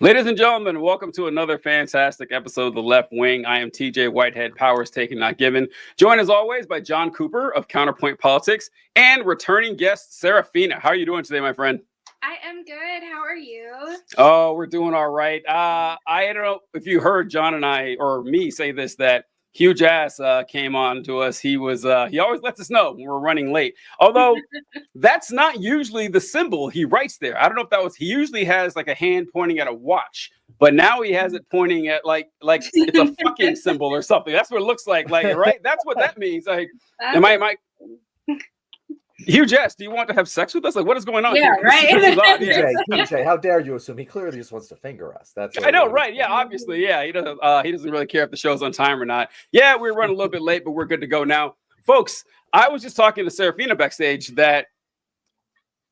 Ladies and gentlemen, welcome to another fantastic episode of The Left Wing. I am TJ Whitehead, powers taken, not given. Joined as always by John Cooper of Counterpoint Politics and returning guest Serafina. How are you doing today, my friend? I am good. How are you? Oh, we're doing all right. I don't know if you heard John and I or me say this, that Hugh Jass came on to us. He always lets us know when we're running late. Although that's not usually the symbol he writes there. I don't know if that was, he usually has like a hand pointing at a watch, but now he has it pointing at like it's a fucking symbol or something. That's what it looks like, right? That's what that means. Like, am I Hugh Jass, do you want to have sex with us? Like, what is going on? Yeah, here? right. This is odd, yeah. TJ, how dare you assume? He clearly just wants to finger us. That's I know, right? Yeah, obviously, yeah. He doesn't really care if the show's on time or not. Yeah, we're running a little bit late, but we're good to go now, folks. I was just talking to Serafina backstage that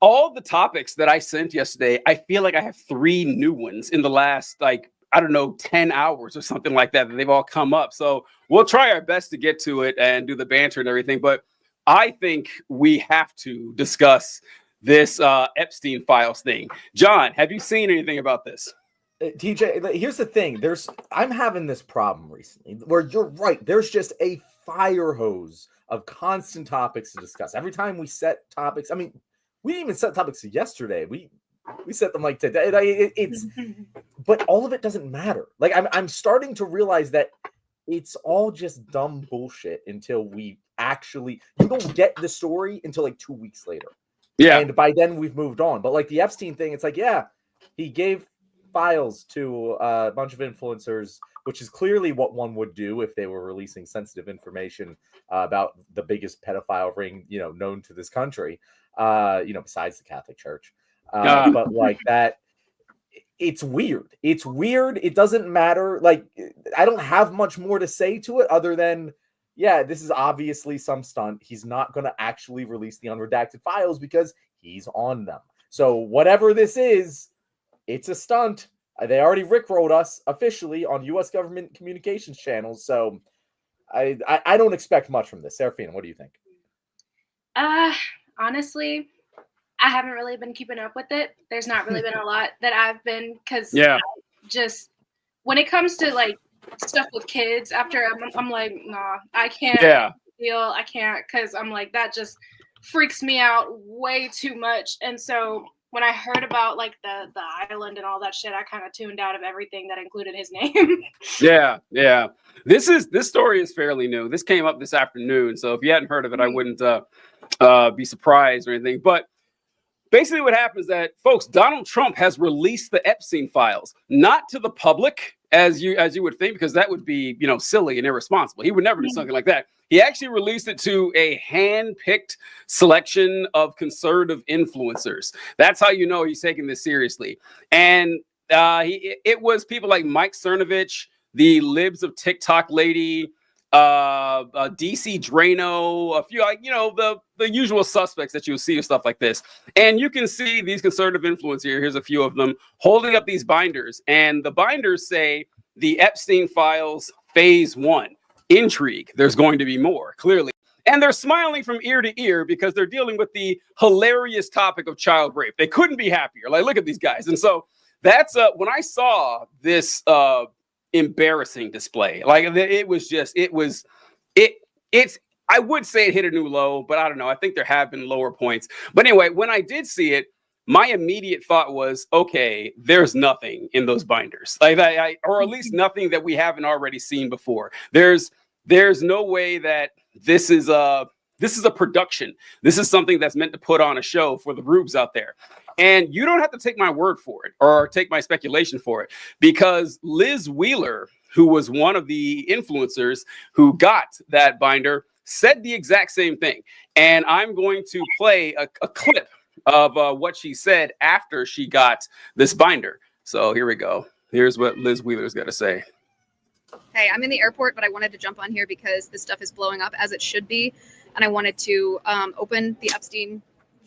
all the topics that I sent yesterday, I feel like I have 3 new ones in the last 10 hours or something like that they've all come up. So we'll try our best to get to it and do the banter and everything, but I think we have to discuss this Epstein Files thing. John, have you seen anything about this? TJ, here's the thing. I'm having this problem recently where you're right. There's just a fire hose of constant topics to discuss. Every time we set topics, I mean, we didn't even set topics yesterday. We set them like today. But all of it doesn't matter. Like I'm starting to realize that it's all just dumb bullshit until you don't get the story until like 2 weeks later. Yeah. And by then we've moved on. But like the Epstein thing, it's like, yeah, he gave files to a bunch of influencers, which is clearly what one would do if they were releasing sensitive information about the biggest pedophile ring, known to this country, besides the Catholic Church. But like that, it's weird. It's weird. It doesn't matter. Like, I don't have much more to say to it other than, yeah, this is obviously some stunt. He's not going to actually release the unredacted files because he's on them. So whatever this is, it's a stunt. They already rickrolled us officially on U.S. government communications channels. So I don't expect much from this. Serafina, what do you think? Honestly, I haven't really been keeping up with it. There's not really been a lot that I've been, because just when it comes to like stuff with kids, after I'm like, nah, I can't deal. I can't, because I'm like, that just freaks me out way too much. And so when I heard about like the island and all that shit, I kind of tuned out of everything that included his name. Yeah. This story is fairly new. This came up this afternoon, so if you hadn't heard of it, I wouldn't be surprised or anything. But basically what happens is that, folks, Donald Trump has released the Epstein files, not to the public as you would think, because that would be, silly and irresponsible. He would never do something like that. He actually released it to a hand-picked selection of conservative influencers. That's how you know he's taking this seriously. And it was people like Mike Cernovich, the Libs of TikTok lady, DC Drano, a few, the usual suspects that you'll see with stuff like this. And you can see these conservative influencers here. Here's a few of them holding up these binders. And the binders say the Epstein Files Phase 1. Intrigue. There's going to be more, clearly. And they're smiling from ear to ear because they're dealing with the hilarious topic of child rape. They couldn't be happier. Like, look at these guys. And so that's when I saw this embarrassing display, like I would say it hit a new low, but I don't know. I think there have been lower points. But anyway, when I did see it, my immediate thought was, okay, there's nothing in those binders, like or at least nothing that we haven't already seen before. There's no way that this is a production. This is something that's meant to put on a show for the rubes out there. And you don't have to take my word for it or take my speculation for it, because Liz Wheeler, who was one of the influencers who got that binder, said the exact same thing. And I'm going to play a clip of what she said after she got this binder. So here we go. Here's what Liz Wheeler's got to say. Hey, I'm in the airport, but I wanted to jump on here because this stuff is blowing up, as it should be. And I wanted to open the Epstein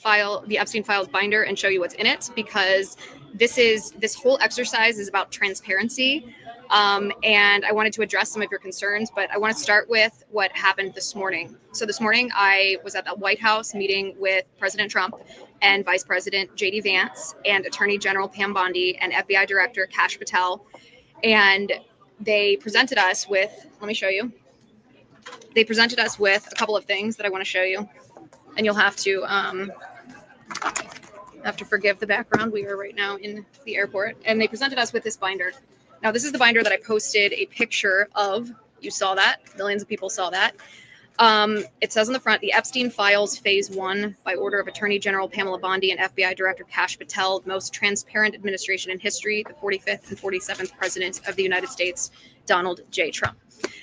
Epstein Files binder and show you what's in it, because this whole exercise is about transparency. And I wanted to address some of your concerns, but I want to start with what happened this morning. So this morning I was at the White House meeting with President Trump and Vice President J.D. Vance and Attorney General Pam Bondi and FBI Director Kash Patel. And they presented us with, let me show you. They presented us with a couple of things that I want to show you. And you'll have to forgive the background. We are right now in the airport. And they presented us with this binder. Now, this is the binder that I posted a picture of. You saw that. Millions of people saw that. It says on the front, the Epstein Files Phase 1 by order of Attorney General Pamela Bondi and FBI Director Kash Patel, the most transparent administration in history, the 45th and 47th President of the United States, Donald J. Trump.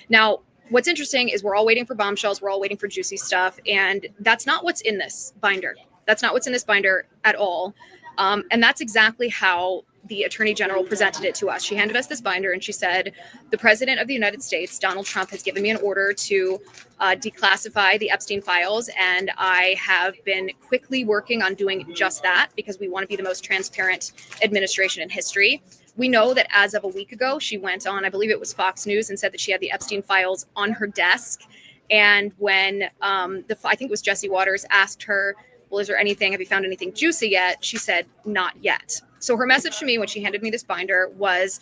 Now, what's interesting is we're all waiting for bombshells. We're all waiting for juicy stuff. And that's not what's in this binder. That's not what's in this binder at all. And that's exactly how the Attorney General presented it to us. She handed us this binder and she said, the President of the United States, Donald Trump, has given me an order to declassify the Epstein files. And I have been quickly working on doing just that because we want to be the most transparent administration in history. We know that as of a week ago, she went on, I believe it was Fox News, and said that she had the Epstein files on her desk. And when I think it was Jesse Waters asked her, well, is there anything, have you found anything juicy yet? She said, not yet. So her message to me when she handed me this binder was,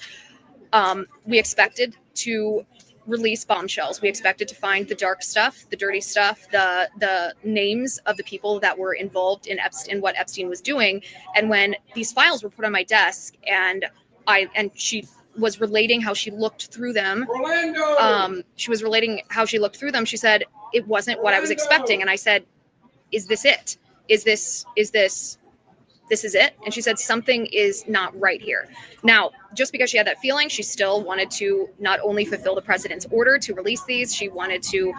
we expected to release bombshells. We expected to find the dark stuff, the dirty stuff, the names of the people that were involved in what Epstein was doing. And when these files were put on my desk and she was relating how she looked through them. She said, it wasn't what I was expecting. And I said, is this it? Is this it? And she said, something is not right here. Now, just because she had that feeling, she still wanted to not only fulfill the president's order to release these, she wanted to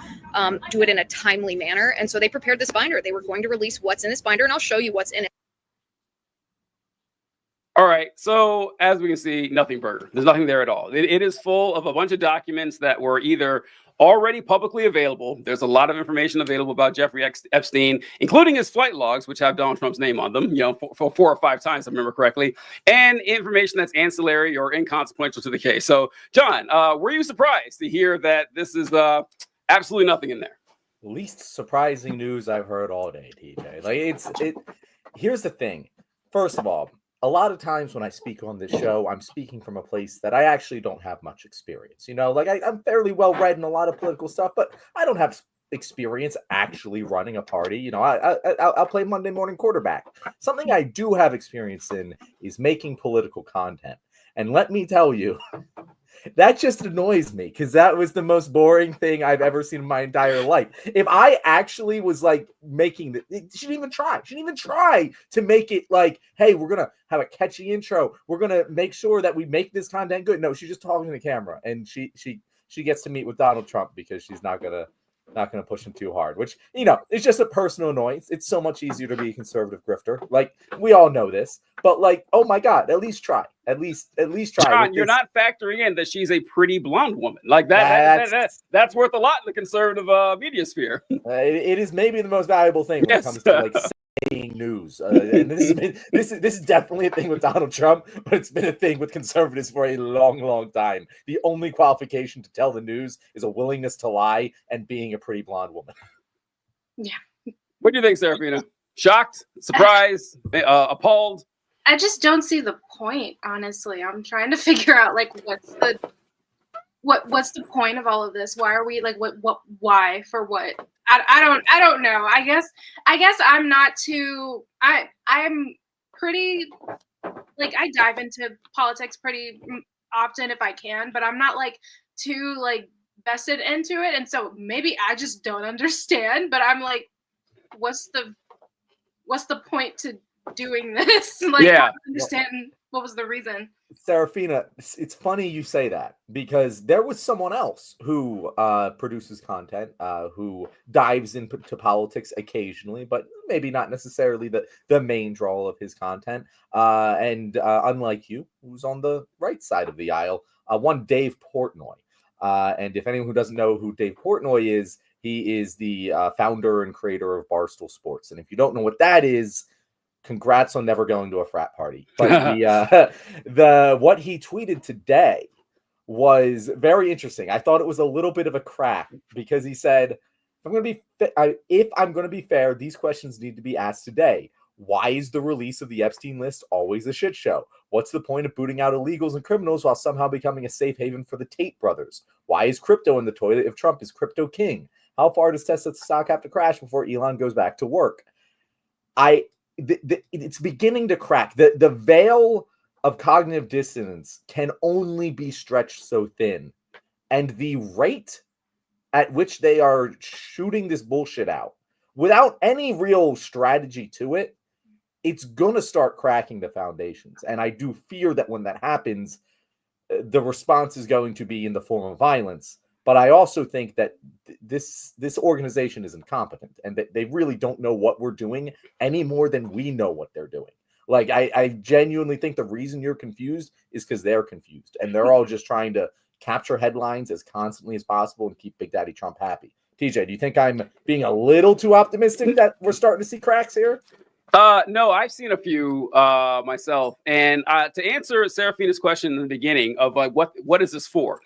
do it in a timely manner. And so they prepared this binder. They were going to release what's in this binder, and I'll show you what's in it. All right. So as we can see, nothing burger. There's nothing there at all. It is full of a bunch of documents that were either already publicly available. There's a lot of information available about Jeffrey Epstein, including his flight logs, which have Donald Trump's name on them, for 4 or 5 times, if I remember correctly, and information that's ancillary or inconsequential to the case. So, John, were you surprised to hear that this is absolutely nothing in there? Least surprising news I've heard all day, TJ. Here's the thing. First of all, a lot of times when I speak on this show, I'm speaking from a place that I actually don't have much experience. I'm fairly well read in a lot of political stuff, but I don't have experience actually running a party. I'll play Monday morning quarterback. Something I do have experience in is making political content. And let me tell you, that just annoys me because that was the most boring thing I've ever seen in my entire life. If I actually was making she didn't even try. She didn't even try to make it hey, we're gonna have a catchy intro. We're gonna make sure that we make this content good. No, she's just talking to the camera, and she gets to meet with Donald Trump because she's not gonna push him too hard, which, it's just a personal annoyance. It's so much easier to be a conservative grifter. We all know this, but oh my God, at least try. At least try. John, you're not factoring in that she's a pretty blonde woman. That's worth a lot in the conservative media sphere. It is maybe the most valuable thing when it comes to saying news. And this is definitely a thing with Donald Trump, but it's been a thing with conservatives for a long, long time. The only qualification to tell the news is a willingness to lie and being a pretty blonde woman. Yeah. What do you think, Serafina? Shocked? Surprised? Appalled? I just don't see the point, honestly. I'm trying to figure out what's the point of all of this? Why are we why for what? I don't know. I guess I'm not too I'm pretty I dive into politics pretty often if I can, but I'm not too vested into it, and so maybe I just don't understand, but I'm what's the point to doing this? I don't understand what was the reason. Serafina, it's funny you say that because there was someone else who produces content, who dives into politics occasionally, but maybe not necessarily the main draw of his content. And unlike you, who's on the right side of the aisle, one Dave Portnoy. And if anyone who doesn't know who Dave Portnoy is, He is the founder and creator of Barstool Sports. And if you don't know what that is, congrats on never going to a frat party. But the what he tweeted today was very interesting. I thought it was a little bit of a crack because he said, if I'm going to be fair, these questions need to be asked today. Why is the release of the Epstein list always a shit show? What's the point of booting out illegals and criminals while somehow becoming a safe haven for the Tate brothers? Why is crypto in the toilet if Trump is crypto king? How far does Tesla stock have to crash before Elon goes back to work? It's beginning to crack. The veil of cognitive dissonance can only be stretched so thin. And the rate at which they are shooting this bullshit out without any real strategy to it, it's going to start cracking the foundations. And I do fear that when that happens, the response is going to be in the form of violence. But I also think that this organization is incompetent and that they really don't know what we're doing any more than we know what they're doing. Like, I genuinely think the reason you're confused is because they're confused. And they're all just trying to capture headlines as constantly as possible and keep Big Daddy Trump happy. TJ, do you think I'm being a little too optimistic that we're starting to see cracks here? No, I've seen a few myself. And to answer Serafina's question in the beginning of like, what is this for?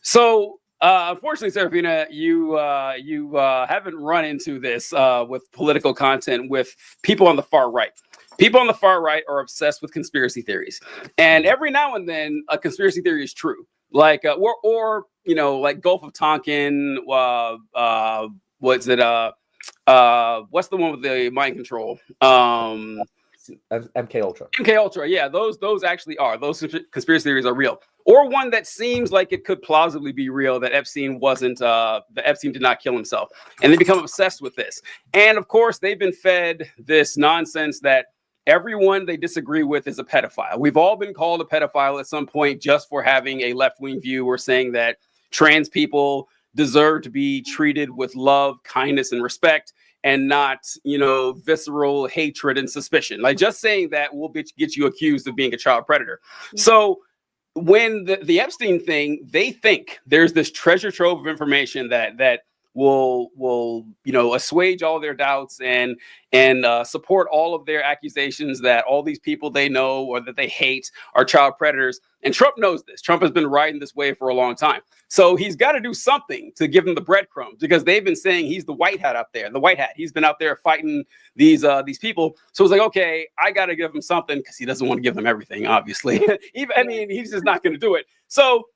So, unfortunately, Serafina, you haven't run into this with political content with people on the far right. People on the far right are obsessed with conspiracy theories, and every now and then a conspiracy theory is true. Like or you know, like Gulf of Tonkin. What's it? What's the one with the mind control? MK Ultra. MK Ultra. Yeah, those actually are. Those conspiracy theories are real. Or one that seems like it could plausibly be real, that Epstein wasn't, that Epstein did not kill himself. And they become obsessed with this. And of course, they've been fed this nonsense that everyone they disagree with is a pedophile. We've all been called a pedophile at some point just for having a left-wing view or saying that trans people deserve to be treated with love, kindness, and respect, and not, you know, visceral hatred and suspicion. Like, just saying that will get you accused of being a child predator. So when the Epstein thing, they think there's this treasure trove of information that will you know, assuage all their doubts and support all of their accusations that all these people they know or that they hate are child predators. And Trump knows this. Trump has been riding this wave for a long time. So he's got to do something to give them the breadcrumbs, because they've been saying he's the white hat up there, the white hat. He's been out there fighting these people. So it's like, okay, I got to give him something, because he doesn't want to give them everything, obviously. I mean, he's just not going to do it. So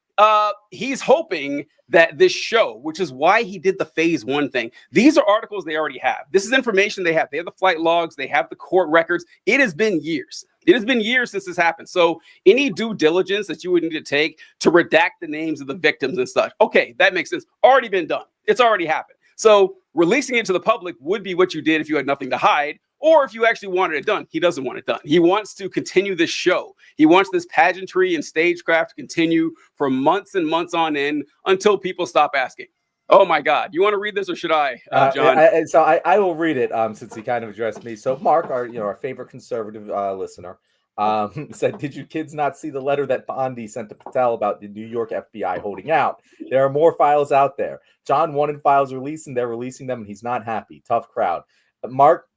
he's hoping that this show, which is why he did the phase 1 thing. These are articles they already have. This is information they have. They have the flight logs. They have the court records. It has been years. It has been years since this happened. So any due diligence that you would need to take to redact the names of the victims and such, okay, that makes sense. Already been done. It's already happened. So releasing it to the public would be what you did if you had nothing to hide, or if you actually wanted it done. He doesn't want it done. He wants to continue this show. He wants this pageantry and stagecraft to continue for months and months on end until people stop asking. Oh my God. You want to read this, or should I, John? I will read it since he kind of addressed me. So Mark, our favorite conservative listener, said, did you kids not see the letter that Bondi sent to Patel about the New York FBI holding out? There are more files out there. John wanted files released, and they're releasing them, and he's not happy. Tough crowd. Mark,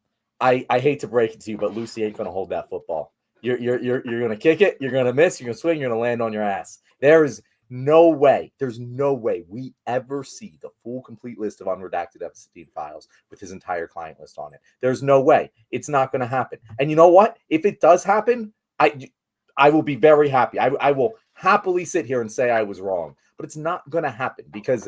I hate to break it to you, but Lucy ain't going to hold that football. You're going to kick it. You're going to miss. You're going to swing. You're going to land on your ass. There's no way we ever see the full complete list of unredacted Epstein files with his entire client list on it. There's no way. It's not going to happen. And you know what? If it does happen, I will be very happy. I will happily sit here and say I was wrong. But it's not going to happen, because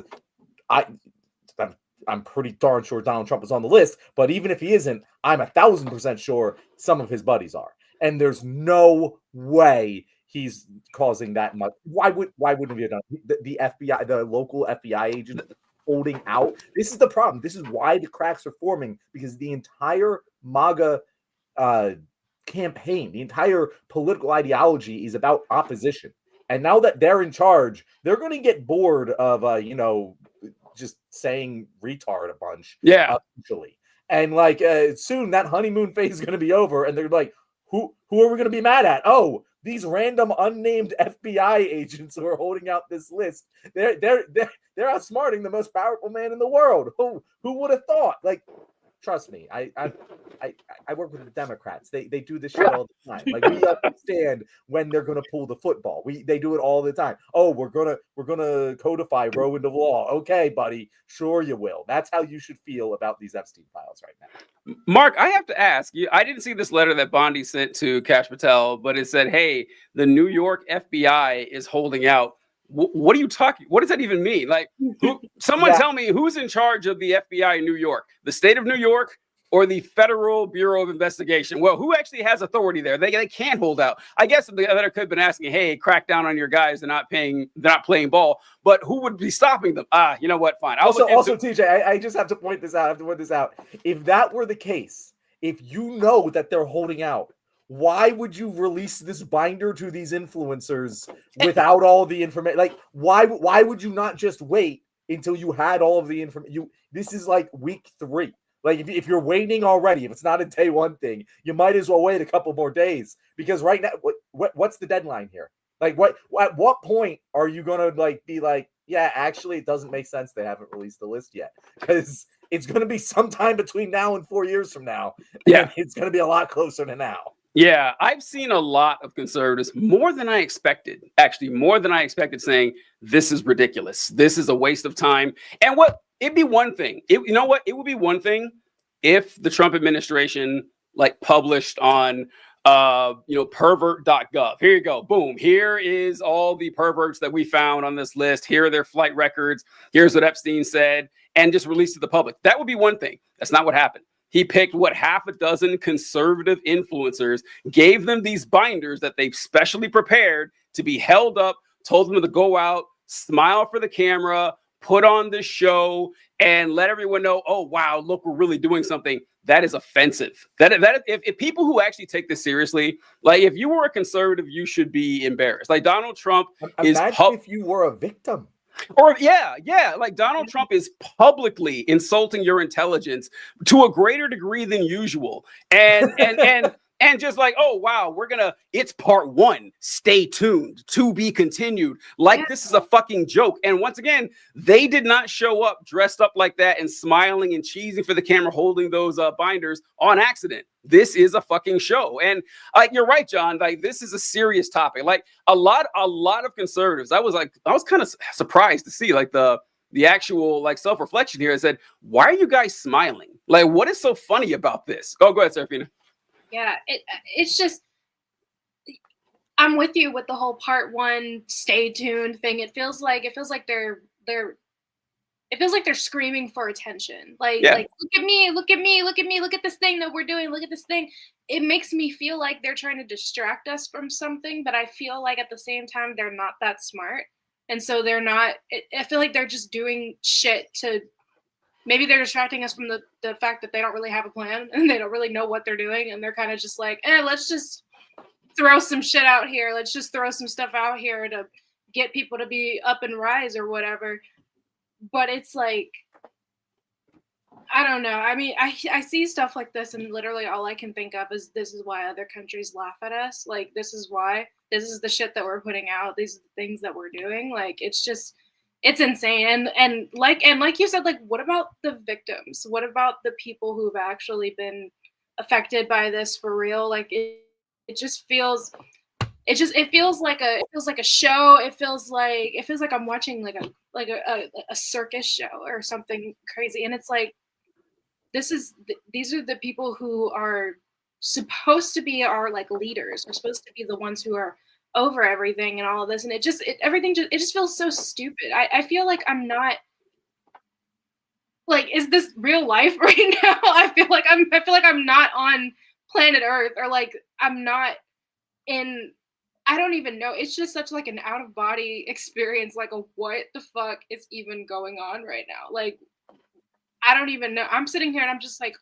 I'm pretty darn sure Donald Trump is on the list. But even if he isn't, I'm 1,000% sure some of his buddies are. And there's no way he's causing that much. Why wouldn't he have done it? The FBI, the local FBI agent holding out? This is the problem. This is why the cracks are forming, because the entire MAGA campaign, the entire political ideology is about opposition. And now that they're in charge, they're going to get bored of, just saying retard a bunch. Yeah. Eventually. And like soon that honeymoon phase is going to be over, and they're like, who are we going to be mad at? Oh, these random unnamed FBI agents who are holding out this list, they're outsmarting the most powerful man in the world. Who would have thought? Like, trust me, I work with the Democrats. They do this shit all the time. Like, we understand when they're gonna pull the football. They do it all the time. Oh, we're gonna codify Roe into law. Okay, buddy, sure you will. That's how you should feel about these Epstein files right now. Mark, I have to ask you. I didn't see this letter that Bondi sent to Kash Patel, but it said, "Hey, the New York FBI is holding out." What are you talking? What does that even mean? Like, someone tell me who's in charge of the FBI in New York? The state of New York or the Federal Bureau of Investigation? Well, who actually has authority there? They can't hold out. I guess the other could have been asking, "Hey, crack down on your guys. They're not playing ball." But who would be stopping them? You know what? Fine. Also, TJ, I just have to point this out. If that were the case, if you know that they're holding out, why would you release this binder to these influencers without all the information? Like, why would you not just wait until you had all of the information? This is like week 3. Like, if you're waiting already, if it's not a day 1 thing, you might as well wait a couple more days, because right now, what's the deadline here? Like, at what point are you gonna be like, yeah, actually, it doesn't make sense they haven't released the list yet, because it's gonna be sometime between now and 4 years from now. Yeah, it's gonna be a lot closer to now. Yeah, I've seen a lot of conservatives, more than I expected, saying this is ridiculous. This is a waste of time. And it'd be one thing. It would be one thing if the Trump administration published on pervert.gov. Here you go. Boom. Here is all the perverts that we found on this list. Here are their flight records. Here's what Epstein said, and just released to the public. That would be one thing. That's not what happened. He picked half a dozen conservative influencers, gave them these binders that they've specially prepared to be held up, told them to go out, smile for the camera, put on this show, and let everyone know, oh, wow, look, we're really doing something. That is offensive. That if people who actually take this seriously, if you were a conservative, you should be embarrassed. Like, Donald Trump if you were a victim. Or like Donald Trump is publicly insulting your intelligence to a greater degree than usual, and just like, oh wow, it's part 1. Stay tuned, to be continued. This is a fucking joke. And once again, they did not show up dressed up like that and smiling and cheesing for the camera, holding those binders on accident. This is a fucking show. And you're right, John. This is a serious topic. A lot of conservatives. I was kind of surprised to see the actual self-reflection here. I said, why are you guys smiling? What is so funny about this? Go ahead, Serafina. Yeah, it's just, I'm with you with the whole part 1 stay tuned thing. It feels like they're screaming for attention. Like look at me, look at this thing that we're doing, look at this thing. It makes me feel like they're trying to distract us from something, but I feel like at the same time they're not that smart. And so they're not, I feel like they're just doing shit to, maybe they're distracting us from the fact that they don't really have a plan and they don't really know what they're doing. And they're kind of just like, let's just throw some shit out here. Let's just throw some stuff out here to get people to be up and rise or whatever. But it's like, I don't know. I mean, I see stuff like this and literally all I can think of is this is why other countries laugh at us. Like, this is the shit that we're putting out. These are the things that we're doing. Like, it's just, it's insane. And like you said, what about the victims? What about the people who've actually been affected by this for real? It feels like a show. It feels like I'm watching a circus show or something crazy. And it's like, these are the people who are supposed to be our leaders. We're supposed to be the ones who are over everything and all of this. And it just feels so stupid. I feel like I'm not, is this real life right now? I feel like I'm not on planet Earth, or I'm not in, I don't even know. It's just such an out of body experience. What the fuck is even going on right now? I don't even know. I'm sitting here and I'm just like,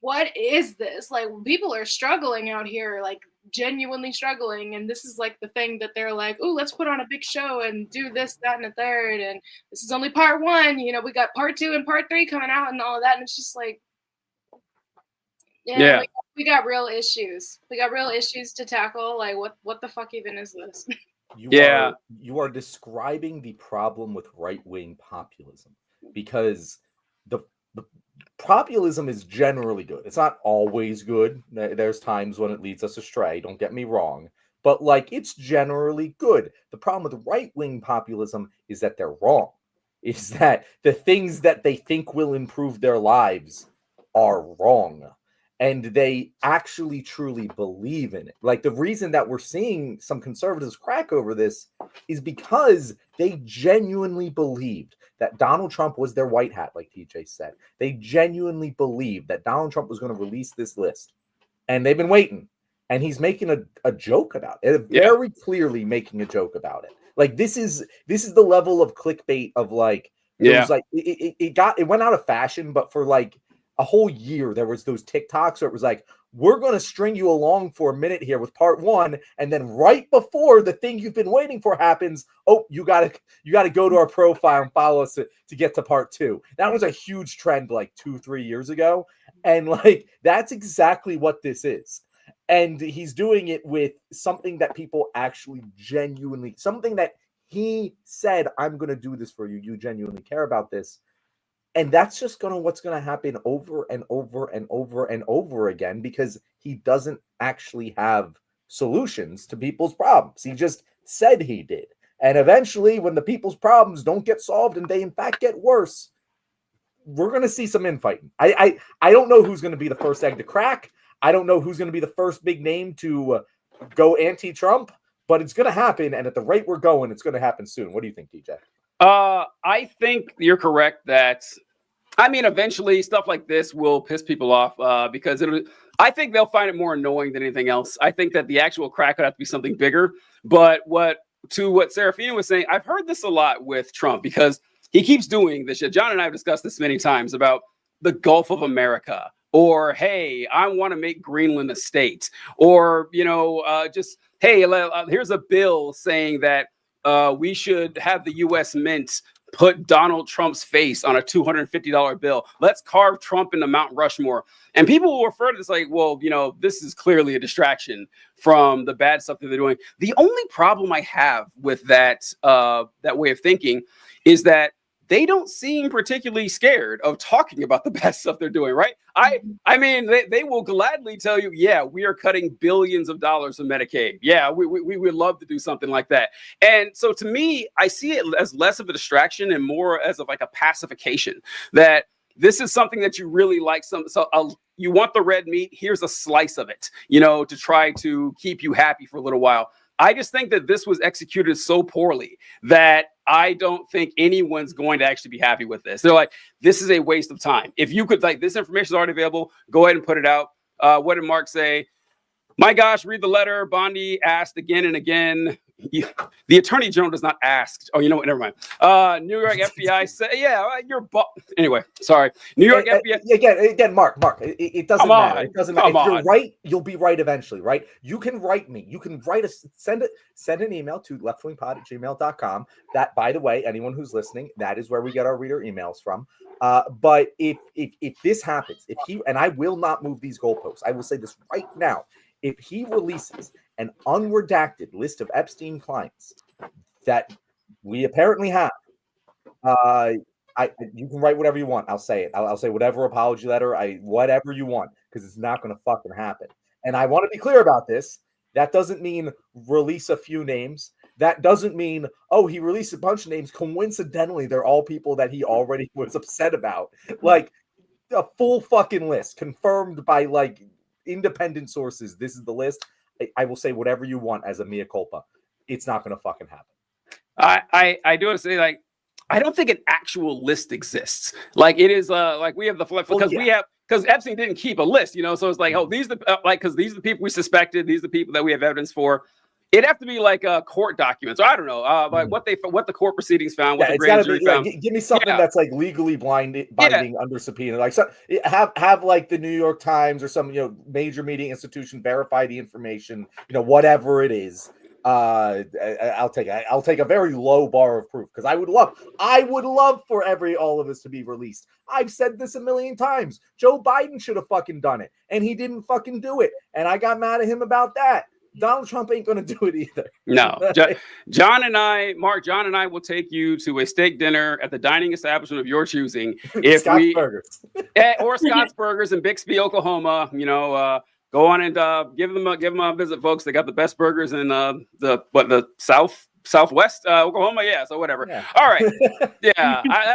what is this? People are struggling out here, genuinely struggling. And this is the thing that they're like, oh, let's put on a big show and do this, that, and the third. And this is only part 1. We got part 2 and part 3 coming out and all of that. And it's just Yeah. We got real issues. We got real issues to tackle. Like, what the fuck even is this? You are describing the problem with right-wing populism, because the populism is generally good. It's not always good. There's times when it leads us astray, don't get me wrong, but like, it's generally good. The problem with right-wing populism is that they're wrong. Is that the things that they think will improve their lives are wrong. And they actually truly believe in it. Like, the reason that we're seeing some conservatives crack over this is because they genuinely believed that Donald Trump was their white hat, like TJ said. They genuinely believed that Donald Trump was going to release this list. And they've been waiting. And he's making a joke about it. Very clearly making a joke about it. Like, this is the level of clickbait of like, it was like, it went out of fashion, but for like a whole year, there was those TikToks where it was like, we're going to string you along for a minute here with part one, and then right before the thing you've been waiting for happens, oh, you got to go to our profile and follow us to get to part two. That was a huge trend like 2-3 years ago, and like, that's exactly what this is. And he's doing it with something that people actually genuinely, something that he said, I'm going to do this for you. You genuinely care about this. And that's just what's going to happen over and over and over and over again, because he doesn't actually have solutions to people's problems. He just said he did. And eventually, when the people's problems don't get solved and they in fact get worse, we're going to see some infighting. I don't know who's going to be the first egg to crack. I don't know who's going to be the first big name to go anti-Trump, but it's going to happen. And at the rate we're going, it's going to happen soon. What do you think, DJ? I think you're correct that, I mean, eventually stuff like this will piss people off because I think they'll find it more annoying than anything else. I think that the actual crack would have to be something bigger. But what Serafina was saying, I've heard this a lot with Trump because he keeps doing this shit. John and I have discussed this many times about the Gulf of America, or, hey, I want to make Greenland a state, or, just, hey, here's a bill saying that we should have the U.S. Mint put Donald Trump's face on a $250 bill. Let's carve Trump into Mount Rushmore. And people will refer to this like, well, this is clearly a distraction from the bad stuff that they're doing. The only problem I have with that way of thinking is that they don't seem particularly scared of talking about the bad stuff they're doing, right? I mean, they will gladly tell you, yeah, we are cutting billions of dollars of Medicaid. Yeah, we would love to do something like that. And so to me, I see it as less of a distraction and more as of like a pacification, that this is something that you really like. You want the red meat, here's a slice of it, to try to keep you happy for a little while. I just think that this was executed so poorly that I don't think anyone's going to actually be happy with this. They're like, this is a waste of time. If you could, like, this information is already available, go ahead and put it out. What did Mark say? My gosh, read the letter. Bondi asked again and again. The attorney general does not ask. Oh, you know what? Never mind. New York FBI said, yeah, anyway, sorry. New York FBI. Again, Mark, it doesn't matter. It doesn't matter. If you're right, you'll be right eventually, right? You can write me. You can write send an email to leftwingpod@gmail.com. That, by the way, anyone who's listening, that is where we get our reader emails from. But if this happens, and I will not move these goalposts, I will say this right now. If he releases an unredacted list of Epstein clients that we apparently have, you can write whatever you want. I'll say it. I'll say whatever apology letter, whatever you want, because it's not going to fucking happen. And I want to be clear about this. That doesn't mean release a few names. That doesn't mean, oh, he released a bunch of names. Coincidentally, they're all people that he already was upset about. Like, a full fucking list confirmed by like independent sources. This is the list. I will say whatever you want as a mea culpa. It's not going to fucking happen. I do want to say, like, I don't think an actual list exists. Like, it is like we have the because Epstein didn't keep a list, so it's like, oh, these are because these are the people we suspected, these are the people that we have evidence for. It'd have to be like court documents. I don't know, like what the court proceedings found, what the grand jury found. Give me something that's like legally binding under subpoena. Like, so have like the New York Times or some major media institution verify the information. Whatever it is. I'll take a very low bar of proof because I would love for all of this to be released. I've said this a million times. Joe Biden should have fucking done it, and he didn't fucking do it, and I got mad at him about that. Donald Trump ain't gonna do it either. No, John and I will take you to a steak dinner at the dining establishment of your choosing. If Scott's Burgers. Or Scott's Burgers in Bixby, Oklahoma. You know, go on and give them a visit, folks. They got the best burgers in the southwest Oklahoma. Yeah, so whatever. Yeah. All right. Yeah,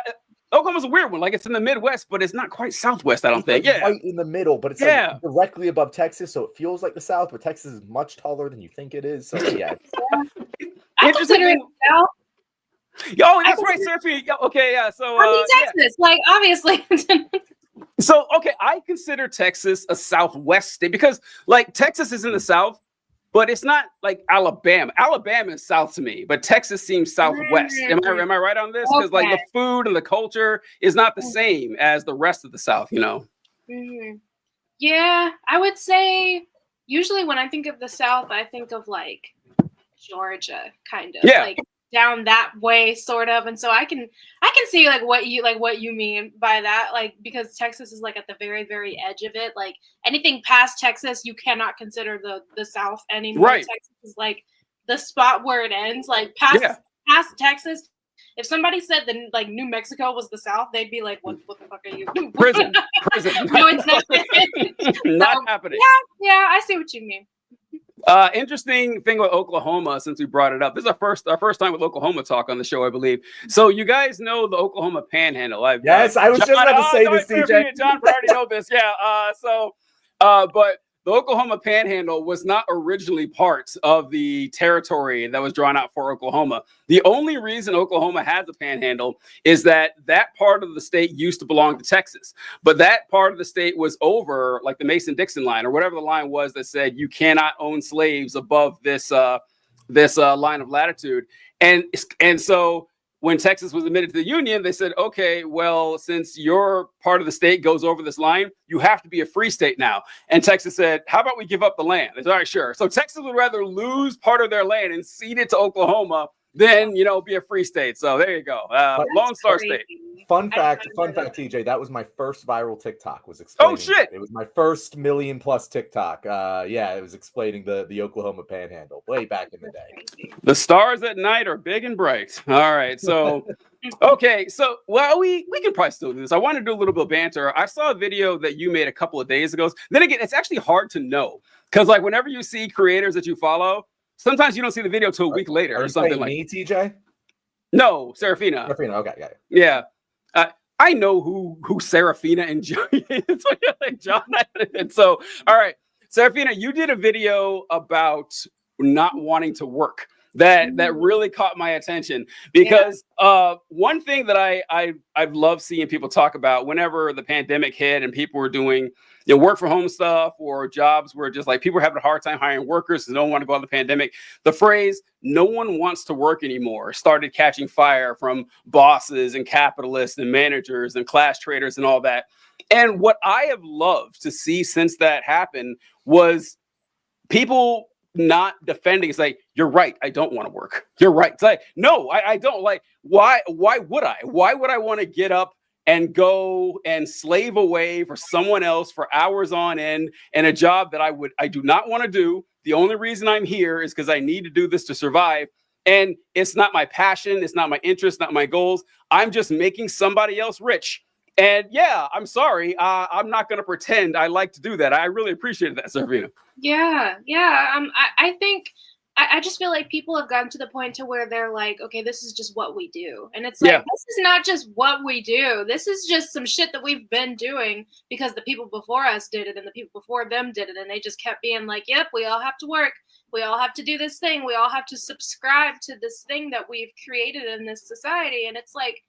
Oklahoma's a weird one. Like it's in the Midwest, but it's not quite Southwest. I don't think. Like yeah, right in the middle, but it's like directly above Texas, so it feels like the South. But Texas is much taller than you think it is. So yeah. I consider it South. Yo, that's right, Surfy. Okay, yeah. So I mean, Texas, like obviously. So okay, I consider Texas a Southwest state because like Texas is in the South, but it's not like Alabama. Alabama is South to me, but Texas seems Southwest. Am I right on this? Because like the food and the culture is not the same as the rest of the South, you know? Mm-hmm. Yeah, I would say usually when I think of the South, I think of like Georgia, kind of. Yeah. Like down that way, sort of. And so I can see like what you mean by that, like because Texas is like at the very, very edge of it. Like anything past Texas, you cannot consider the South anymore. Right. Texas is like the spot where it ends. Like past Texas, if somebody said that like New Mexico was the South, they'd be like, what the fuck are you doing? Prison. No, it's not. Not happening. Yeah, I see what you mean. Interesting thing with Oklahoma, since we brought it up. This is our first time with Oklahoma talk on the show, I believe. So you guys know the Oklahoma Panhandle. Yes, I was just about to say this, DJ. John already know this. Yeah. But the Oklahoma Panhandle was not originally part of the territory that was drawn out for Oklahoma. The only reason Oklahoma has a panhandle is that part of the state used to belong to Texas. But that part of the state was over like the Mason-Dixon line or whatever the line was that said you cannot own slaves above this line of latitude. And so when Texas was admitted to the Union, they said, okay, well, since your part of the state goes over this line, you have to be a free state now. And Texas said, how about we give up the land? They said, all right, sure. So Texas would rather lose part of their land and cede it to Oklahoma than, be a free state. So there you go. Lone Star State. Fun fact, TJ, that was my first viral TikTok. Was explaining. Oh shit! It was my first 1 million+ TikTok. It was explaining the Oklahoma Panhandle way back in the day. The stars at night are big and bright. All right, so okay, so we can probably still do this. I want to do a little bit of banter. I saw a video that you made a couple of days ago. Then again, it's actually hard to know because like whenever you see creators that you follow, sometimes you don't see the video till a week later or something like. Me, TJ? No, Serafina. Serafina, okay, yeah. I know who Serafina and John is. John. And so, all right, Serafina, you did a video about not wanting to work that really caught my attention because one thing that I've loved seeing people talk about whenever the pandemic hit and people were doing work from home stuff or jobs where just like people were having a hard time hiring workers and don't want to go on the pandemic. The phrase "no one wants to work anymore" started catching fire from bosses and capitalists and managers and class traders and all that. And what I have loved to see since that happened was people not defending. It's like, you're right, I don't want to work. You're right. It's like, no, I don't. Like, why would I? Why would I want to get up and go and slave away for someone else for hours on end and a job that I do not want to do? The only reason I'm here is because I need to do this to survive. And it's not my passion. It's not my interest, not my goals. I'm just making somebody else rich. And yeah, I'm sorry. I'm not going to pretend I like to do that. I really appreciated that, Serafina. Yeah. I think I just feel like people have gotten to the point to where they're like, okay, this is just what we do. And it's like, this is not just what we do. This is just some shit that we've been doing because the people before us did it and the people before them did it. And they just kept being like, yep, we all have to work. We all have to do this thing. We all have to subscribe to this thing that we've created in this society. And it's like,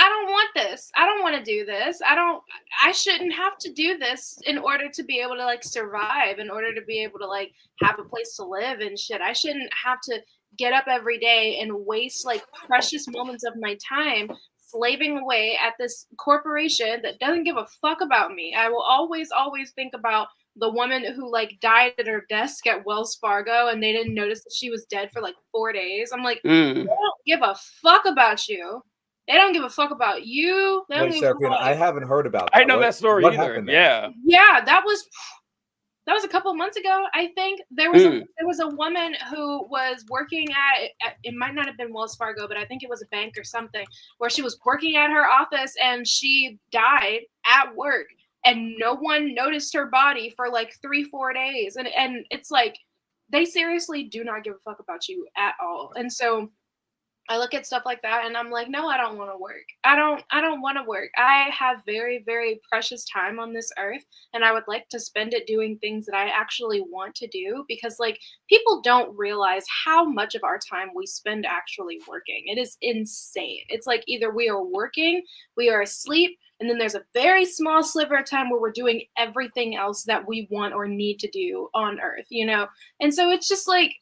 I don't want this. I don't want to do this. I shouldn't have to do this in order to be able to like survive, in order to be able to like have a place to live and shit. I shouldn't have to get up every day and waste like precious moments of my time slaving away at this corporation that doesn't give a fuck about me. I will always think about the woman who like died at her desk at Wells Fargo and they didn't notice that she was dead for like 4 days. I'm like, they don't give a fuck about you. They don't give a fuck about you. They don't Wait, give a fuck Seraphina, about I haven't heard about that. I know that story what either. happened there? Yeah. Yeah, that was a couple of months ago. I think there was a woman who was working at it might not have been Wells Fargo, but I think it was a bank or something, where she was working at her office and she died at work and no one noticed her body for like 3-4 days. And it's like they seriously do not give a fuck about you at all. And so I look at stuff like that and I'm like, no, I don't want to work. I don't want to work. I have very, very precious time on this earth and I would like to spend it doing things that I actually want to do, because like people don't realize how much of our time we spend actually working. It is insane. It's like either we are working, we are asleep, and then there's a very small sliver of time where we're doing everything else that we want or need to do on earth, you know? And so it's just like,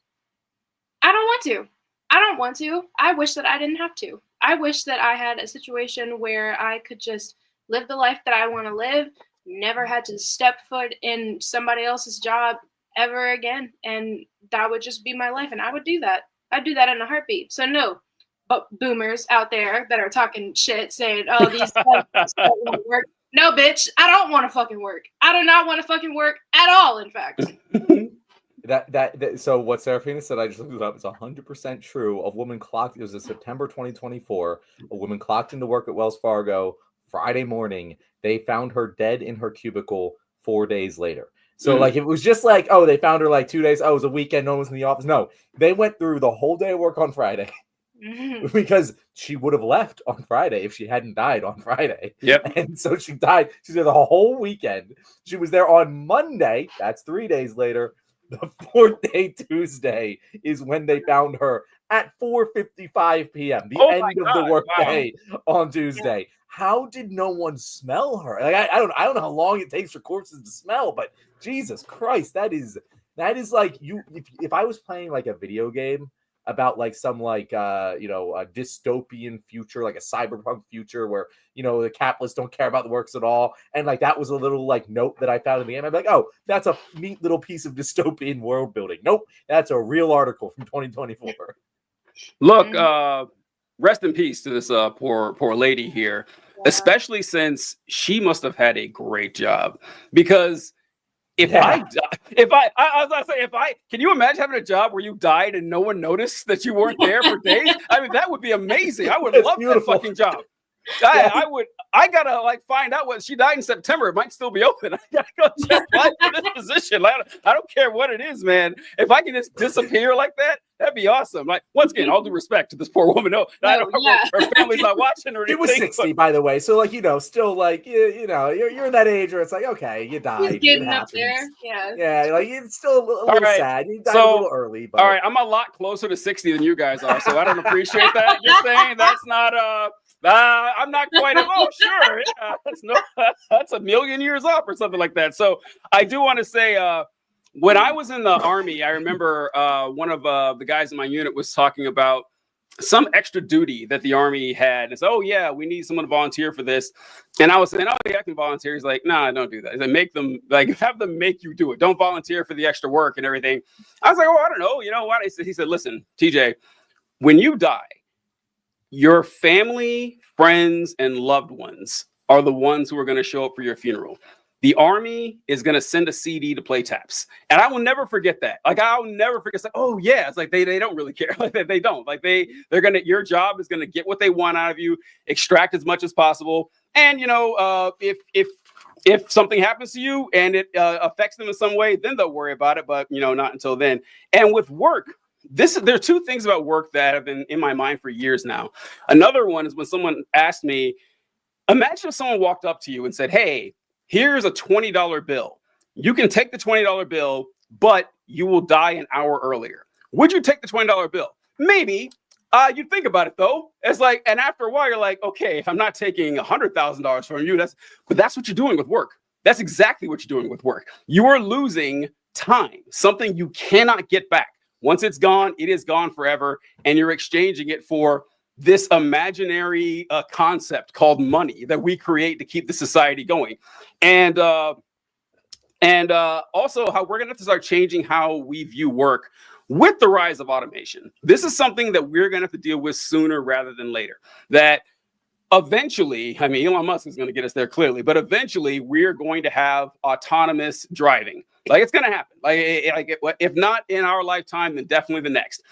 I don't want to. I don't want to. I wish that I didn't have to. I wish that I had a situation where I could just live the life that I want to live, never had to step foot in somebody else's job ever again. And that would just be my life. And I would do that. I'd do that in a heartbeat. So no, but boomers out there that are talking shit saying, oh, these don't want to work. No, bitch, I don't want to fucking work. I do not want to fucking work at all, in fact. So what Seraphina said, I just looked it up. It's 100% true. A woman clocked. It was in September 2024. A woman clocked into work at Wells Fargo Friday morning. They found her dead in her cubicle 4 days later. So like it was just like, oh, they found her like 2 days. Oh, it was a weekend. No one was in the office. No, they went through the whole day of work on Friday because she would have left on Friday if she hadn't died on Friday. Yep. And so she died. She's there the whole weekend. She was there on Monday. That's 3 days later. The fourth day, Tuesday, is when they found her at 4:55 p.m., the end of the workday on Tuesday. Yeah. How did no one smell her? Like I don't know how long it takes for corpses to smell, but Jesus Christ, that is like you. If I was playing like a video game about like some like a dystopian future, like a cyberpunk future where the capitalists don't care about the works at all, and like that was a little like note that I found in the game, I'd be like, oh, that's a neat little piece of dystopian world building. Nope, that's a real article from 2024. Look, rest in peace to this poor lady here, especially since she must have had a great job, because can you imagine having a job where you died and no one noticed that you weren't there for days? I mean, that would be amazing. I would love that fucking job. I gotta like find out what she died in September. It might still be open. I gotta go check this position. I don't care what it is, man. If I can just disappear like that, that'd be awesome. Like, once again, all due respect to this poor woman. No, her family's not watching or anything. It was 60, by the way. So like, still like, you're in that age where it's like, okay, you died. He's getting up there. Yeah. Yeah, like it's still a little sad. You died a little early. But... All right, I'm a lot closer to 60 than you guys are, so I don't appreciate that. Just saying that's not I'm not quite. Oh, sure, yeah, that's a million years off or something like that. So I do want to say, when I was in the Army, I remember one of the guys in my unit was talking about some extra duty that the Army had. And so, oh yeah, we need someone to volunteer for this. And I was saying, oh yeah, I can volunteer. He's like, nah, don't do that. They have them make you do it. Don't volunteer for the extra work and everything. I was like, oh, I don't know. You know what? He said, listen, TJ, when you die, your family, friends, and loved ones are the ones who are going to show up for your funeral. The Army is going to send a CD to play taps. And I will never forget that. Like, I'll never forget. It's like, oh yeah. It's like, they don't really care. Like they don't. Like your job is going to get what they want out of you, extract as much as possible. And, if something happens to you and it affects them in some way, then they'll worry about it. But, not until then. And with work, there are two things about work that have been in my mind for years now. Another one is when someone asked me, imagine if someone walked up to you and said, hey, here's a $20 bill. You can take the $20 bill, but you will die an hour earlier. Would you take the $20 bill? Maybe. You'd think about it though. It's like, and after a while, you're like, okay, I'm not taking $100,000 from you. But that's what you're doing with work. That's exactly what you're doing with work. You are losing time, something you cannot get back. Once it's gone, it is gone forever, and you're exchanging it for this imaginary concept called money that we create to keep the society going. And And also how we're going to have to start changing how we view work with the rise of automation. This is something that we're going to have to deal with sooner rather than later. That eventually, I mean, Elon Musk is going to get us there clearly, but eventually we're going to have autonomous driving. Like, it's going to happen. If not in our lifetime, then definitely the next.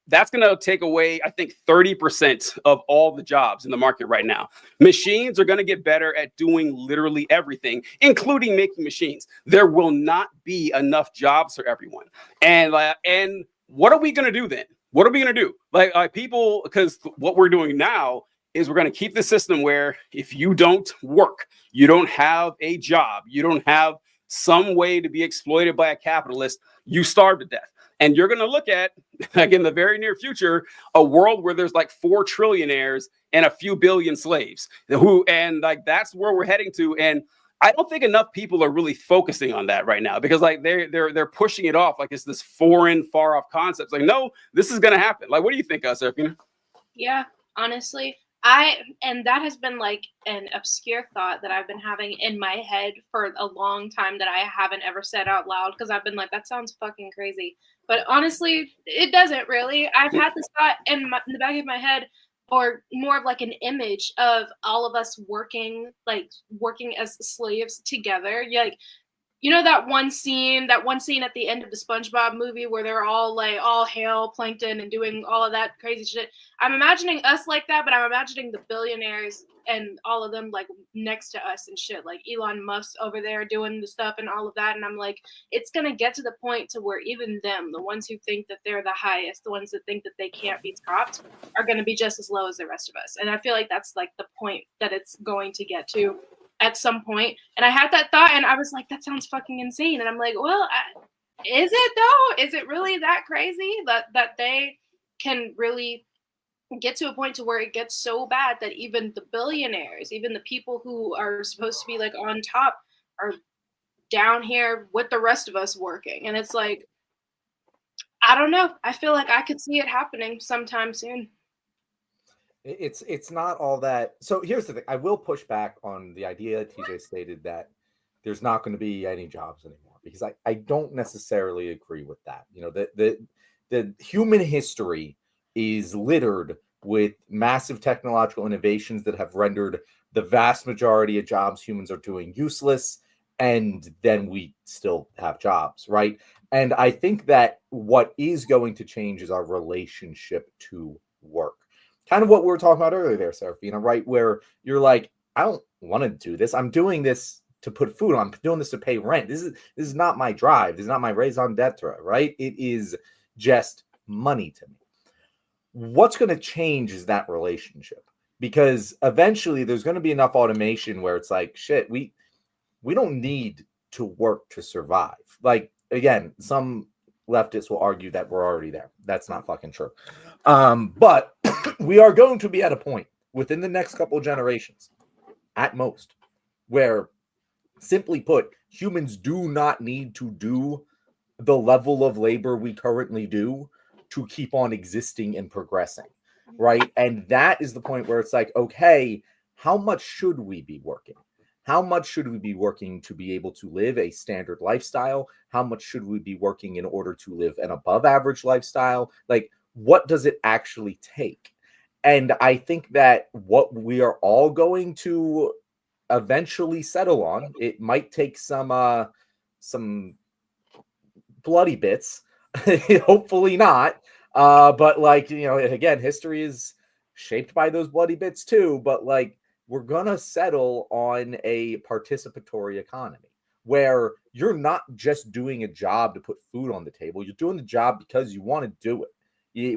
That's going to take away, I think, 30% of all the jobs in the market right now. Machines are going to get better at doing literally everything, including making machines. There will not be enough jobs for everyone. And what are we going to do then? What are we going to do? Like people, because what we're doing now is we're going to keep the system where if you don't work, you don't have a job, you don't have some way to be exploited by a capitalist, you starve to death. And you're going to look at, like in the very near future, a world where there's like 4 trillionaires and a few billion slaves that's where we're heading to. And I don't think enough people are really focusing on that right now, because like they're pushing it off like it's this foreign, far off concept. It's like, no, this is going to happen. Like, what do you think, Seraphina? Yeah, honestly, and that has been like an obscure thought that I've been having in my head for a long time that I haven't ever said out loud, because I've been like, that sounds fucking crazy. But honestly, it doesn't really. I've had this thought in the back of my head, or more of like an image of all of us working as slaves together. Like, you know, that one scene at the end of the SpongeBob movie where they're all like, all hail Plankton and doing all of that crazy shit. I'm imagining us like that, but I'm imagining the billionaires and all of them like next to us and shit, like Elon Musk over there doing the stuff and all of that. And I'm like, it's going to get to the point to where even them, the ones who think that they're the highest, the ones that think that they can't be topped, are going to be just as low as the rest of us. And I feel like that's like the point that it's going to get to at some point. And I had that thought and I was like, that sounds fucking insane. And I'm like, well, is it though? Is it really that crazy that they can really get to a point to where it gets so bad that even the billionaires, even the people who are supposed to be like on top, are down here with the rest of us working? And it's like, I don't know. I feel like I could see it happening sometime soon. It's not all that. So here's the thing. I will push back on the idea that TJ stated that there's not going to be any jobs anymore, because I don't necessarily agree with that. You know, the human history is littered with massive technological innovations that have rendered the vast majority of jobs humans are doing useless, and then we still have jobs, right? And I think that what is going to change is our relationship to work. Kind of what we were talking about earlier there, Seraphina, right? Where you're like, I don't want to do this. I'm doing this to put food on. I'm doing this to pay rent. This is not my drive. This is not my raison d'etre, right? It is just money to me. What's going to change is that relationship, because eventually there's going to be enough automation where it's like, shit, we don't need to work to survive. Like, again, some leftists will argue that we're already there. That's not fucking true. But we are going to be at a point within the next couple of generations, at most, where, simply put, humans do not need to do the level of labor we currently do to keep on existing and progressing, right? And that is the point where it's like, okay, how much should we be working? How much should we be working to be able to live a standard lifestyle? How much should we be working in order to live an above average lifestyle? Like, what does it actually take? And I think that what we are all going to eventually settle on, it might take some bloody bits, hopefully not. But like, you know, again, history is shaped by those bloody bits too. But like, we're gonna settle on a participatory economy where you're not just doing a job to put food on the table. You're doing the job because you want to do it.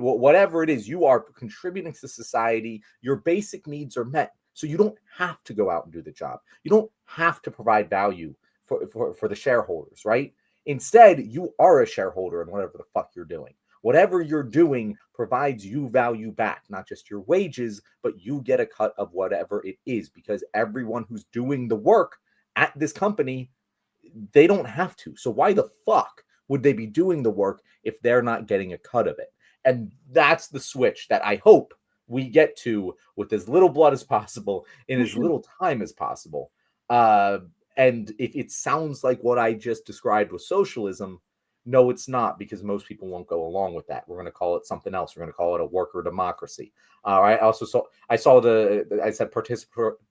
Whatever it is, you are contributing to society. Your basic needs are met. So you don't have to go out and do the job. You don't have to provide value for the shareholders, right? Instead, you are a shareholder in whatever the fuck you're doing. Whatever you're doing provides you value back, not just your wages, but you get a cut of whatever it is, because everyone who's doing the work at this company, they don't have to. So why the fuck would they be doing the work if they're not getting a cut of it? And that's the switch that I hope we get to with as little blood as possible in as little time as possible. And if it sounds like what I just described was socialism, no, it's not, because most people won't go along with that. We're going to call it something else. We're going to call it a worker democracy. I saw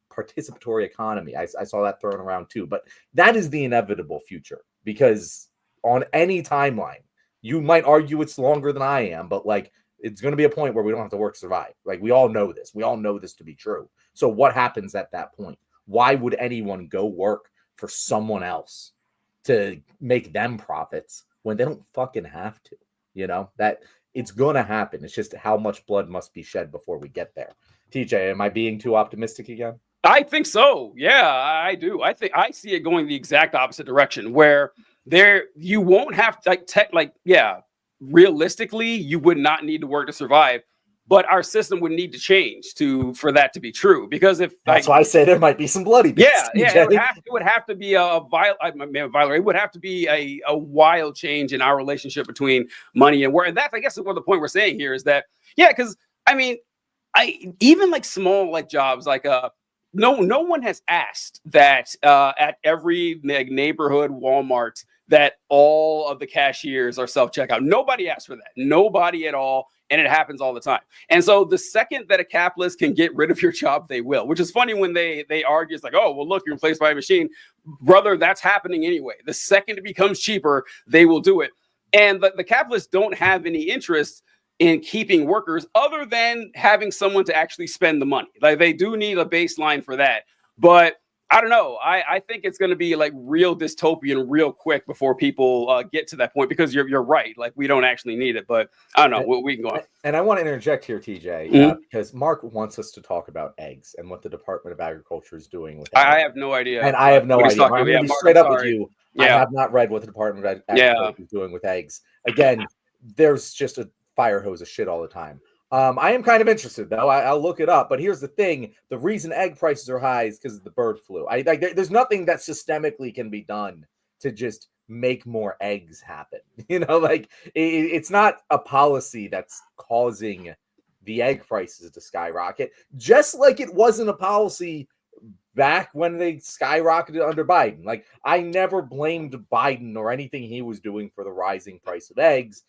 participatory economy. I saw that thrown around too. But that is the inevitable future, because on any timeline, you might argue it's longer than I am, but like, it's going to be a point where we don't have to work to survive. Like, we all know this. We all know this to be true. So what happens at that point? Why would anyone go work for someone else to make them profits when they don't fucking have to? You know, that it's going to happen. It's just how much blood must be shed before we get there. TJ, am I being too optimistic again? I think so. Yeah, I do. I think I see it going the exact opposite direction, where you won't have to realistically, you would not need to work to survive, but our system would need to change for that to be true. Because if that's why I say there might be some bloody bits. It would have to be it would have to be a wild change in our relationship between money and work. And that's, I guess, what the point we're saying here is that, because I mean, even like small like jobs, like no one has asked that at every neighborhood Walmart that all of the cashiers are self-checkout. Nobody asked for that. Nobody at all. And it happens all the time. And so the second that a capitalist can get rid of your job, they will, which is funny when they argue. It's like, oh, well, look, you're replaced by a machine. Brother, that's happening anyway. The second it becomes cheaper, they will do it. And the capitalists don't have any interest in keeping workers other than having someone to actually spend the money. Like, they do need a baseline for that. But I don't know. I think it's going to be like real dystopian real quick before people get to that point, because you're right. Like, we don't actually need it, but I don't know. We can go on. And I want to interject here, TJ, because Mark wants us to talk about eggs and what the Department of Agriculture is doing with eggs. I have no idea. And I have no idea. I'm going to be straight up with you. Yeah. I have not read what the Department of Agriculture is doing with eggs. Again, there's just a fire hose of shit all the time. I am kind of interested, though. I'll look it up. But here's the thing. The reason egg prices are high is because of the bird flu. There's nothing that systemically can be done to just make more eggs happen. You know, like, it's not a policy that's causing the egg prices to skyrocket, just like it wasn't a policy back when they skyrocketed under Biden. Like, I never blamed Biden or anything he was doing for the rising price of eggs.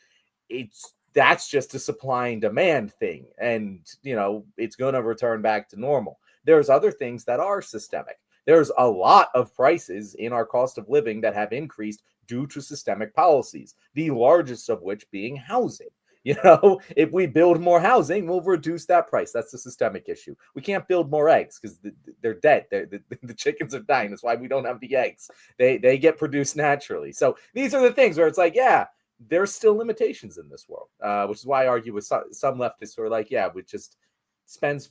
That's just a supply and demand thing. And, you know, it's going to return back to normal. There's other things that are systemic. There's a lot of prices in our cost of living that have increased due to systemic policies, the largest of which being housing. You know, if we build more housing, we'll reduce that price. That's the systemic issue. We can't build more eggs because they're dead. The chickens are dying. That's why we don't have the eggs. They get produced naturally. So these are the things where it's like, yeah, there's still limitations in this world, which is why I argue with some leftists who are like, yeah, we just spend.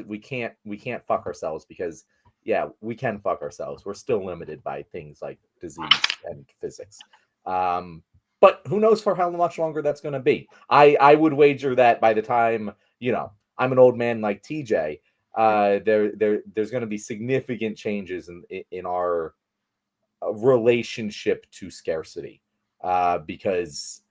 We can't fuck ourselves because, yeah, we can fuck ourselves. We're still limited by things like disease and physics. But who knows for how much longer that's going to be. I would wager that by the time, you know, I'm an old man like TJ, there's going to be significant changes in our relationship to scarcity. Because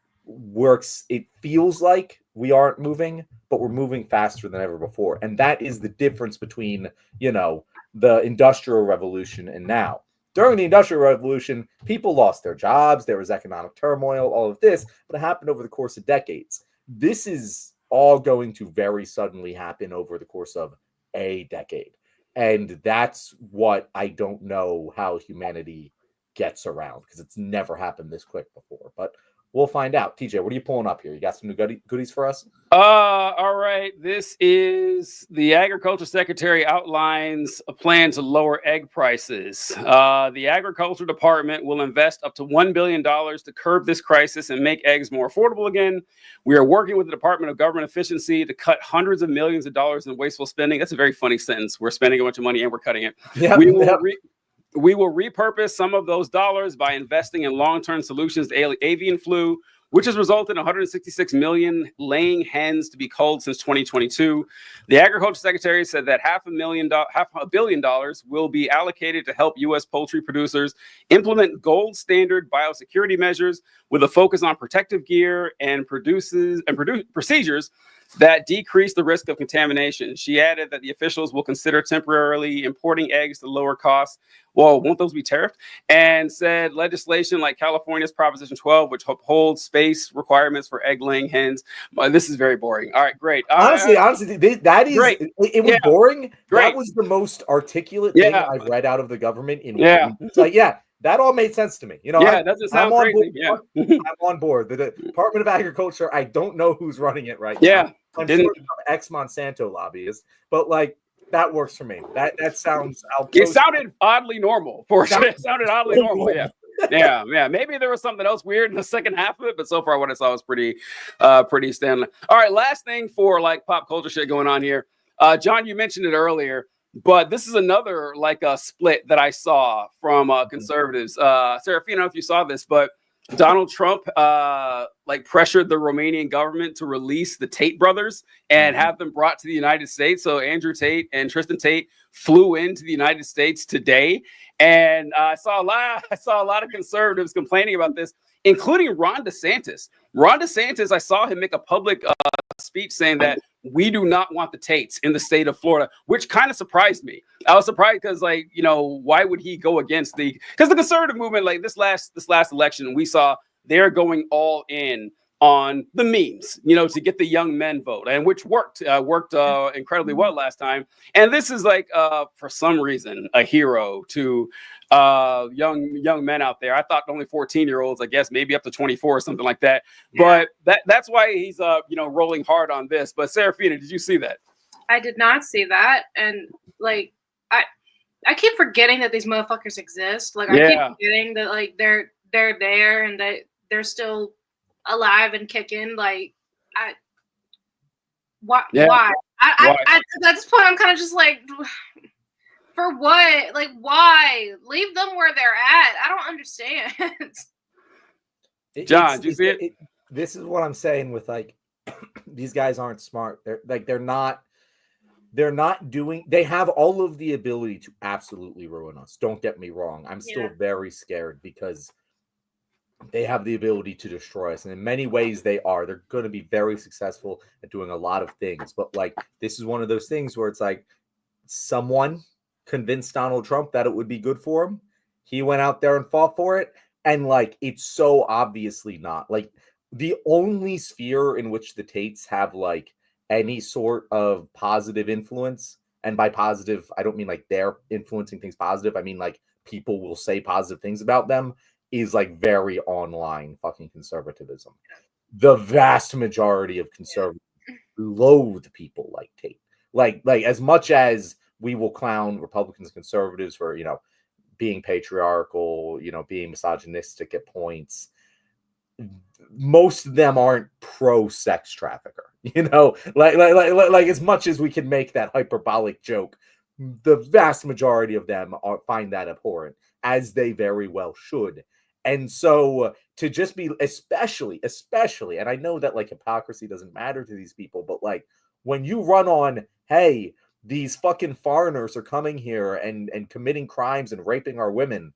it feels like we aren't moving, but we're moving faster than ever before. And that is the difference between, you know, the Industrial Revolution and now. During the Industrial Revolution, people lost their jobs. There was economic turmoil, all of this, but it happened over the course of decades. This is all going to very suddenly happen over the course of a decade. And that's what I don't know how humanity gets around, because it's never happened this quick before. But we'll find out. TJ, what are you pulling up here? You got some new goodies for us? All right. This is the Agriculture Secretary outlines a plan to lower egg prices. The Agriculture Department will invest up to $1 billion to curb this crisis and make eggs more affordable again. We are working with the Department of Government Efficiency to cut hundreds of millions of dollars in wasteful spending. That's a very funny sentence. We're spending a bunch of money and we're cutting it. Yep, We will repurpose some of those dollars by investing in long-term solutions to avian flu, which has resulted in 166 million laying hens to be culled since 2022. The Agriculture Secretary said that $500 million will be allocated to help U.S. poultry producers implement gold standard biosecurity measures with a focus on protective gear and procedures that decrease the risk of contamination. She added that the officials will consider temporarily importing eggs to lower costs well, won't those be tariffed? And said legislation like California's Proposition 12, which upholds space requirements for egg-laying hens. This is very boring. All right, great. Honestly, that is great. It was boring. Great. That was the most articulate thing I've read out of the government in weeks. Like, that all made sense to me. You know, that doesn't sound crazy. I'm on board. The Department of Agriculture, I don't know who's running it right now. I'm sure some ex-Monsanto lobbyists, but like, that works for me. That sounds. It sounded oddly normal. It sounded oddly normal. Yeah. Maybe there was something else weird in the second half of it, but so far what I saw was pretty standard. All right, last thing for like pop culture shit going on here. John, you mentioned it earlier, but this is another like a split that I saw from conservatives. Serafina, I don't know if you saw this, but Donald Trump like pressured the Romanian government to release the Tate brothers and have them brought to the United States. So Andrew Tate and Tristan Tate flew into the United States today, and I saw a lot of conservatives complaining about this, including Ron DeSantis. Ron DeSantis, I saw him make a public speech saying that we do not want the Tates in the state of Florida, which kind of surprised me. I was surprised because, like, you know, why would he go against because the conservative movement, like this last election, we saw they're going all in on the memes, you know, to get the young men vote, and which worked incredibly well last time. And this is like, for some reason, a hero to young men out there. I thought only 14-year-olds, I guess maybe up to 24 or something like that. But that's why he's rolling hard on this. But Serafina, did you see that? I did not see that, and like I keep forgetting that these motherfuckers exist. Like I keep forgetting that like they're there and that they're still alive and kicking. Like why? At this point, I'm kind of just like, for what? Like, why? Leave them where they're at. I don't understand. John, do you see it? This is what I'm saying with like, these guys aren't smart. They're not doing. They have all of the ability to absolutely ruin us. Don't get me wrong. I'm still very scared because they have the ability to destroy us, and in many ways they are. They're going to be very successful at doing a lot of things. But like, this is one of those things where it's like, someone convinced Donald Trump that it would be good for him. He went out there and fought for it, and like, it's so obviously not. Like, the only sphere in which the Tates have like any sort of positive influence, and by positive I don't mean like they're influencing things positive, I mean like people will say positive things about them, is like very online fucking conservatism. The vast majority of conservatives loathe people like Tate. Like as much as we will clown Republicans and conservatives for, you know, being patriarchal, you know, being misogynistic at points, most of them aren't pro sex trafficker, you know, like as much as we can make that hyperbolic joke, the vast majority of them find that abhorrent, as they very well should. And so to just be especially, and I know that like hypocrisy doesn't matter to these people, but like when you run on, hey, these fucking foreigners are coming here and committing crimes and raping our women,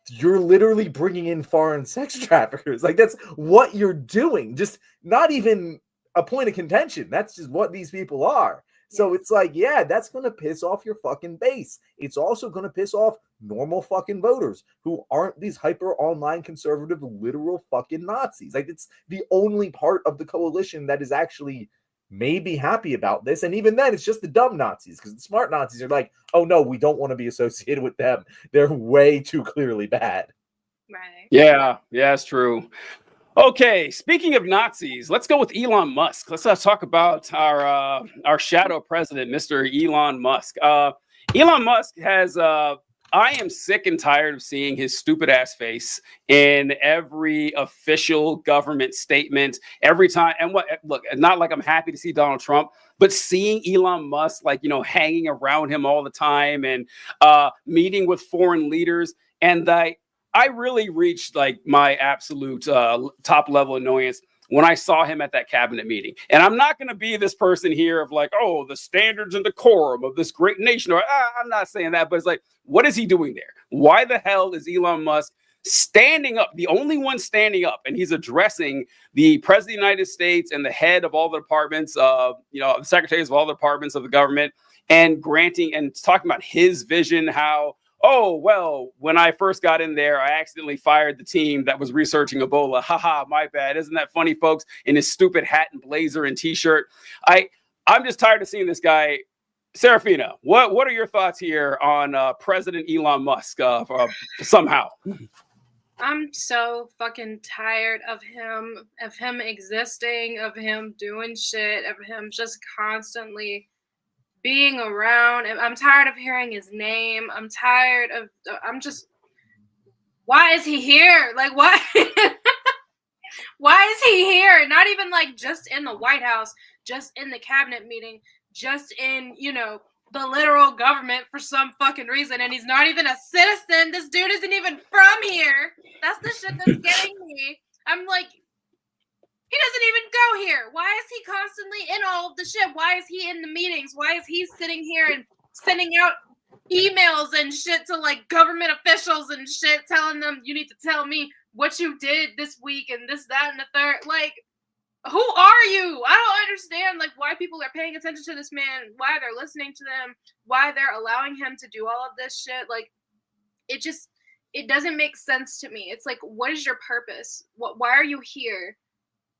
you're literally bringing in foreign sex traffickers. Like, that's what you're doing. Just not even a point of contention. That's just what these people are. So it's like, yeah, that's going to piss off your fucking base. It's also going to piss off normal fucking voters who aren't these hyper online conservative, literal fucking Nazis. Like, it's the only part of the coalition that is actually maybe happy about this. And even then, it's just the dumb Nazis, because the smart Nazis are like, oh no, we don't want to be associated with them. They're way too clearly bad. Right. Yeah, it's true. Okay, speaking of Nazis, let's go with Elon Musk. Let's talk about our shadow president, Mr. Elon Musk. Elon Musk has I am sick and tired of seeing his stupid ass face in every official government statement every time. And look, not like I'm happy to see Donald Trump, but seeing Elon Musk, like, you know, hanging around him all the time and meeting with foreign leaders. And I really reached like my absolute top level annoyance when I saw him at that cabinet meeting. And I'm not going to be this person here of like, oh, the standards and decorum of this great nation. Or I'm not saying that, but it's like, what is he doing there? Why the hell is Elon Musk standing up, the only one standing up, and he's addressing the president of the United States and the head of all the departments, the secretaries of all the departments of the government, and granting and talking about his vision, how, oh, well, when I first got in there, I accidentally fired the team that was researching Ebola. Haha, my bad. Isn't that funny, folks? In his stupid hat and blazer and t-shirt. I'm just tired of seeing this guy. Serafina, what are your thoughts here on President Elon Musk somehow? I'm so fucking tired of him existing, of him doing shit, of him just constantly being around. I'm tired of hearing his name. Why is he here? Like, why? Why is he here? Not even like just in the White House, just in the cabinet meeting, just in, the literal government for some fucking reason. And he's not even a citizen. This dude isn't even from here. That's the shit that's getting me. I'm like, he doesn't even go here. Why is he constantly in all of the shit? Why is he in the meetings? Why is he sitting here and sending out emails and shit to like government officials and shit, telling them, you need to tell me what you did this week and this, that, and the third? Like, who are you? I don't understand like why people are paying attention to this man, why they're listening to them, why they're allowing him to do all of this shit. Like, it doesn't make sense to me. It's like, what is your purpose? Why are you here?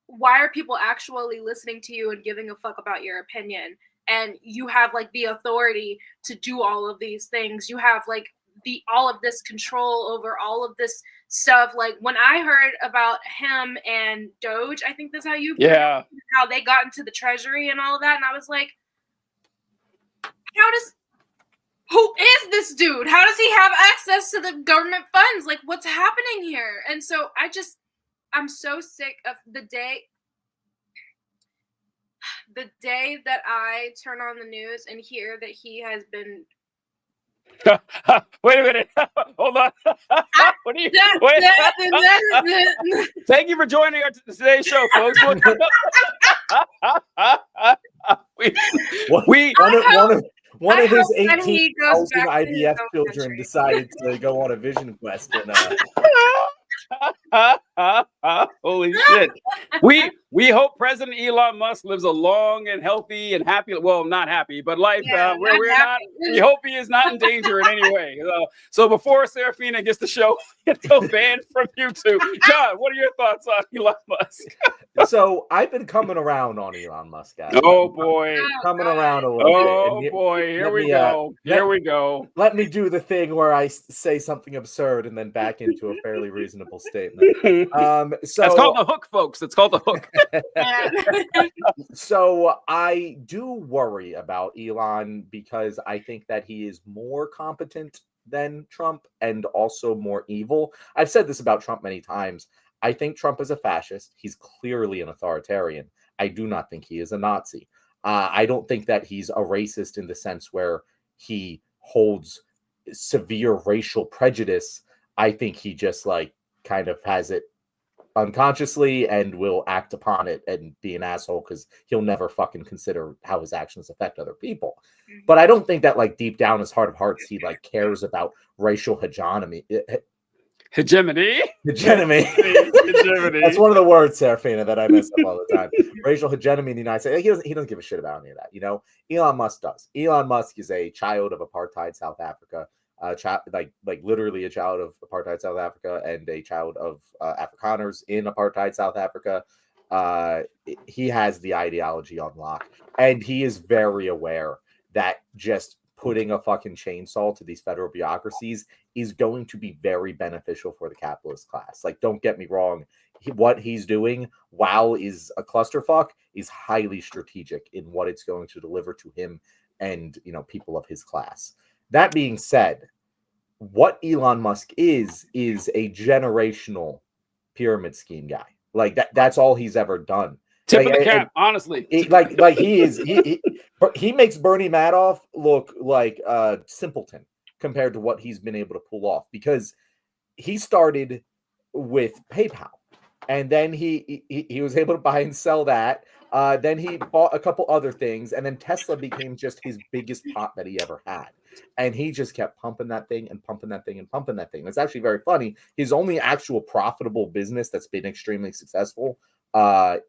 Why are people actually listening to you and giving a fuck about your opinion? And you have like the authority to do all of these things. You have like all of this control over all of this stuff. Like when I heard about him and Doge, I think that's how you how they got into the treasury and all of that, and I was like, who is this dude? How does he have access to the government funds? Like, what's happening here? And so I'm so sick of the day that I turn on the news and hear that he has been. Wait a minute. Hold on. What are you? Thank you for joining today's show, folks. One of his 18,000 IVF children decided to go on a vision quest. Holy shit. We hope President Elon Musk lives a long and healthy and happy, well, not happy, but life where we're not. We hope he is not in danger in any way. So before Serafina gets the show banned from YouTube, John, what are your thoughts on Elon Musk? So I've been coming around on Elon Musk, guys. Oh boy, coming around a little bit. Oh boy, here we go. Here we go. Let me do the thing where I say something absurd and then back into a fairly reasonable statement. So it's called the hook, folks. It's called the hook. So I do worry about Elon because I think that he is more competent than Trump and also more evil. I've said this about Trump many times. I think Trump is a fascist. He's clearly an authoritarian. I do not think he is a Nazi. I don't think that he's a racist in the sense where he holds severe racial prejudice. I think he just like kind of has it unconsciously and will act upon it and be an asshole because he'll never fucking consider how his actions affect other people. But I don't think that like deep down his heart of hearts he like cares about racial hegemony. Hegemony. That's one of the words, Serafina, that I mess up all the time. Racial hegemony in the United States. He doesn't give a shit about any of that. Elon Musk does. Elon Musk is a child of apartheid South Africa. Like literally a child of apartheid South Africa and a child of Afrikaners in apartheid South Africa. He has the ideology on lock, and he is very aware that just putting a fucking chainsaw to these federal bureaucracies is going to be very beneficial for the capitalist class. Like, don't get me wrong. What he's doing, while is a clusterfuck, is highly strategic in what it's going to deliver to him and, people of his class. That being said, what Elon Musk is a generational pyramid scheme guy. Like that's all he's ever done. Tip of the cap, honestly. He makes Bernie Madoff look like a simpleton compared to what he's been able to pull off, because he started with PayPal and then he was able to buy and sell that. Then he bought a couple other things, and then Tesla became just his biggest pot that he ever had. And he just kept pumping that thing and pumping that thing and pumping that thing. It's actually very funny. His only actual profitable business that's been extremely successful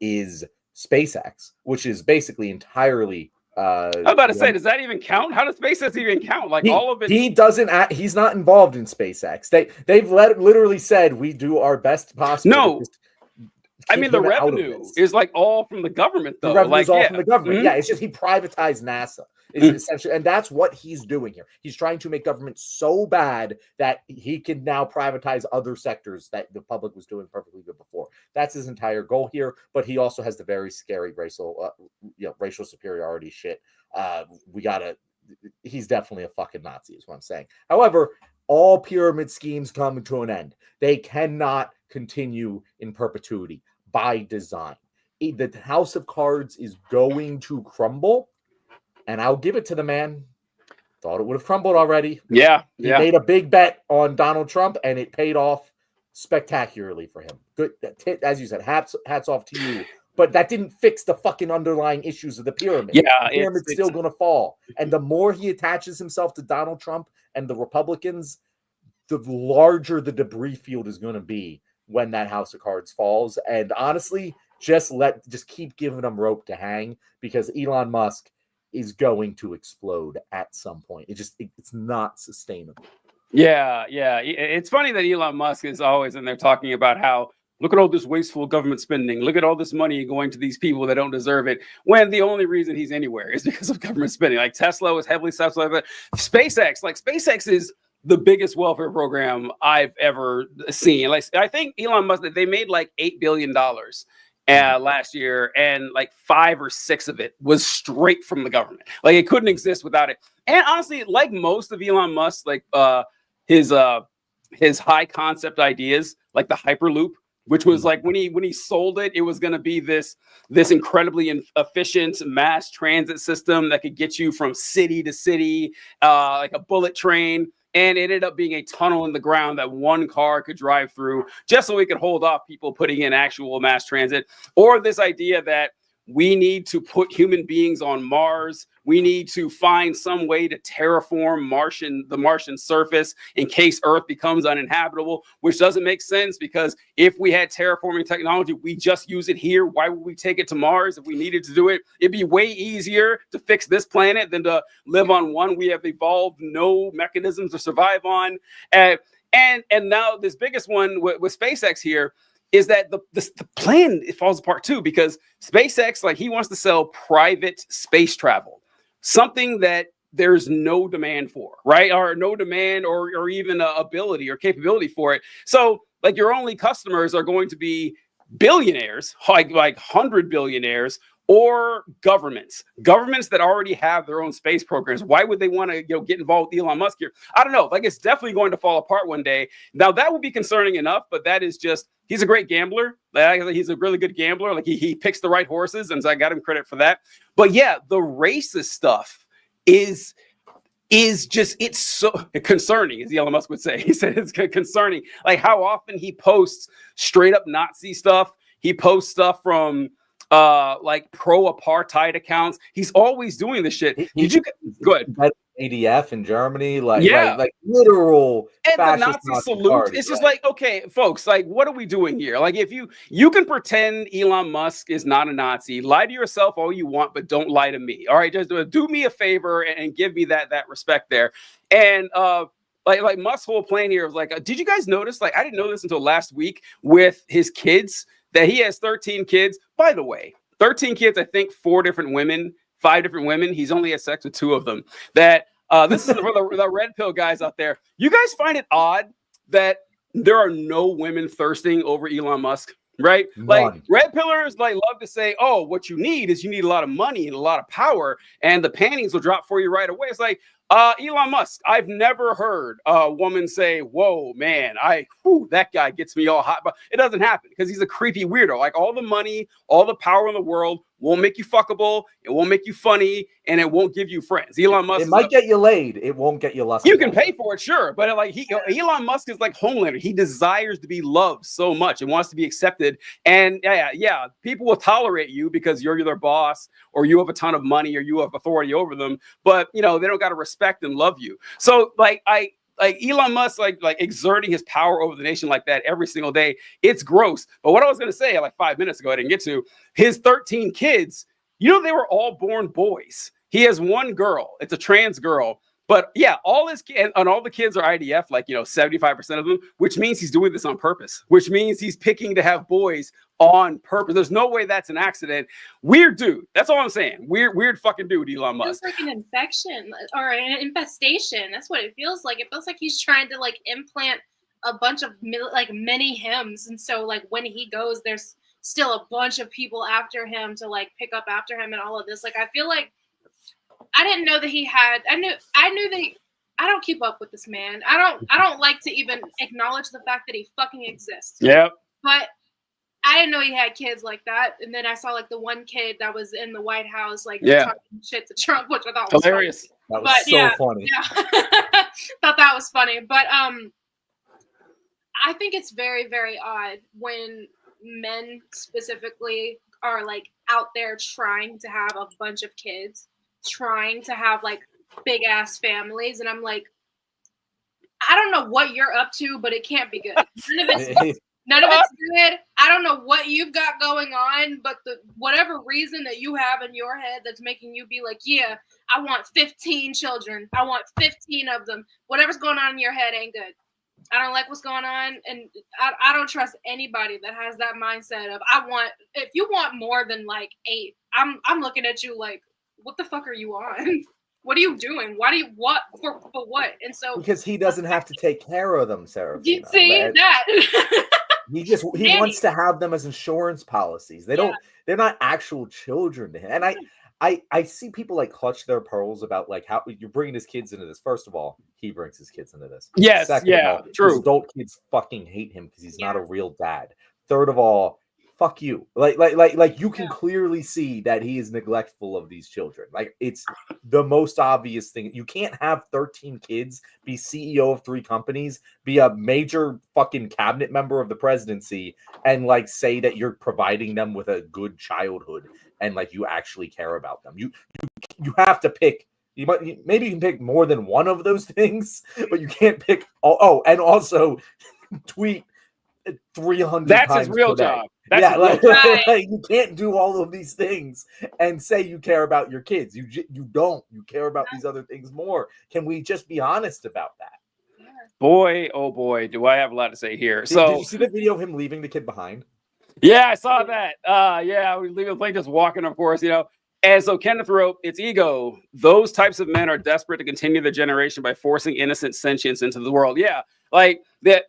is SpaceX, which is basically entirely. I'm about to say, does that even count? How does SpaceX even count? Like all of it. He doesn't. He's not involved in SpaceX. They've literally said we do our best possible. No. I mean, the revenue is like all from the government, though. The revenue is all yeah. from the government. Mm-hmm. Yeah, it's just he privatized NASA. Essentially, and that's what he's doing here. He's trying to make government so bad that he can now privatize other sectors that the public was doing perfectly good before. That's his entire goal here. But he also has the very scary racial superiority shit. He's definitely a fucking Nazi, is what I'm saying. However, all pyramid schemes come to an end. They cannot continue in perpetuity by design. The house of cards is going to crumble. And I'll give it to the man. Thought it would have crumbled already. Yeah. He made a big bet on Donald Trump, and it paid off spectacularly for him. Good, as you said, hats off to you. But that didn't fix the fucking underlying issues of the pyramid. Yeah, the pyramid's still going to fall. And the more he attaches himself to Donald Trump and the Republicans, the larger the debris field is going to be when that house of cards falls. And honestly, just keep giving them rope to hang, because Elon Musk is going to explode at some point. It's not sustainable. Yeah. It's funny that Elon Musk is always in there talking about how, look at all this wasteful government spending. Look at all this money going to these people that don't deserve it. When the only reason he's anywhere is because of government spending. Like Tesla was heavily subsidized. SpaceX is the biggest welfare program I've ever seen. Like, I think Elon Musk, they made like $8 billion last year, and like 5 or 6 of it was straight from the government. Like, it couldn't exist without it. And honestly, like most of Elon Musk, like his high concept ideas, like the Hyperloop, which was like when he sold it, it was going to be this incredibly efficient mass transit system that could get you from city to city, like a bullet train. And it ended up being a tunnel in the ground that one car could drive through, just so we could hold off people putting in actual mass transit. Or this idea that we need to put human beings on Mars. We need to find some way to terraform the Martian surface in case Earth becomes uninhabitable, which doesn't make sense, because if we had terraforming technology, we just use it here. Why would we take it to Mars if we needed to do it? It'd be way easier to fix this planet than to live on one we have evolved no mechanisms to survive on. And now this biggest one with SpaceX here is that the plan, it falls apart too, because SpaceX, like, he wants to sell private space travel, something that there's no demand for, right? Or no demand or even ability or capability for it. So like, your only customers are going to be billionaires, like 100 billionaires, or governments that already have their own space programs. Why would they want to get involved with Elon Musk here? I don't know. Like, it's definitely going to fall apart one day. Now, that would be concerning enough, but that is just, he's a great gambler. He's a really good gambler. Like, he picks the right horses, and so I got him credit for that. But yeah, the racist stuff is just, it's so concerning, as Elon Musk would say. He said it's concerning. Like, how often he posts straight up Nazi stuff. He posts stuff from like pro-apartheid accounts. He's always doing this shit. Go ahead. ADF in Germany, like and literal the Nazi salute. Party, it's just like, okay, folks, like, what are we doing here? Like, if you can pretend Elon Musk is not a Nazi, lie to yourself all you want, but don't lie to me. All right, just do me a favor and give me that respect there. And like Musk's whole plan here was like, did you guys notice? Like, I didn't know this until last week with his kids, that he has 13 kids. By the way, 13 kids, I think 5 different women. He's only had sex with 2 of them. That this is for the red pill guys out there. You guys find it odd that there are no women thirsting over Elon Musk, right? None. Like, red pillars love to say, oh, what you need is a lot of money and a lot of power, and the panties will drop for you right away. It's like, Elon Musk, I've never heard a woman say, whoa, man, that guy gets me all hot. But it doesn't happen because he's a creepy weirdo. Like, all the money, all the power in the world won't make you fuckable, it won't make you funny, and it won't give you friends. Elon Musk It might get you laid. It won't get you lusted. You can pay for it, sure, but like Elon Musk is like Homelander. He desires to be loved so much and wants to be accepted. And yeah, people will tolerate you because you're their boss, or you have a ton of money, or you have authority over them. But they don't got to respect and love you. So like Elon Musk, like exerting his power over the nation like that every single day, it's gross. But what I was going to say like 5 minutes ago, I didn't get to, his 13 kids, they were all born boys. He has one girl. It's a trans girl. But yeah, all his kids and all the kids are IDF, like 75% of them, which means he's doing this on purpose, which means he's picking to have boys on purpose. There's no way that's an accident. Weird dude. That's all I'm saying. Weird fucking dude, Elon Musk. It feels like an infection or an infestation. That's what it feels like. It feels like he's trying to like implant a bunch of like mini hymns, and so like when he goes, there's still a bunch of people after him to like pick up after him and all of this. Like I feel like I didn't know that he had. I knew that I don't keep up with this man. I don't like to even acknowledge the fact that he fucking exists. Yeah. But I didn't know he had kids like that. And then I saw like the one kid that was in the White House, like talking shit to Trump, which I thought was hilarious. Funny. That was funny. Yeah. Thought that was funny. But I think it's very, very odd when men specifically are like out there trying to have a bunch of kids, trying to have like big ass families, and I'm like, I don't know what you're up to, but it can't be good. None of it's good. I don't know what you've got going on, but whatever reason that you have in your head that's making you be like, yeah, I want 15 children. I want 15 of them. Whatever's going on in your head ain't good. I don't like what's going on, and I don't trust anybody that has that mindset of if you want more than like 8, I'm looking at you like, what the fuck are you on? What are you doing? Why do you for what? And so because he doesn't have to take care of them, Sarah. You see that? he wants to have them as insurance policies. They're not actual children to him. And I see people like clutch their pearls about like how you're bringing his kids into this. First of all, he brings his kids into this. Yes, Second of all, true. His adult kids fucking hate him because he's not a real dad. Third of all, fuck you. Like you can clearly see that he is neglectful of these children. Like it's the most obvious thing. You can't have 13 kids, be CEO of 3 companies, be a major fucking cabinet member of the presidency, and like say that you're providing them with a good childhood and like you actually care about them. You have to pick. Maybe you can pick more than one of those things, but you can't pick. And also tweet 300 That's times his real per day. job. That's like you can't do all of these things and say you care about your kids. You don't. You care about these other things more. Can we just be honest about that? Boy, oh boy, do I have a lot to say here. Did you see the video of him leaving the kid behind? Yeah, I saw that. We leave the plane just walking, of course, And so Kenneth wrote, it's ego. Those types of men are desperate to continue the generation by forcing innocent sentience into the world. Yeah, like that.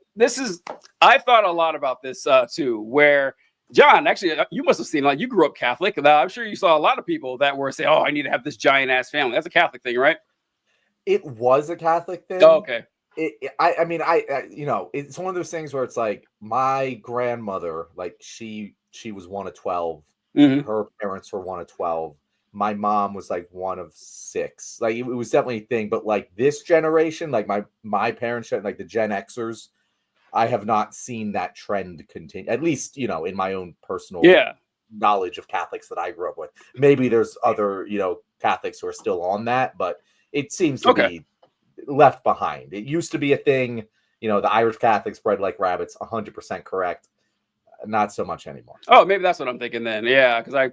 I've thought a lot about this too, where John, actually, you must have seen, like, you grew up Catholic. I'm sure you saw a lot of people that were saying, oh, I need to have this giant ass family. That's a Catholic thing, right? It was a Catholic thing. Oh, okay. I mean, it's one of those things where it's like my grandmother, like she was one of 12. Mm-hmm. Her parents were one of 12. My mom was like one of 6. Like it was definitely a thing. But like this generation, like my parents, like the Gen Xers, I have not seen that trend continue. At least in my own personal knowledge of Catholics that I grew up with. Maybe there's other Catholics who are still on that, but it seems to be left behind. It used to be a thing. The Irish Catholics bred like rabbits. 100% correct. Not so much anymore. Oh, maybe that's what I'm thinking then. Yeah, because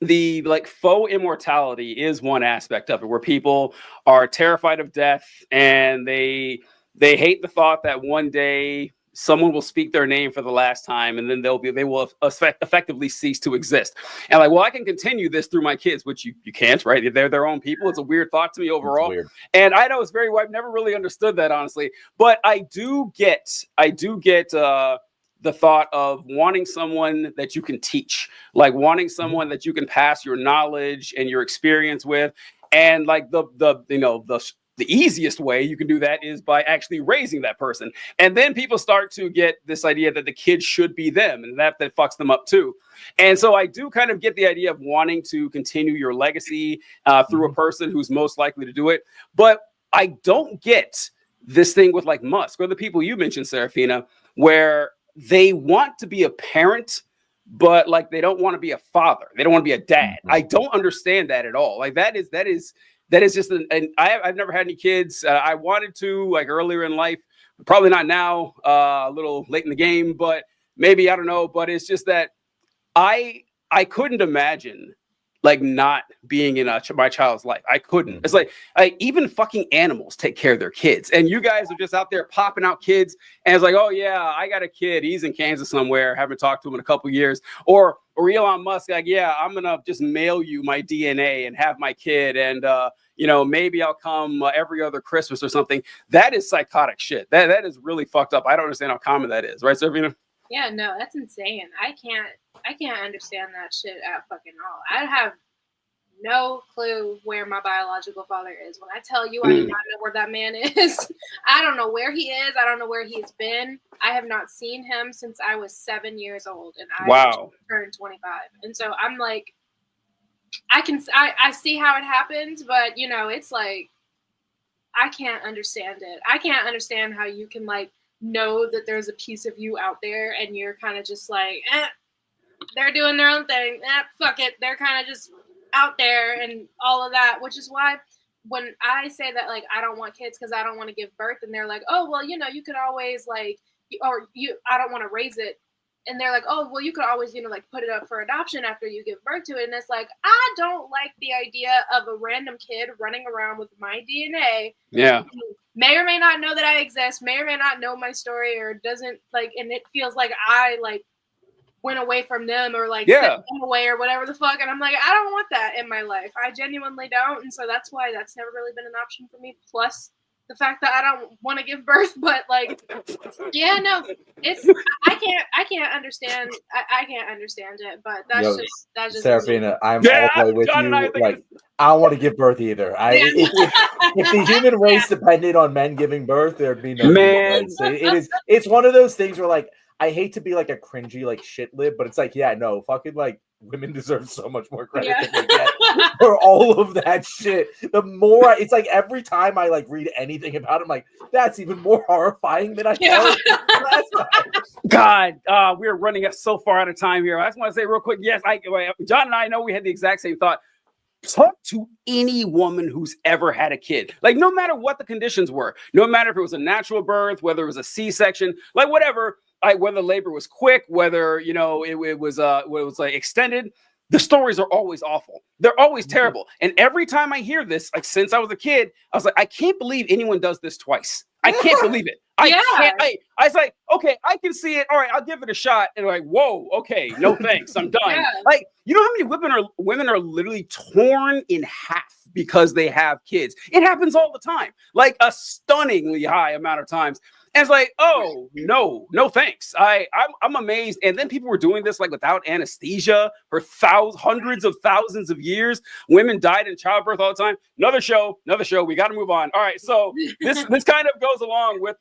the like faux immortality is one aspect of it, where people are terrified of death and they hate the thought that one day someone will speak their name for the last time, and then they will effectively cease to exist. And like, well, I can continue this through my kids, which you can't, right? They're their own people. It's a weird thought to me overall. And I know it's I've never really understood that, honestly, but I do get the thought of wanting someone that you can teach, like wanting someone that you can pass your knowledge and your experience with. And like the the easiest way you can do that is by actually raising that person. And then people start to get this idea that the kid should be them, and that fucks them up too. And so I do kind of get the idea of wanting to continue your legacy through a person who's most likely to do it. But I don't get this thing with like Musk or the people you mentioned, Serafina, where they want to be a parent, but like they don't want to be a father. They don't want to be a dad. I don't understand that at all. Like that is just I've never had any kids. I wanted to like earlier in life, probably not now, a little late in the game, but maybe, I don't know. But it's just that I couldn't imagine like not being in my child's life. I couldn't. It's like even fucking animals take care of their kids, and you guys are just out there popping out kids, and it's like, oh yeah, I got a kid. He's in Kansas somewhere. Haven't talked to him in a couple years. Or Elon Musk, like, yeah, I'm gonna just mail you my DNA and have my kid, and maybe I'll come every other Christmas or something. That is psychotic shit. That is really fucked up. I don't understand how common that is, right, Serafina? Yeah, no, that's insane. I can't understand that shit at fucking all. I have no clue where my biological father is. When I tell you I do not know where that man is, I don't know where he is. I don't know where he's been. I have not seen him since I was 7 years old, and I turned 25. And so I'm like, I see how it happens, but it's like I can't understand it. I can't understand how you can like know that there's a piece of you out there and you're kind of just like, they're doing their own thing. Fuck it. They're kind of just out there and all of that, which is why when I say that, like, I don't want kids because I don't want to give birth, and they're like, oh, well, you could always I don't want to raise it. And they're like, oh, well, you could always, like put it up for adoption after you give birth to it. And it's like, I don't like the idea of a random kid running around with my DNA. Yeah. May or may not know that I exist, may or may not know my story, or doesn't like, and it feels like I like went away from them or like sent them away or whatever the fuck. And I'm like, I don't want that in my life. I genuinely don't. And so that's why that's never really been an option for me. Plus the fact that I don't want to give birth, but like, yeah, no, it's, I can't understand. I can't understand it, but that's just Serafina, I'm all the way with John you. Like, I don't want to give birth either. If the human race depended on men giving birth, there'd be no man. It's one of those things where like, I hate to be like a cringy like shit lib, but it's like, yeah, no, fucking like women deserve so much more credit than they get for all of that shit. The more it's like every time I like read anything about it, I'm like, that's even more horrifying than I thought last time. God, we're running so far out of time here. I just want to say real quick, yes, John and I know we had the exact same thought. Talk to any woman who's ever had a kid. Like, no matter what the conditions were, no matter if it was a natural birth, whether it was a C-section, like whatever, whether labor was quick, whether it was like extended, the stories are always awful. They're always terrible. And every time I hear this, like since I was a kid, I was like, I can't believe anyone does this twice. I can't believe it. I was like, okay, I can see it. All right, I'll give it a shot. And like, whoa, okay, no thanks, I'm done. Yeah. Like, you know how many women are literally torn in half because they have kids? It happens all the time, like a stunningly high amount of times. And it's like, oh no thanks. I'm amazed. And then people were doing this like without anesthesia for hundreds of thousands of years. Women died in childbirth all the time. Another show. We got to move on. All right, so this kind of goes along with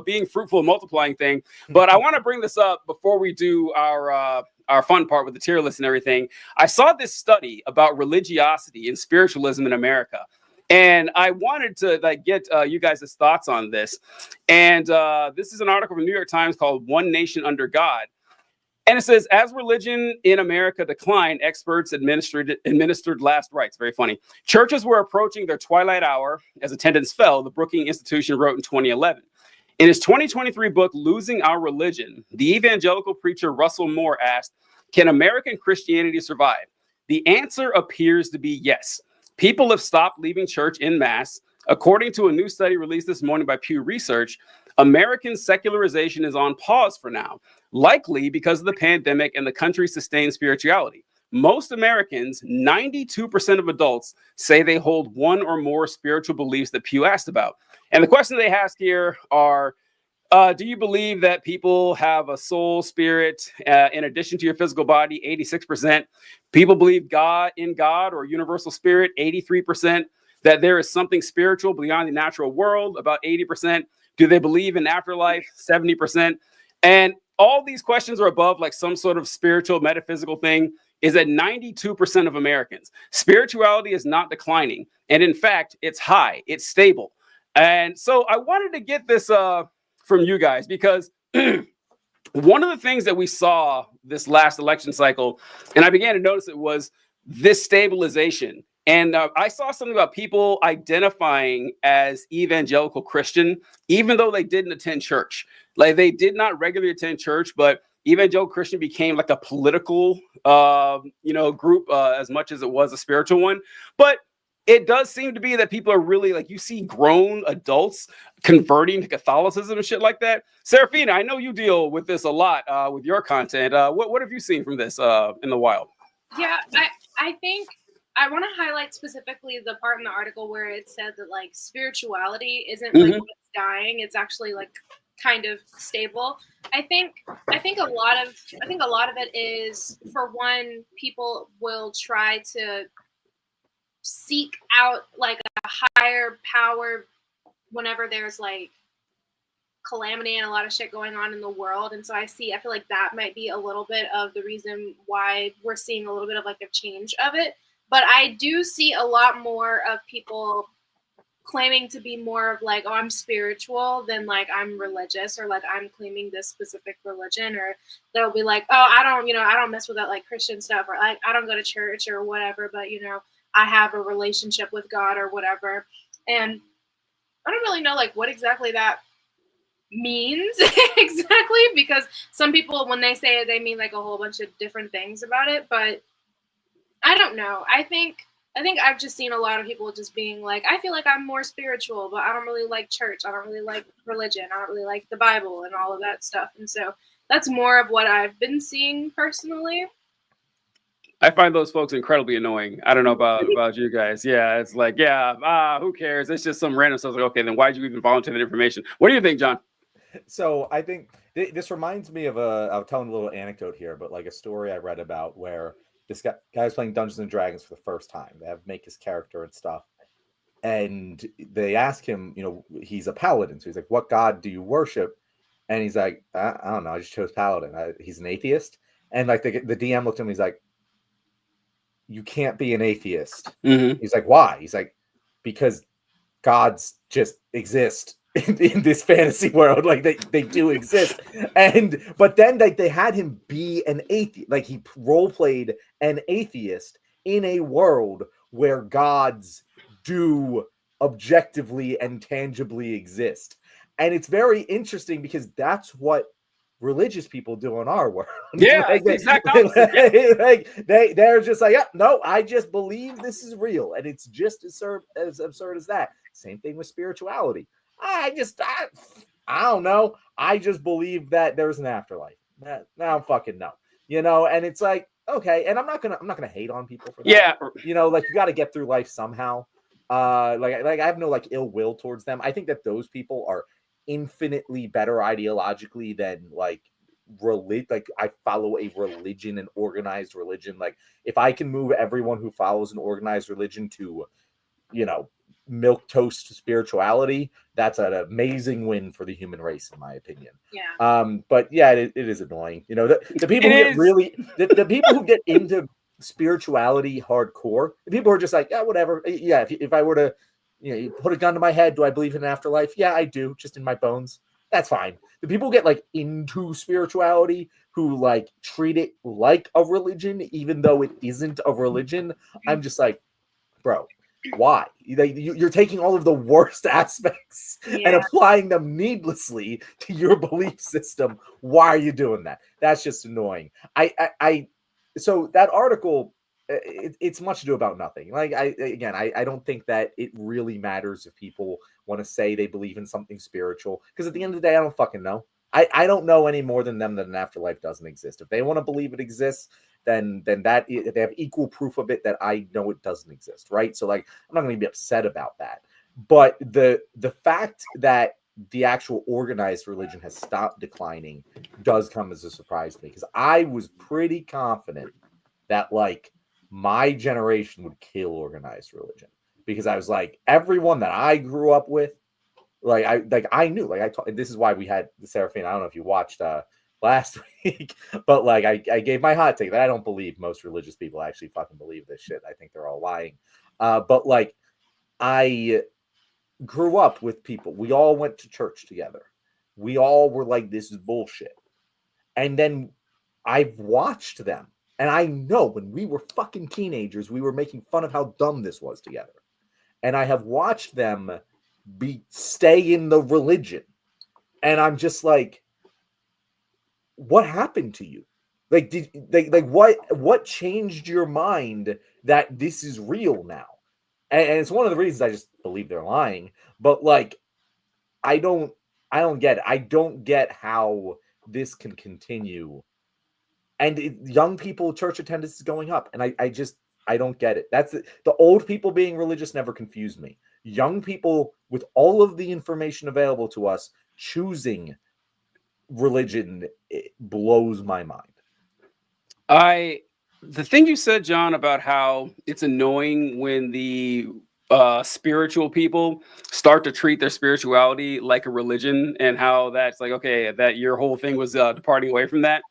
being fruitful and multiplying thing. But I want to bring this up before we do our fun part with the tier list and everything. I saw this study about religiosity and spiritualism in America. And I wanted to get you guys' thoughts on this. And this is an article from the New York Times called One Nation Under God. And it says, as religion in America declined, experts administered last rites. Very funny. Churches were approaching their twilight hour as attendance fell, the Brookings Institution wrote in 2011. In his 2023 book, Losing Our Religion, the evangelical preacher Russell Moore asked, can American Christianity survive? The answer appears to be yes. People have stopped leaving church en masse. According to a new study released this morning by Pew Research, American secularization is on pause for now, likely because of the pandemic and the country's sustained spirituality. Most Americans, 92% of adults, say they hold one or more spiritual beliefs that Pew asked about. And the questions they ask here are, do you believe that people have a soul, spirit, in addition to your physical body? 86%. People believe in God or universal spirit, 83%. that there is something spiritual beyond the natural world, about 80%. Do they believe in afterlife? 70%. And all these questions are above like some sort of spiritual metaphysical thing is at 92% of Americans. Spirituality is not declining. And in fact, it's high, it's stable. And so I wanted to get this from you guys because one of the things that we saw this last election cycle, and I began to notice it, was this stabilization. And I saw something about people identifying as evangelical Christian, even though they didn't attend church. Like they did not regularly attend church, but evangelical Christian became like a political, group as much as it was a spiritual one. But it does seem to be that people are really like, you see grown adults converting to Catholicism and shit like that. Serafina, I know you deal with this a lot with your content. What have you seen from this in the wild? Yeah, I think I want to highlight specifically the part in the article where it said that like spirituality isn't like what's dying; it's actually like kind of stable. I think a lot of it is, for one, people will try to seek out like a higher power whenever there's like calamity and a lot of shit going on in the world. And so I feel like that might be a little bit of the reason why we're seeing a little bit of like a change of it. But I do see a lot more of people claiming to be more of like, oh, I'm spiritual than like I'm religious, or like I'm claiming this specific religion, or they'll be like, oh, I don't mess with that like Christian stuff, or like I don't go to church or whatever, but I have a relationship with God or whatever. And I don't really know like what exactly that means exactly, because some people, when they say it, they mean like a whole bunch of different things about it. But I don't know. I think I've just seen a lot of people just being like, I feel like I'm more spiritual, but I don't really like church. I don't really like religion. I don't really like the Bible and all of that stuff. And so that's more of what I've been seeing personally. I find those folks incredibly annoying. I don't know about you guys. Yeah, it's like, who cares? It's just some random stuff. Like, okay, then why'd you even volunteer that information? What do you think, John? So I think this reminds me of I'll tell a little anecdote here, but like a story I read about where this guy's playing Dungeons and Dragons for the first time. They have to make his character and stuff. And they ask him, he's a paladin. So he's like, what god do you worship? And he's like, I don't know. I just chose paladin. He's an atheist. And like the DM looked at him. He's like, you can't be an atheist. Mm-hmm. He's like, why? He's like, because gods just exist in this fantasy world. Like they do exist. But then they had him be an atheist. Like he role played an atheist in a world where gods do objectively and tangibly exist. And it's very interesting because that's what religious people do in our world. Yeah, exactly. They're just like, no, I just believe this is real, and it's just as absurd as that. Same thing with spirituality. I don't know. I just believe that there's an afterlife. I don't fucking know. And it's like, okay, and I'm not gonna hate on people for that. Yeah. Like you got to get through life somehow. Like I have no like ill will towards them. I think that those people are infinitely better ideologically than like I follow a religion, an organized religion. Like if I can move everyone who follows an organized religion to milk toast spirituality, that's an amazing win for the human race, in my opinion. But yeah, it is annoying. The people who get really the people who get into spirituality hardcore, the people who are just like, yeah, whatever. Yeah, if I were to you put a gun to my head, do I believe in an afterlife? Yeah, I do, just in my bones. That's fine. The people who get like into spirituality, who like treat it like a religion, even though it isn't a religion, I'm just like, bro, why? You're taking all of the worst aspects and applying them needlessly to your belief system. Why are you doing that? That's just annoying. So that article, it's much ado about nothing. Like I don't think that it really matters if people want to say they believe in something spiritual, because at the end of the day, I don't fucking know. I don't know any more than them that an afterlife doesn't exist. If they want to believe it exists, then that if they have equal proof of it that I know it doesn't exist, right? So like I'm not going to be upset about that. But the fact that the actual organized religion has stopped declining does come as a surprise to me, because I was pretty confident that like my generation would kill organized religion. because I was like, everyone that I grew up with, I knew, this is why we had the Seraphina. I don't know if you watched last week, but like I gave my hot take that I don't believe most religious people actually fucking believe this shit. I think they're all lying. But like I grew up with people. We all went to church together. We all were like, this is bullshit. And then I've watched them. And I know when we were fucking teenagers, we were making fun of how dumb this was together. And I have watched them stay in the religion. And I'm just like, what happened to you? Like, what changed your mind that this is real now? And it's one of the reasons I just believe they're lying. But like, I don't get it. I don't get how this can continue. And young people, church attendance is going up. And I don't get it. That's the old people being religious never confused me. Young people with all of the information available to us choosing religion, it blows my mind. The thing you said, John, about how it's annoying when the spiritual people start to treat their spirituality like a religion, and how that's like, okay, that your whole thing was departing away from that.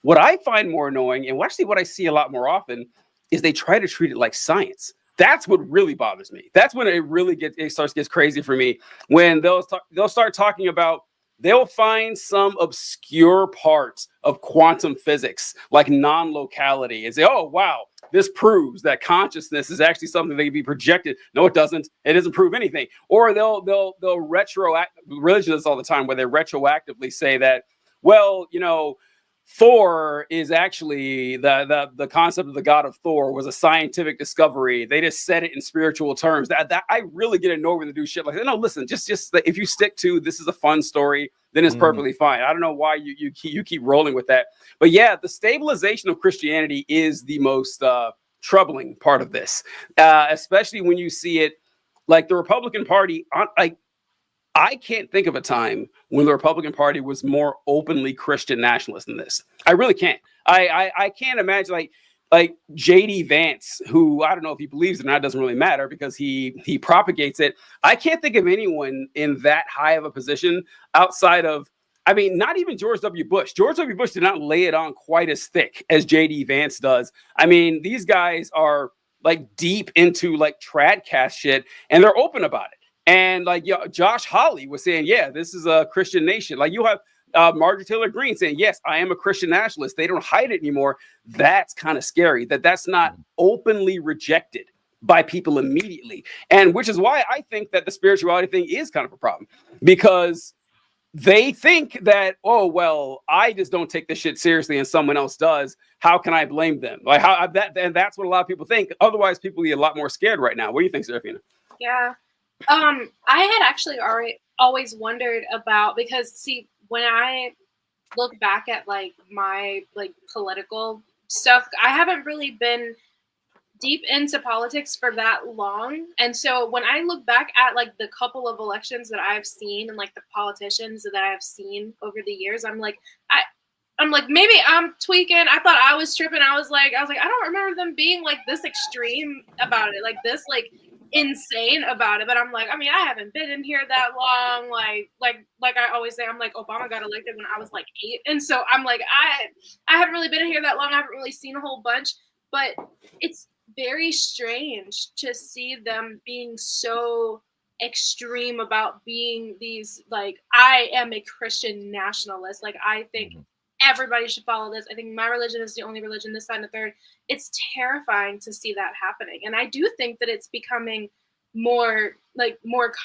What I find more annoying, and actually what I see a lot more often, is they try to treat it like science. That's what really bothers me. That's when it starts to get crazy for me, when they'll start talking about, they'll find some obscure parts of quantum physics, like non-locality, and say, oh, wow, this proves that consciousness is actually something that can be projected. No, it doesn't. It doesn't prove anything. Or they'll religion does all the time, where they retroactively say that, well, Thor is actually the concept of the god of Thor was a scientific discovery. They just said it in spiritual terms. That I really get annoyed when they do shit like that. No, listen, just if you stick to this is a fun story, then it's perfectly fine. I don't know why you keep rolling with that. But yeah, the stabilization of Christianity is the most troubling part of this, especially when you see it like the Republican Party. I can't think of a time when the Republican Party was more openly Christian nationalist than this. I really can't. I can't imagine like J.D. Vance, who I don't know if he believes it or not, it doesn't really matter because he propagates it. I can't think of anyone in that high of a position outside of, I mean, not even George W. Bush. George W. Bush did not lay it on quite as thick as J.D. Vance does. I mean, these guys are like deep into like tradcast shit, and they're open about it. And like Josh Hawley was saying, yeah, this is a Christian nation. Like you have Marjorie Taylor Greene saying, yes, I am a Christian nationalist. They don't hide it anymore. That's kind of scary that's not openly rejected by people immediately. And which is why I think that the spirituality thing is kind of a problem, because they think that, oh, well, I just don't take this shit seriously and someone else does. How can I blame them? Like and that's what a lot of people think. Otherwise, people get a lot more scared right now. What do you think, Seraphina? Yeah. I had actually always wondered about, because see, when I look back at like my like political stuff, I haven't really been deep into politics for that long. And so when I look back at like the couple of elections that I've seen and like the politicians that I've seen over the years, I'm like, maybe I'm tweaking. I thought I was tripping. I was like, I don't remember them being like this extreme about it, like this, like insane about it. But I'm like, I mean, I haven't been in here that long. Like I always say, I'm like, Obama got elected when I was like 8. And so I'm like, I haven't really been in here that long. I haven't really seen a whole bunch, but it's very strange to see them being so extreme about being these, like, I am a Christian nationalist. Like, I think everybody should follow this. I think my religion is the only religion, this, that, and the third. It's terrifying to see that happening. And I do think that it's becoming more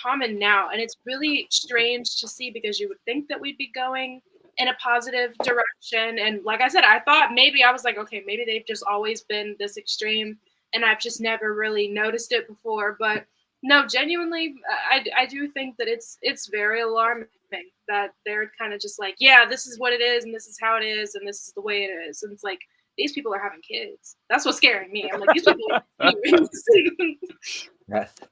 common now. And it's really strange to see, because you would think that we'd be going in a positive direction. And like I said, I thought maybe, I was like, okay, maybe they've just always been this extreme and I've just never really noticed it before. But no, genuinely, I do think that it's very alarming that they're kind of just like, yeah, this is what it is, and this is how it is, and this is the way it is. And it's like, these people are having kids. That's what's scaring me. I'm like, these people are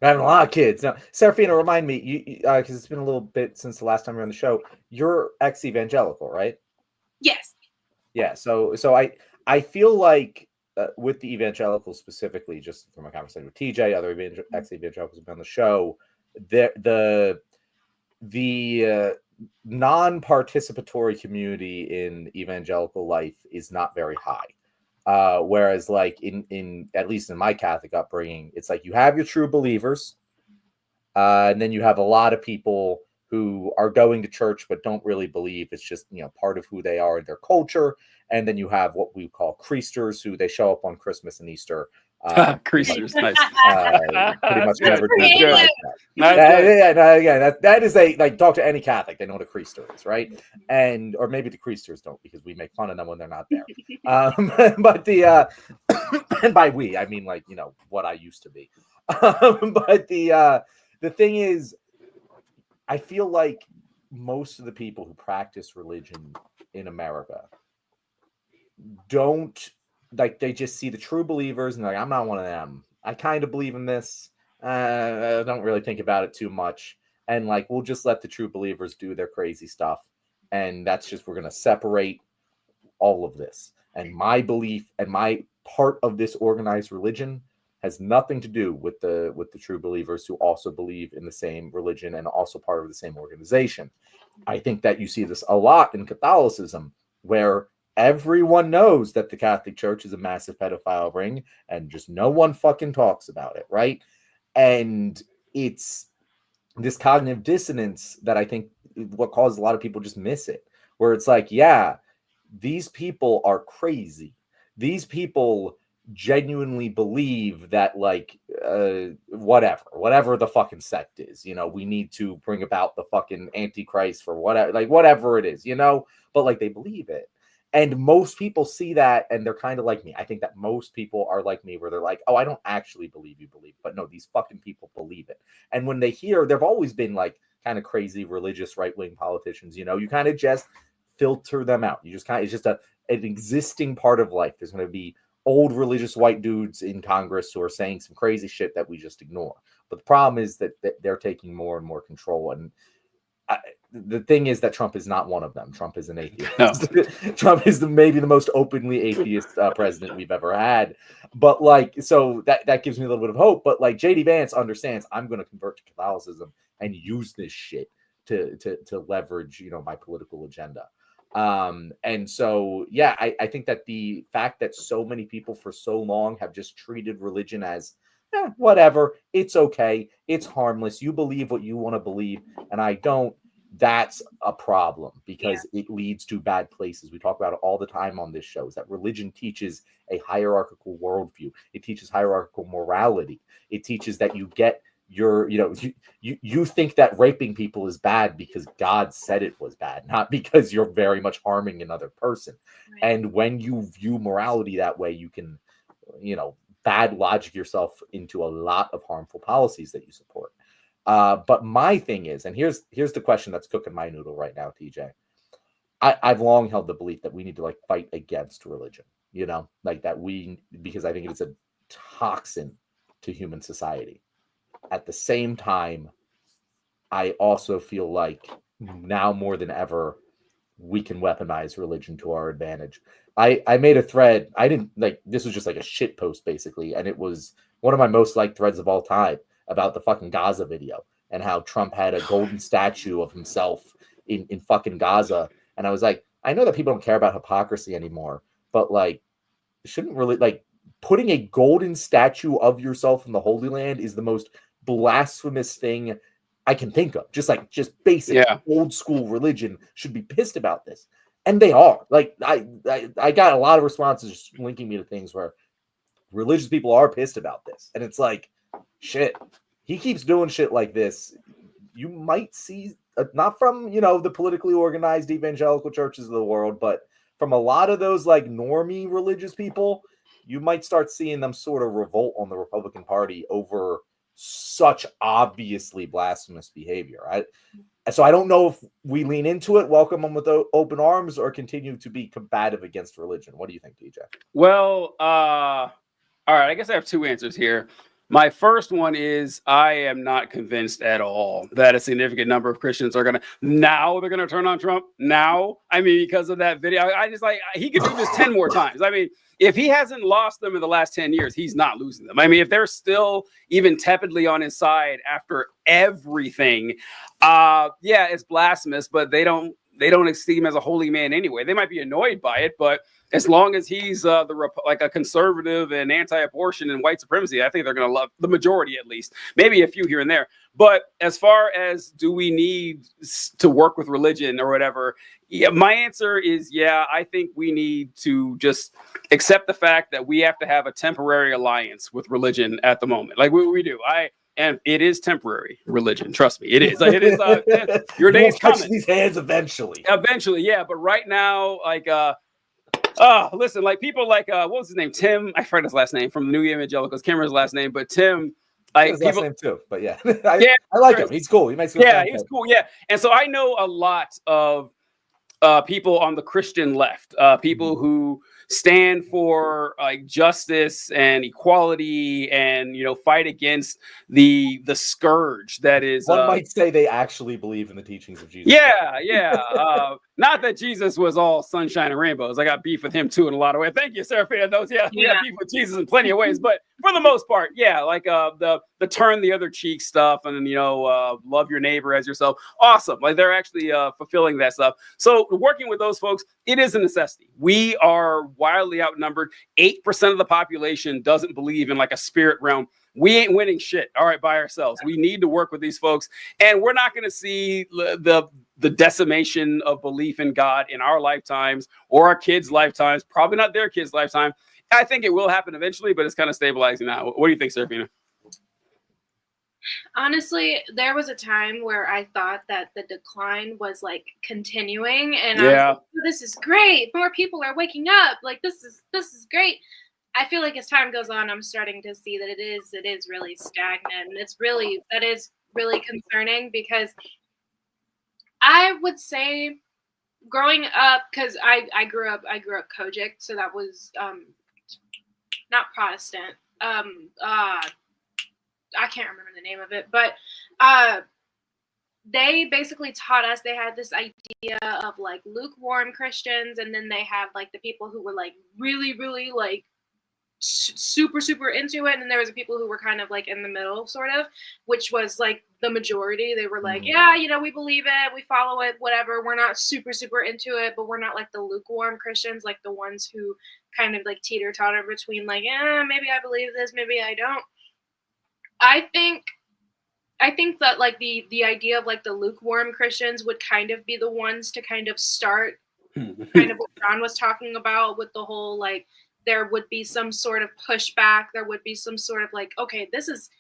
having a lot of kids. Now, Seraphina, remind me, you because it's been a little bit since the last time you were on the show. You're ex-evangelical, right? Yes. Yeah. So I feel like with the evangelicals specifically, just from a conversation with TJ, other ex-evangelicals have been on the show, the non-participatory community in evangelical life is not very high. Whereas like in at least in my Catholic upbringing, it's like you have your true believers, and then you have a lot of people who are going to church but don't really believe. It's just, part of who they are in their culture. And then you have what we call creasters, who they show up on Christmas and Easter. Creasters, nice. Pretty much never do Creative. like that. That is like, talk to any Catholic, they know what a creaster is, right? Or maybe the creasters don't, because we make fun of them when they're not there. But and by we, I mean like, what I used to be. But the thing is, I feel like most of the people who practice religion in America don't, like, they just see the true believers and like, I'm not one of them. I kind of believe in this. I don't really think about it too much. And like, we'll just let the true believers do their crazy stuff. And that's just, we're going to separate all of this. And my belief and my part of this organized religion has nothing to do with the true believers who also believe in the same religion and also part of the same organization. I think that you see this a lot in Catholicism, where everyone knows that the Catholic Church is a massive pedophile ring and just no one fucking talks about it, right? And it's this cognitive dissonance that I think what causes a lot of people just miss it, where it's like, yeah, these people are crazy. These people genuinely believe that like whatever the fucking sect is, we need to bring about the fucking Antichrist for whatever it is, but like they believe it. And most people see that and they're kind of like me. I think that most people are like me, where they're like, oh, I don't actually believe you believe, but no, these fucking people believe it. And when they hear, there've always been like kind of crazy religious right-wing politicians, you kind of just filter them out. You just kind of, it's just an existing part of life. There's going to be old religious white dudes in Congress who are saying some crazy shit that we just ignore. But the problem is that they're taking more and more control. And the thing is that Trump is not one of them. Trump is an atheist. No. Trump is maybe the most openly atheist president we've ever had. But like, so that gives me a little bit of hope. But like, JD Vance understands I'm going to convert to Catholicism and use this shit to leverage, my political agenda. And so, yeah, I think that the fact that so many people for so long have just treated religion as whatever, it's okay, it's harmless, you believe what you want to believe and I don't, that's a problem, because it leads to bad places. We talk about it all the time on this show, is that religion teaches a hierarchical worldview. It teaches hierarchical morality. It teaches that you get you think that raping people is bad because God said it was bad, not because you're very much harming another person. Right. And when you view morality that way, you can, bad logic yourself into a lot of harmful policies that you support. But my thing is, and here's the question that's cooking my noodle right now, TJ. I've long held the belief that we need to like fight against religion, like that because I think it's a toxin to human society. At the same time, I also feel like now more than ever, we can weaponize religion to our advantage. I made a thread. I didn't like, this was just like a shit post basically. And it was one of my most liked threads of all time about the fucking Gaza video and how Trump had a golden statue of himself in fucking Gaza. And I was like, I know that people don't care about hypocrisy anymore, but like, shouldn't really like putting a golden statue of yourself in the Holy Land is the most blasphemous thing I can think of. Just basic old school religion should be pissed about this. And they are. Like I got a lot of responses just linking me to things where religious people are pissed about this. And it's like, shit, he keeps doing shit like this. You might see, not from, the politically organized evangelical churches of the world, but from a lot of those like normie religious people, you might start seeing them sort of revolt on the Republican Party over such obviously blasphemous behavior. So I don't know if we lean into it, welcome them with open arms, or continue to be combative against religion. What do you think, DJ? Well, all right, I guess I have two answers here. My first one is I am not convinced at all that a significant number of Christians are going to turn on Trump now. I mean, because of that video, I just like, he could do this 10 more times. I mean, if he hasn't lost them in the last 10 years, he's not losing them. I mean, if they're still even tepidly on his side after everything, yeah, it's blasphemous, but they don't esteem him as a holy man anyway. They might be annoyed by it, but as long as he's like a conservative and anti-abortion and white supremacy, I think they're going to love the majority, at least, maybe a few here and there. But as far as do we need to work with religion or whatever, yeah, my answer is yeah. I think we need to just accept the fact that we have to have a temporary alliance with religion at the moment, like we do. And it is temporary religion. Trust me, it is. It is. Your day's coming. These hands eventually. Eventually, yeah. But right now, like, listen, like people like what was his name? Tim. I forgot his last name from the New Evangelicals. Cameron's last name, but Tim. Like his last name too. But yeah, I like him. He's cool. He makes good content. He's cool. Yeah, and so I know a lot of people on the Christian left, people who stand for like justice and equality and fight against the scourge that is one might say they actually believe in the teachings of Jesus. Yeah. Not that Jesus was all sunshine and rainbows. I got beef with him too in a lot of ways. Thank you, Seraphina. Those, we got beef with Jesus in plenty of ways, but for the most part, yeah, like the turn the other cheek stuff and love your neighbor as yourself. Awesome. Like they're actually fulfilling that stuff. So working with those folks, it is a necessity. We are wildly outnumbered. 8% of the population doesn't believe in like a spirit realm. We ain't winning shit, all right, by ourselves. We need to work with these folks, and we're not going to see the decimation of belief in God in our lifetimes or our kids' lifetimes. Probably not their kids' lifetime. I think it will happen eventually, but it's kind of stabilizing now. What do you think, Seraphina? Honestly, there was a time where I thought that the decline was like continuing, and I was like, oh, this is great. More people are waking up. Like this is great. I feel like as time goes on, I'm starting to see that it is really stagnant. And that is really concerning because I would say growing up, because I grew up Kojic, so that was not Protestant. I can't remember the name of it, but they basically taught us, they had this idea of like lukewarm Christians, and then they had like the people who were like really, really like super into it, and then there was people who were kind of like in the middle, sort of, which was like the majority. They were like, yeah, we believe it, we follow it, whatever. We're not super into it, but we're not like the lukewarm Christians, like the ones who kind of like teeter-totter between like, maybe I believe this, maybe I don't. I think that like the idea of like the lukewarm Christians would kind of be the ones to kind of start kind of what John was talking about with the whole like there would be some sort of pushback. There would be some sort of like, okay, this is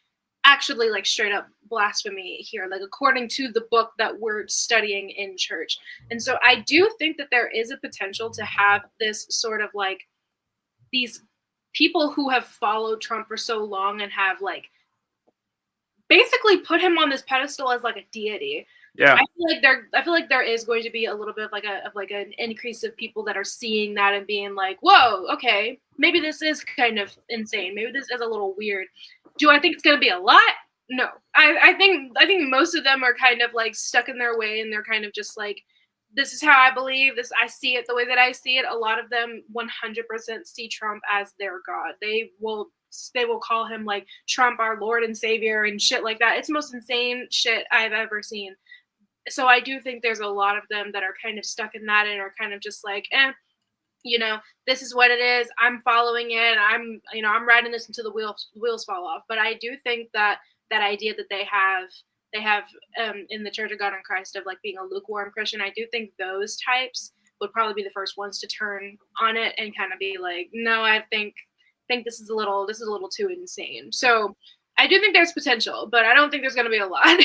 actually like straight up blasphemy here, like according to the book that we're studying in church. And so I do think that there is a potential to have this sort of like these people who have followed Trump for so long and have like basically put him on this pedestal as like a deity. Yeah, I feel like there is going to be a little bit of like an increase of people that are seeing that and being like, whoa, okay, maybe this is kind of insane. Maybe this is a little weird. Do I think it's going to be a lot? No, I think most of them are kind of like stuck in their way, and they're kind of just like, this is how I believe this. I see it the way that I see it. A lot of them 100% see Trump as their God. They will call him like Trump, our Lord and Savior, and shit like that. It's the most insane shit I've ever seen. So I do think there's a lot of them that are kind of stuck in that and are kind of just like, this is what it is. I'm following it. I'm riding this until the wheels fall off. But I do think that idea that they have in the Church of God in Christ of like being a lukewarm Christian, I do think those types would probably be the first ones to turn on it and kind of be like, no, I think this is a little too insane. So I do think there's potential, but I don't think there's going to be a lot.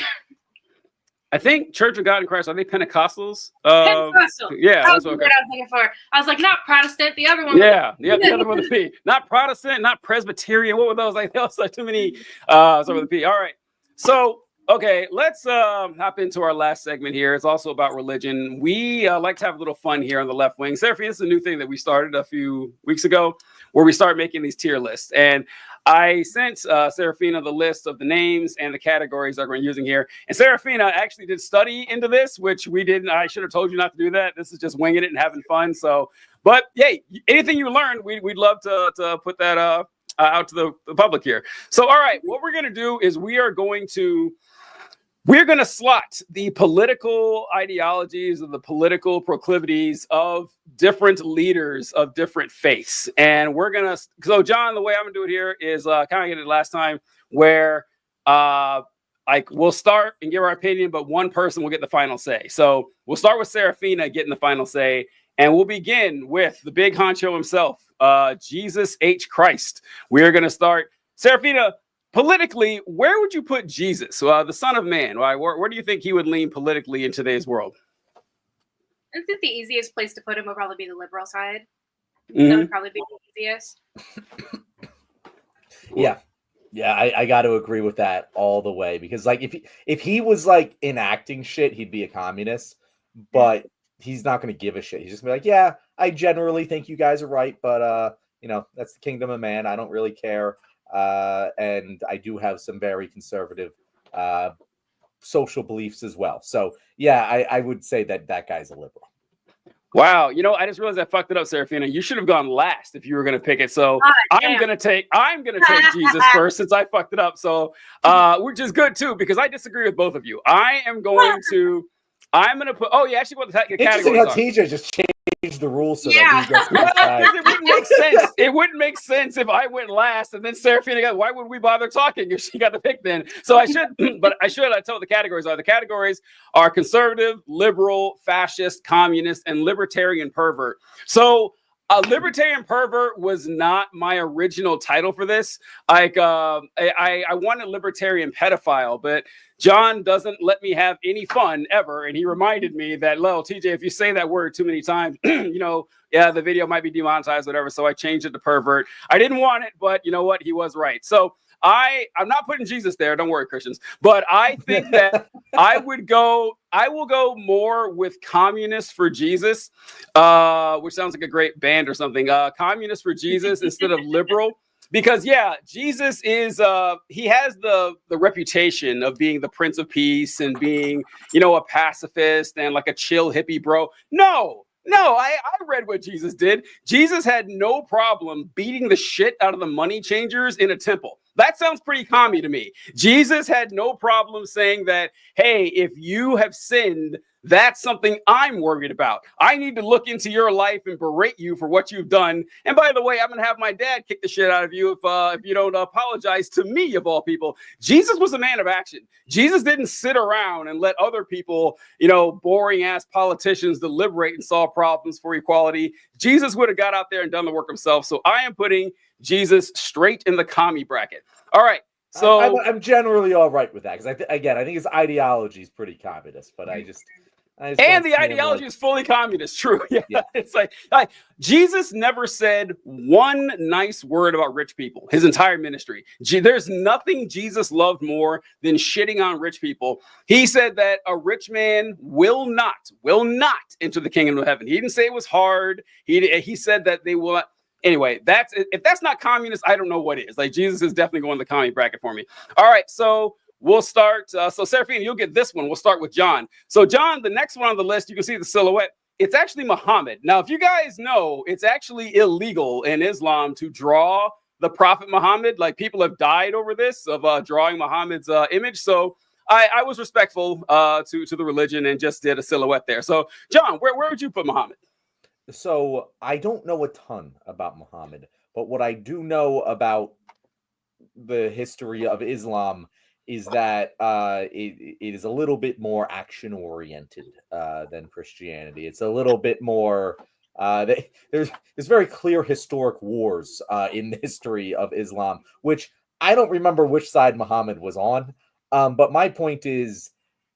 I think Church of God in Christ, are they Pentecostals? Pentecostal. Yeah, that's what I was looking for. I was like, not Protestant. The other one. Yeah, the other one would be not Protestant, not Presbyterian. What were those? Like, there was like too many. Some of the P. All right. So, okay, let's hop into our last segment here. It's also about religion. We like to have a little fun here on the left wing. Seraphina, this is a new thing that we started a few weeks ago. where we start making these tier lists. And I sent Serafina the list of the names and the categories that we're using here. And Serafina actually did study into this, which we didn't. I should have told you not to do that. This is just winging it and having fun. So, but hey, anything you learned, we'd love to put that out to the public here. So, all right, what we're going to do is we're going to slot the political ideologies or the political proclivities of different leaders of different faiths. And so John, the way I'm gonna do it here is kind of get it last time where we'll start and give our opinion, but one person will get the final say. So we'll start with Serafina getting the final say, and we'll begin with the big honcho himself, Jesus H. Christ. We're gonna start. Serafina, politically, where would you put Jesus, the Son of Man? Where do you think he would lean politically in today's world? I think the easiest place to put him would probably be the liberal side. Mm-hmm. That would probably be the easiest. Yeah, I got to agree with that all the way, because like if he was like enacting shit, he'd be a communist, but he's not going to give a shit. He's just gonna be like, yeah, I generally think you guys are right, but that's the kingdom of man. I don't really care. And I do have some very conservative social beliefs as well. So yeah, I would say that guy's a liberal. Wow, I just realized I fucked it up, Serafina. You should have gone last if you were going to pick it. So I'm gonna take Jesus first since I fucked it up. So which is good too, because I disagree with both of you. I'm gonna put. Oh, you actually put the categories. Interesting how TJ just changed the rules so that he gets it wouldn't make sense. It wouldn't make sense if I went last and then Serafina got. Why would we bother talking if she got the pick then? So I should, but I tell what the categories are. The categories are conservative, liberal, fascist, communist, and libertarian pervert. So a libertarian pervert was not my original title for this. Like, I wanted libertarian pedophile, but John doesn't let me have any fun ever. And he reminded me that, TJ, if you say that word too many times, the video might be demonetized, whatever. So I changed it to pervert. I didn't want it, but you know what? He was right. So I'm not putting Jesus there. Don't worry, Christians. But I think that I will go more with Communist for Jesus, which sounds like a great band or something. Communist for Jesus instead of liberal. Because Jesus is he has the reputation of being the Prince of Peace and being, a pacifist and like a chill hippie bro. No, I read what Jesus did. Jesus had no problem beating the shit out of the money changers in a temple. That sounds pretty commie to me. Jesus had no problem saying that, hey, if you have sinned, that's something I'm worried about. I need to look into your life and berate you for what you've done. And by the way, I'm going to have my dad kick the shit out of you if you don't apologize to me, of all people. Jesus was a man of action. Jesus didn't sit around and let other people, boring ass politicians deliberate and solve problems for equality. Jesus would have got out there and done the work himself. So I am putting Jesus straight in the commie bracket. All right. So I'm generally all right with that, because I think his ideology is pretty communist, but I just and the ideology is fully communist. True. Yeah. It's like Jesus never said one nice word about rich people his entire ministry. There's nothing Jesus loved more than shitting on rich people. He said that a rich man will not enter the kingdom of heaven. He didn't say it was hard. He said that they will not. Anyway, if that's not communist, I don't know what is. Like, Jesus is definitely going to the commie bracket for me. All right, so we'll start. So Serafina, you'll get this one. We'll start with John. So John, the next one on the list, you can see the silhouette. It's actually Muhammad. Now, if you guys know, it's actually illegal in Islam to draw the Prophet Muhammad. Like, people have died over this of drawing Muhammad's image. So I was respectful to the religion and just did a silhouette there. So John, where would you put Muhammad? So I don't know a ton about Muhammad, but what I do know about the history of Islam is that it is a little bit more action oriented than Christianity. It's a little bit more. There's very clear historic wars in the history of Islam, which I don't remember which side Muhammad was on. But my point is,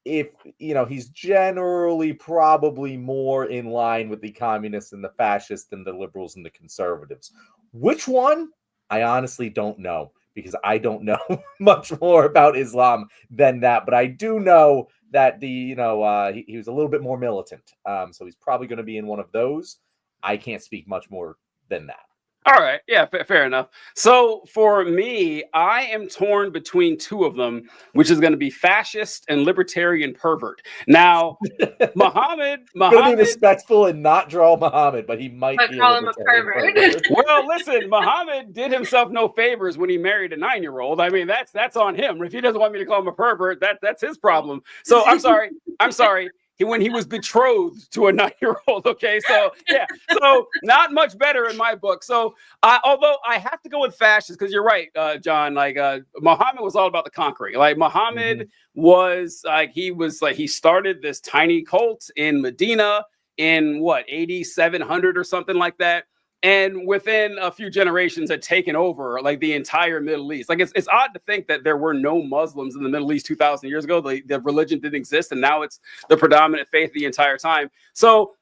if he's generally probably more in line with the communists and the fascists than the liberals and the conservatives. Which one? I honestly don't know, because I don't know much more about Islam than that. But I do know that he was a little bit more militant. So he's probably going to be in one of those. I can't speak much more than that. All right. Yeah, fair enough. So for me, I am torn between two of them, which is going to be fascist and libertarian pervert. Now, Gonna be Muhammad. respectful and not draw Muhammad, but he might But be call a him a libertarian pervert. Well, listen, Muhammad did himself no favors when he married a 9-year-old. I mean, that's on him. If he doesn't want me to call him a pervert, that's his problem. So I'm sorry. When he was betrothed to a 9-year-old. Okay, so yeah, so not much better in my book. So although I have to go with fascist because you're right, John. Like Muhammad was all about the conquering. Like Muhammad was he started this tiny cult in Medina in what 8700 or something like that. And within a few generations had taken over like the entire Middle East. Like it's odd to think that there were no Muslims in the Middle East 2,000 years ago. The religion didn't exist, and now it's the predominant faith the entire time. So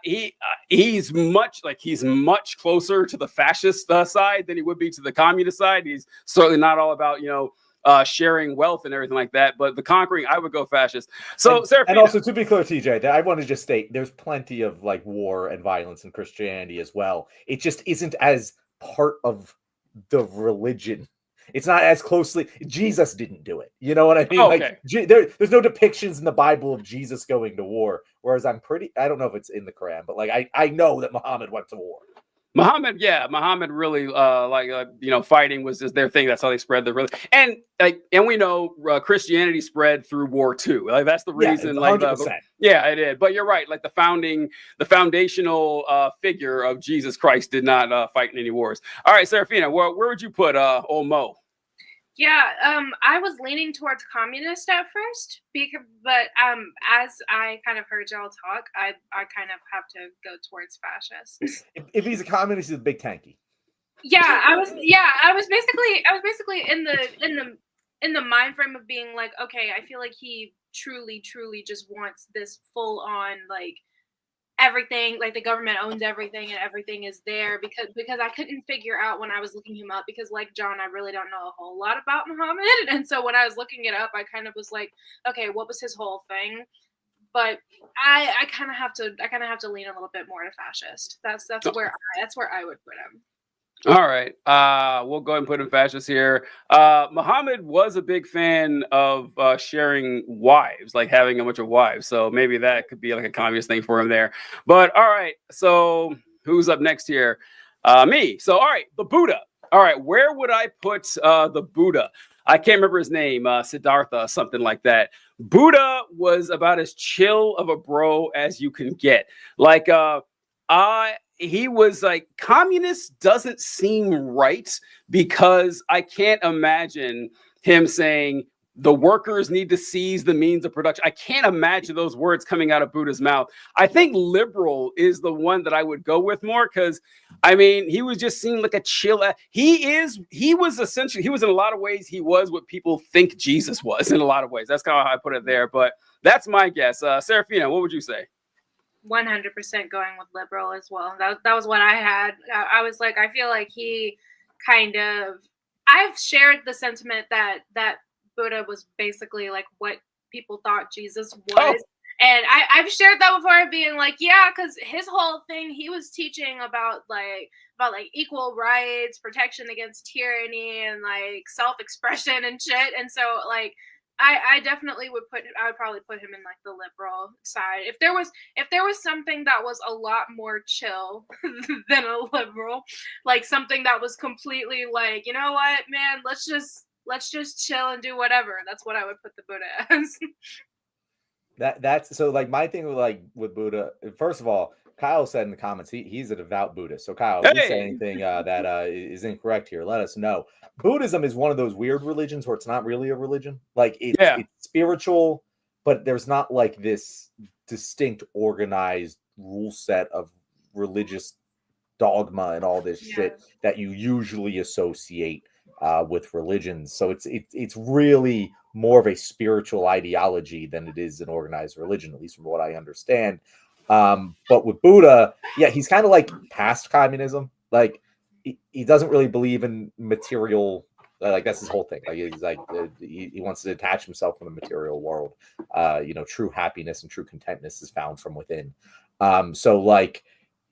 he's much closer to the fascist side than he would be to the communist side. He's certainly not all about sharing wealth and everything like that. But the conquering, I would go fascist. So, and also to be clear, TJ, I want to just state there's plenty of like war and violence in Christianity as well. It just isn't as part of the religion. It's not as closely. Jesus didn't do it. You know what I mean? Okay. Like there's no depictions in the Bible of Jesus going to war. Whereas I don't know if it's in the Quran, but like I know that Muhammad went to war. Muhammad really fighting was just their thing. That's how they spread the religion. And we know Christianity spread through war too. Like that's the reason. 100%. It did. But you're right. Like the foundational figure of Jesus Christ did not fight in any wars. All right, Serafina, where would you put old Mo? Yeah, I was leaning towards communist at first, but as I kind of heard y'all talk, I kind of have to go towards fascist. If he's a communist, he's a big tanky. Yeah, I was basically in the mind frame of being like, okay, I feel like he truly just wants this full on like everything, like the government owns everything and everything is there because I couldn't figure out when I was looking him up because like John, I really don't know a whole lot about Muhammad. And so when I was looking it up, I kind of was like, okay, what was his whole thing? But I kind of have to lean a little bit more to fascist. That's where I would put him. All right. We'll go ahead and put in fascist here. Muhammad was a big fan of sharing wives, like having a bunch of wives. So maybe that could be like a communist thing for him there. But all right. So who's up next here? Me. So, all right. The Buddha. All right. Where would I put the Buddha? I can't remember his name, Siddhartha, something like that. Buddha was about as chill of a bro as you can get. Like, he was like, communist doesn't seem right because I can't imagine him saying the workers need to seize the means of production. I can't imagine those words coming out of Buddha's mouth. I think liberal is the one that I would go with more because, I mean, he was just seemed like a chill. He was in a lot of ways, he was what people think Jesus was in a lot of ways. That's kind of how I put it there. But that's my guess. Serafina, what would you say? 100% going with liberal as well. That was what I had. I was like, I feel like he I've shared the sentiment that Buddha was basically like what people thought Jesus was. Oh. And I've shared that before, being like, yeah, because his whole thing, he was teaching about equal rights, protection against tyranny, and like self-expression and shit. And so like I definitely would probably put him in like the liberal side. If there was something that was a lot more chill than a liberal, like something that was completely like, you know what, man, let's just chill and do whatever. That's what I would put the Buddha as. That's so like my thing with Buddha. First of all, Kyle said in the comments he's a devout Buddhist. So Kyle, if you say anything that is incorrect here, let us know. Buddhism is one of those weird religions where it's not really a religion. Like it's spiritual, but there's not like this distinct organized rule set of religious dogma and all this shit that you usually associate with religions. So it's really more of a spiritual ideology than it is an organized religion, at least from what I understand. But with Buddha, he's kind of like past communism. Like he doesn't really believe in material. Like that's his whole thing. Like he's like he wants to detach himself from the material world. True happiness and true contentness is found from within. So like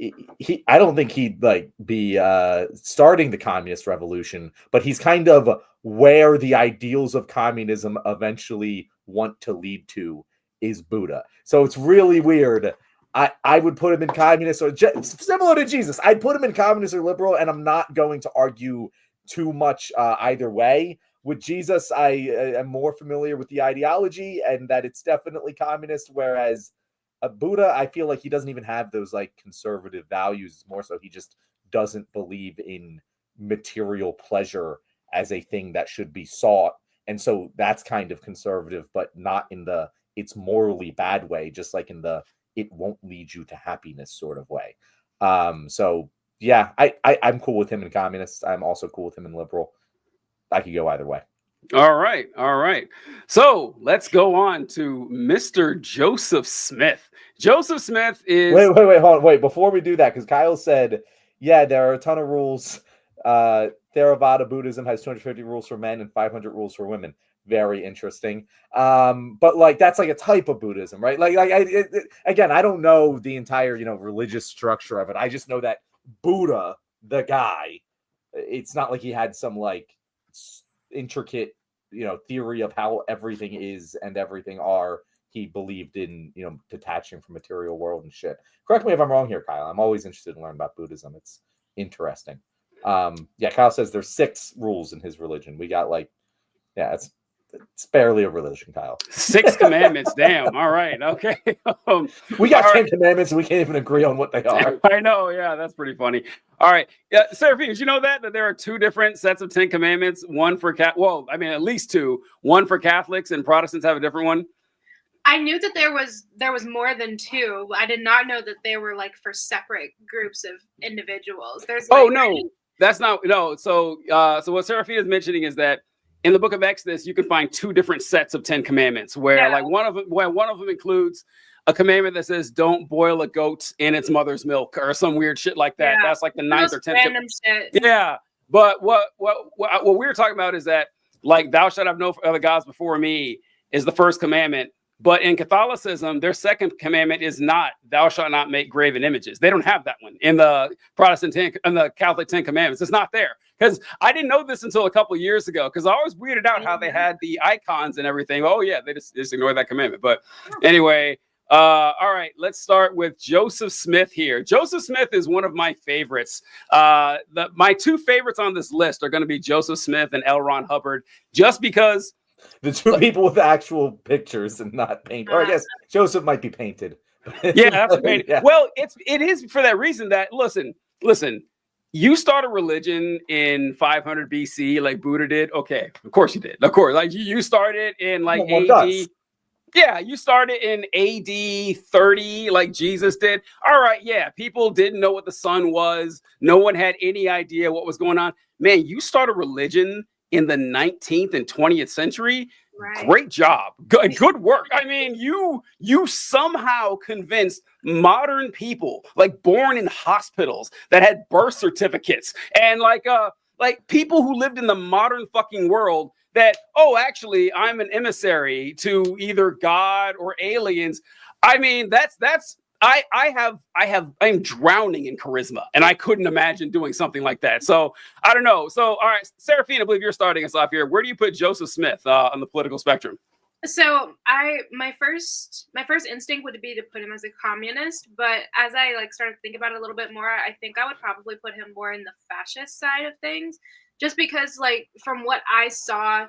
I don't think he'd like be starting the communist revolution, but he's kind of where the ideals of communism eventually want to lead to is Buddha. So it's really weird. I would put him in communist or similar to Jesus. I'd put him in communist or liberal, and I'm not going to argue too much either way. With Jesus, I am more familiar with the ideology and that it's definitely communist, whereas Buddha, I feel like he doesn't even have those like conservative values. More so, he just doesn't believe in material pleasure as a thing that should be sought, and so that's kind of conservative, but not in the it's morally bad way, just like in the it won't lead you to happiness sort of way. So yeah, I'm cool with him in communist. I'm also cool with him in liberal. I could go either way. All right. So let's go on to Mr. Joseph Smith. Joseph Smith is wait, hold on, wait. Before we do that, because Kyle said, yeah, there are a ton of rules. Theravada Buddhism has 250 rules for men and 500 rules for women. Very interesting. But like that's like a type of Buddhism, right? Again, I don't know the entire religious structure of it. I just know that Buddha, the guy, it's not like he had some like intricate theory of how everything is and everything are. He believed in detaching from material world and shit. Correct me if I'm wrong here, Kyle. I'm always interested in learning about Buddhism. It's interesting. Kyle says there's 6 rules in his religion. We got it's barely a religion, Kyle. 6 commandments. Damn. All right. Okay. We got 10 commandments and we can't even agree on what they are. I know. Yeah, that's pretty funny. All right. Yeah, Seraphine, did you know that there are 2 different sets of 10 commandments? One for at least 2. One for Catholics and Protestants have a different one. I knew that there was more than 2. I did not know that they were like for separate groups of individuals. There's that's not no. So what Seraphine is mentioning is that in the book of Exodus, you can find 2 different sets of 10 commandments where one of them includes a commandment that says don't boil a goat in its mother's milk or some weird shit like that. Yeah. That's like the 9th or 10th. Random shit. Yeah. But what we were talking about is that like thou shalt have no other gods before me is the first commandment. But in Catholicism, their second commandment is not thou shalt not make graven images. They don't have that one in the the Catholic 10 commandments. It's not there. Because I didn't know this until a couple of years ago, because I always weirded out how they had the icons and everything. Oh, yeah, they just ignored that commandment. But anyway, all right, let's start with Joseph Smith here. Joseph Smith is one of my favorites. My 2 favorites on this list are going to be Joseph Smith and L. Ron Hubbard, just because the 2 people with actual pictures and not paint. Or I guess Joseph might be painted. Yeah, that's painted. Yeah. Well, it is for that reason that listen. You start a religion in 500 BC like Buddha did. Okay, of course you did. Of course, like you started in like AD. Yeah, you started in AD 30 like Jesus did. All right, yeah, people didn't know what the sun was. No one had any idea what was going on. Man, you start a religion in the 19th and 20th century. Right. Great job. Good work. I mean, you somehow convinced modern people, like born in hospitals that had birth certificates and like people who lived in the modern fucking world that, oh, actually, I'm an emissary to either God or aliens. I mean, I'm drowning in charisma, and I couldn't imagine doing something like that. So I don't know. So all right, Seraphine, I believe you're starting us off here. Where do you put Joseph Smith on the political spectrum? So my first instinct would be to put him as a communist, but as I started to think about it a little bit more, I think I would probably put him more in the fascist side of things, just because from what I saw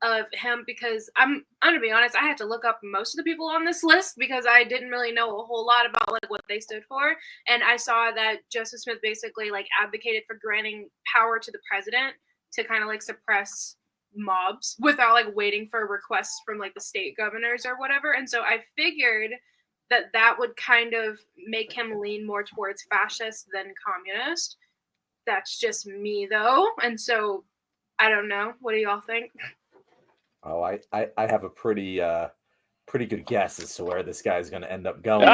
of him, because I'm gonna be honest, I had to look up most of the people on this list because I didn't really know a whole lot about what they stood for, and I saw that Joseph Smith basically advocated for granting power to the president to kind of suppress mobs without waiting for requests from the state governors or whatever. And so I figured that would kind of make him lean more towards fascist than communist. That's just me though, and so I don't know. What do y'all think? Oh, I have a pretty good guess as to where this guy's going to end up going.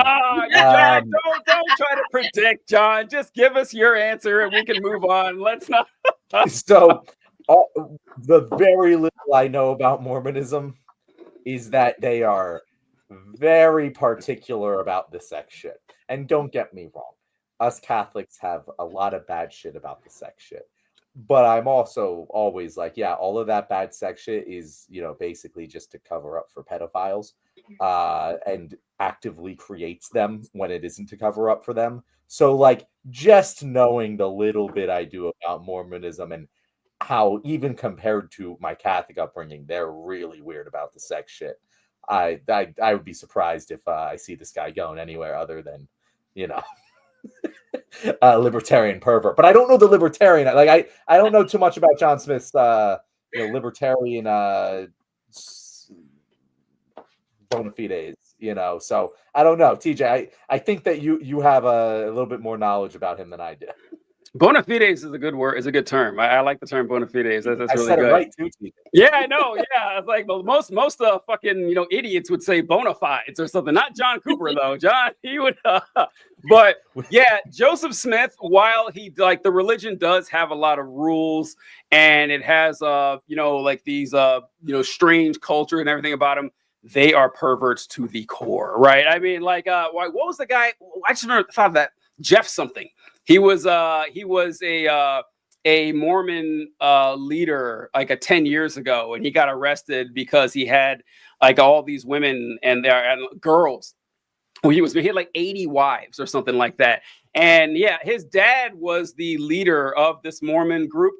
Jack, don't try to predict, John. Just give us your answer and we can move on. Let's not. So, the very little I know about Mormonism is that they are very particular about the sex shit. And don't get me wrong. us Catholics have a lot of bad shit about the sex shit. But I'm also always like, yeah, all of that bad sex shit is, basically just to cover up for pedophiles, and actively creates them when it isn't to cover up for them. So, like, just knowing the little bit I do about Mormonism and how, even compared to my Catholic upbringing, they're really weird about the sex shit. I would be surprised if I see this guy going anywhere other than, libertarian pervert. But I don't know the libertarian. Like, I don't know too much about John Smith's libertarian bona fides. So I don't know, TJ. I think that you have a little bit more knowledge about him than I do. Bona fides is a good word. Is a good term. I like the term bona fides. That's I really said good. It right too, TJ. Yeah, I know. Yeah, it's like, well, most fucking idiots would say bona fides or something. Not John Cooper though. John, he would. But yeah, Joseph Smith. While he like the religion does have a lot of rules and it has like these strange culture and everything about him. They are perverts to the core, right? I mean, like, what was the guy? I just thought of that. Jeff something. He was a Mormon leader like 10 years ago, and he got arrested because he had like all these women and girls. Well, he had like 80 wives or something like that. And yeah, his dad was the leader of this Mormon group.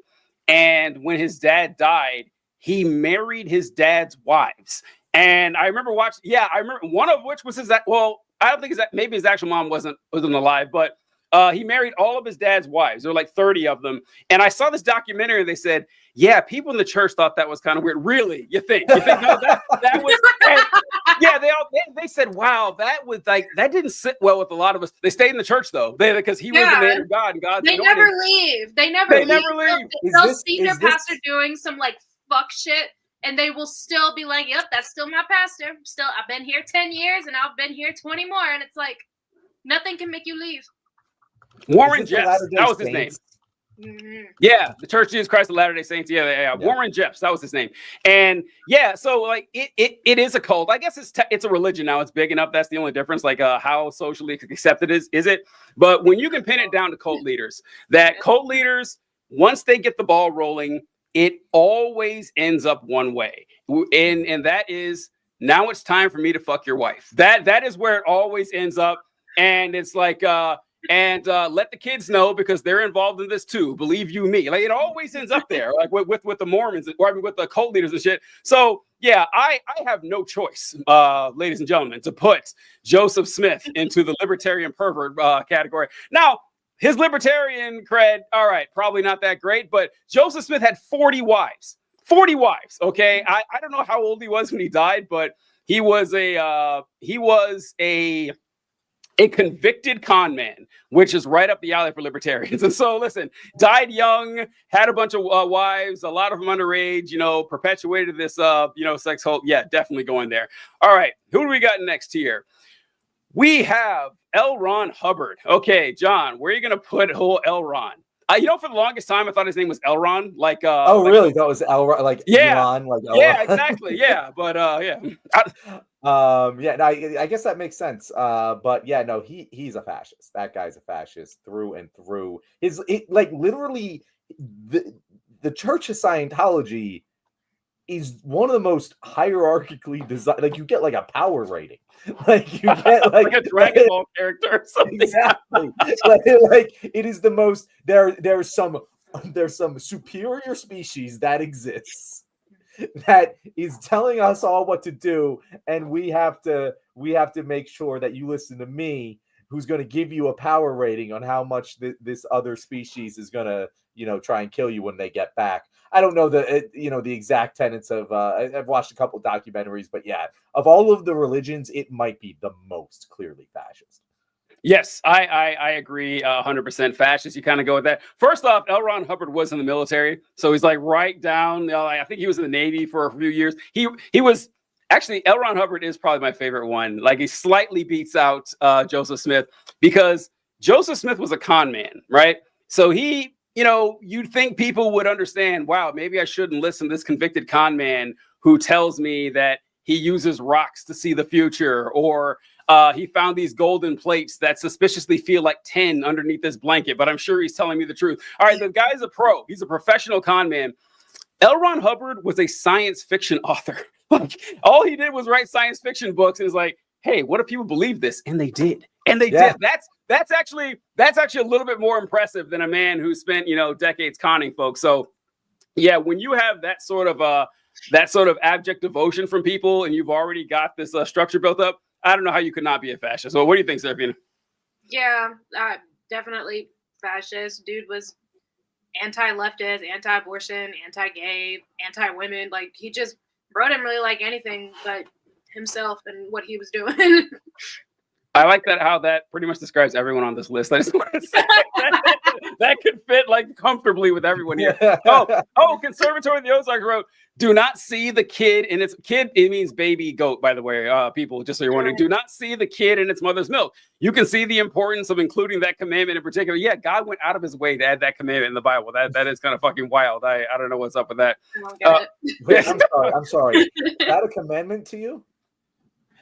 And when his dad died, he married his dad's wives. And I remember watching. Yeah, I remember one of which was his. Well, I don't think maybe his actual mom wasn't alive, but he married all of his dad's wives. There were like 30 of them. And I saw this documentary. They said, yeah, people in the church thought that was kind of weird. Really? You think no, that was, and, yeah, they said, wow, that didn't sit well with a lot of us. They stayed in the church though, because he was the man of God and God. They never leave. They never leave. They'll see their pastor doing some like fuck shit. And they will still be like, yep, that's still my pastor. Still, I've been here 10 years and I've been here 20 more. And it's like, nothing can make you leave. Warren Jeffs, that was his name. Mm-hmm. Yeah, the Church of Jesus Christ of Latter-day Saints. Yeah. Warren Jeffs, that was his name. And yeah, so like it is a cult. I guess it's a religion now. It's big enough. That's the only difference. Like how socially accepted is it? But when you can pin it down to cult leaders, cult leaders, once they get the ball rolling, it always ends up one way. And that is, now it's time for me to fuck your wife. That is where it always ends up. And it's like, let the kids know because they're involved in this too. Believe you me. Like it always ends up there, like with the Mormons, or with the cult leaders and shit. So yeah, I have no choice, ladies and gentlemen, to put Joseph Smith into the libertarian pervert category. Now, his libertarian cred, all right, probably not that great, but Joseph Smith had 40 wives. 40 wives, okay? I don't know how old he was when he died, but he was a convicted con man, which is right up the alley for libertarians. And so, listen, died young, had a bunch of wives, a lot of them underage, perpetuated this, sex cult. Yeah, definitely going there. All right, who do we got next here? We have L. Ron Hubbard. Okay, John, where are you going to put whole L. Ron? For the longest time, I thought his name was L. Ron. Like, really? That was L. Ron? Like, yeah, Elon, like L. Yeah, Ron. exactly. Yeah, but yeah. I guess that makes sense. But yeah, no, he's a fascist. That guy's a fascist through and through. Literally, the Church of Scientology is one of the most hierarchically designed. Like you get like a power rating. Like you get like a Dragon Ball character or something. Exactly. like it is the most. There's some superior species that exists that is telling us all what to do, and we have to make sure that you listen to me, who's going to give you a power rating on how much this other species is going to try and kill you when they get back. I don't know the exact tenets of I've watched a couple documentaries, but yeah, of all of the religions, it might be the most clearly fascist. Yes, I agree 100% fascist. You kind of go with that. First off, L. Ron Hubbard was in the military, so he's like right down. I think he was in the Navy for a few years. He was actually, L. Ron Hubbard is probably my favorite one. Like he slightly beats out Joseph Smith because Joseph Smith was a con man, right? So he, you'd think people would understand, wow, maybe I shouldn't listen to this convicted con man who tells me that he uses rocks to see the future, or he found these golden plates that suspiciously feel like 10 underneath this blanket, but I'm sure he's telling me the truth. All right, the guy's a pro. He's a professional con man. L. Ron Hubbard was a science fiction author. Like, all he did was write science fiction books and is like, hey, what if people believe this? And they did. And they did. That's actually a little bit more impressive than a man who spent, decades conning folks. So yeah, when you have that sort of abject devotion from people and you've already got this structure built up, I don't know how you could not be a fascist. So what do you think, Serafina? Yeah, definitely fascist. Dude was anti-leftist, anti-abortion, anti-gay, anti-women. Like, he just didn't really like anything but himself and what he was doing. I like how that pretty much describes everyone on this list. I just want to say that could fit like comfortably with everyone here. Conservatory of the Ozarks wrote, do not see the kid in its kid. It means baby goat, by the way, people, just so you're wondering. Do not see the kid in its mother's milk. You can see the importance of including that commandment in particular. Yeah, God went out of his way to add that commandment in the Bible. That is kind of fucking wild. I don't know what's up with that. Wait, I'm sorry. Is that a commandment to you?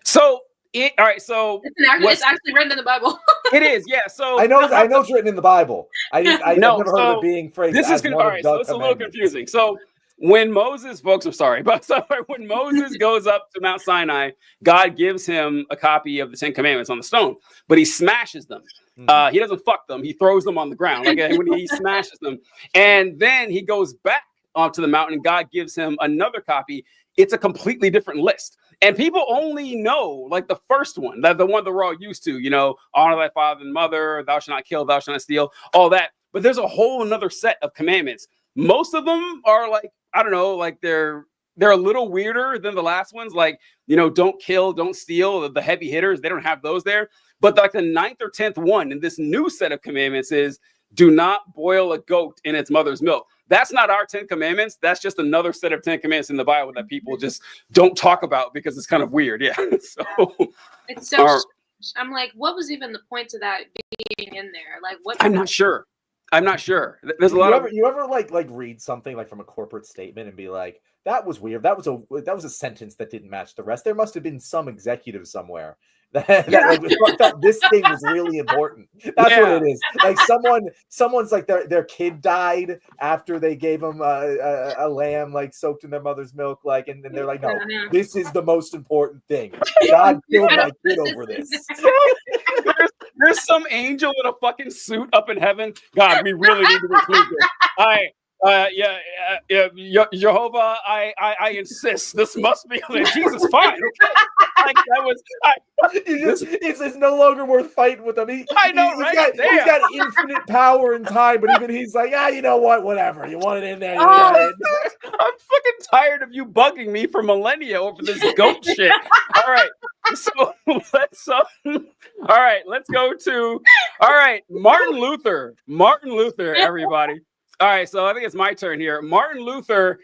So all right, so it's actually written in the Bible. It is, yeah. So I know it's written in the Bible. I've never heard of it being phrased. This is all right. So it's a little confusing. So when Moses, folks, I'm sorry, but when Moses goes up to Mount Sinai, God gives him a copy of the 10 Commandments on the stone, but he smashes them. He doesn't fuck them. He throws them on the ground, like when he smashes them, and then he goes back onto the mountain, and God gives him another copy. It's a completely different list. And people only know like the first one, the one that we're all used to, honor thy father and mother, thou shalt not kill, thou shalt not steal, all that. But there's a whole another set of commandments. Most of them are like, I don't know, like they're a little weirder than the last ones. Like, don't kill, don't steal, the heavy hitters, they don't have those there. But like the 9th or 10th one in this new set of commandments is do not boil a goat in its mother's milk. That's not our 10 commandments. That's just another set of 10 commandments in the Bible that people just don't talk about because it's kind of weird. Yeah. So it's so strange. I'm like, what was even the point to that being in there? Like, what? I'm not sure. There's a lot you ever like read something like from a corporate statement and be like, that was weird. That was a sentence that didn't match the rest. There must have been some executive somewhere that this thing was really important. That's what it is. Like someone's like their kid died after they gave them a lamb like soaked in their mother's milk, like, and then they're like, no, this is the most important thing. God killed my kid over this. There's some angel in a fucking suit up in heaven. God, we really need to include this. Jehovah, I insist. This must be Jesus. Fine. Like that was. It's no longer worth fighting with him. I know, right? He's got infinite power and time, but even he's like, you know what? Whatever. You want it in there. I'm fucking tired of you bugging me for millennia over this goat shit. All right. So let's go to Martin Luther. Everybody. All right, so I think it's my turn here. Martin Luther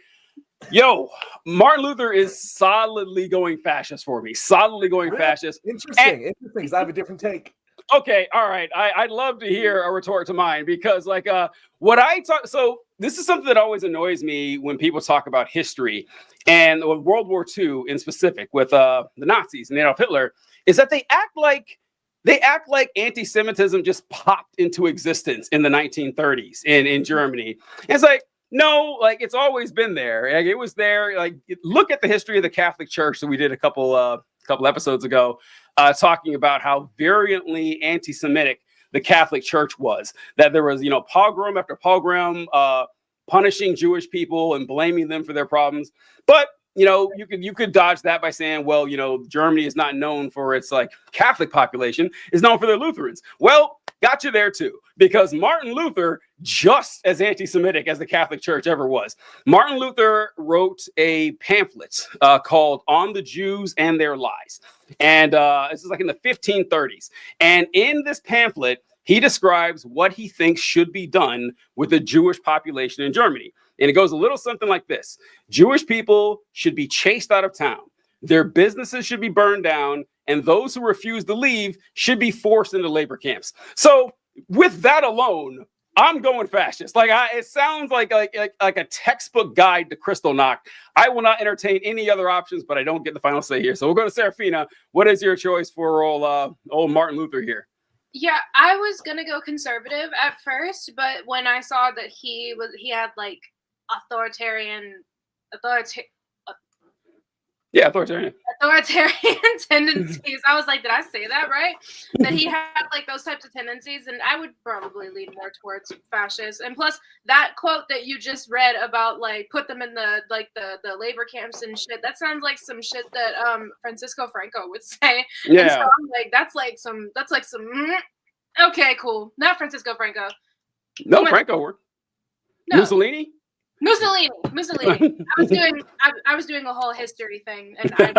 is solidly going fascist for me. Fascist. Interesting, because I have a different take. Okay, all right. I'd love to hear a retort to mine because so this is something that always annoys me when people talk about history and World War II in specific with the Nazis and Adolf Hitler, is that they act like anti-Semitism just popped into existence in the 1930s in Germany. And it's like, no, like it's always been there. Like it was there. Like look at the history of the Catholic Church that we did a couple episodes ago, talking about how virulently anti-Semitic the Catholic Church was. That there was, pogrom after pogrom, punishing Jewish people and blaming them for their problems. But you could dodge that by saying, well, Germany is not known for its like Catholic population, is known for their Lutherans. Well, got you there too, because Martin Luther, just as anti-Semitic as the Catholic Church ever was. Martin Luther wrote a pamphlet called On the Jews and Their Lies. And this is like in the 1530s. And in this pamphlet, he describes what he thinks should be done with the Jewish population in Germany. And it goes a little something like this. Jewish people should be chased out of town. Their businesses should be burned down. And those who refuse to leave should be forced into labor camps. So with that alone, I'm going fascist. Like it sounds like a textbook guide to Kristallnacht. I will not entertain any other options, but I don't get the final say here. So we'll go to Serafina. What is your choice for old Martin Luther here? Yeah, I was gonna go conservative at first, but when I saw that he had like authoritarian tendencies. I was like, did I say that right? That he had like those types of tendencies, and I would probably lean more towards fascist. And plus, that quote that you just read about like put them in the labor camps and shit. That sounds like some shit that Francisco Franco would say. Yeah, and so I'm like, that's like some. Okay, cool. Not Francisco Franco. No, Franco worked. No. Mussolini. I was doing a whole history thing, and I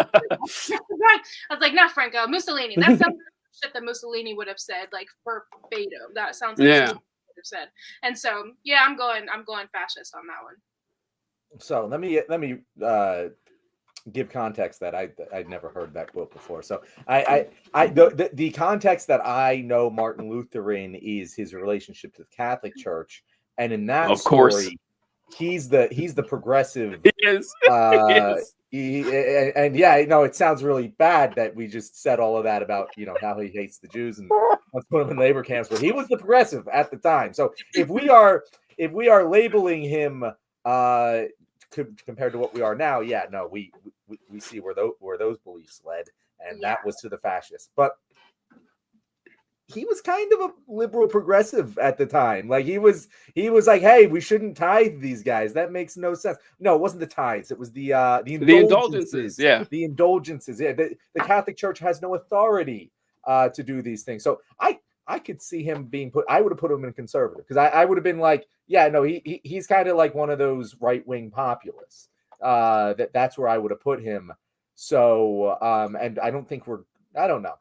was like, not Franco, Mussolini. That sounds like shit that Mussolini would have said, like verbatim. That sounds like shit he would have said. And so, yeah, I'm going fascist on that one. So let me give context that I'd never heard that quote before. So the context that I know Martin Luther in is his relationship to the Catholic Church, and in that of story. Course. He's the progressive. He is. And yeah, it sounds really bad that we just said all of that about how he hates the Jews and let's put him in labor camps. But he was the progressive at the time. So if we are labeling him compared to what we are now, yeah, no, we see where those beliefs led, and that was to the fascists. But he was kind of a liberal progressive at the time. Like he was like, hey, we shouldn't tithe these guys. That makes no sense. No, it wasn't the tithes. It was the indulgences. Yeah. The indulgences. Yeah. The Catholic Church has no authority to do these things. So I could see him being I would have put him in conservative because I would have been like, yeah, no, he's kind of like one of those right-wing populists. That's where I would have put him. So and I don't know.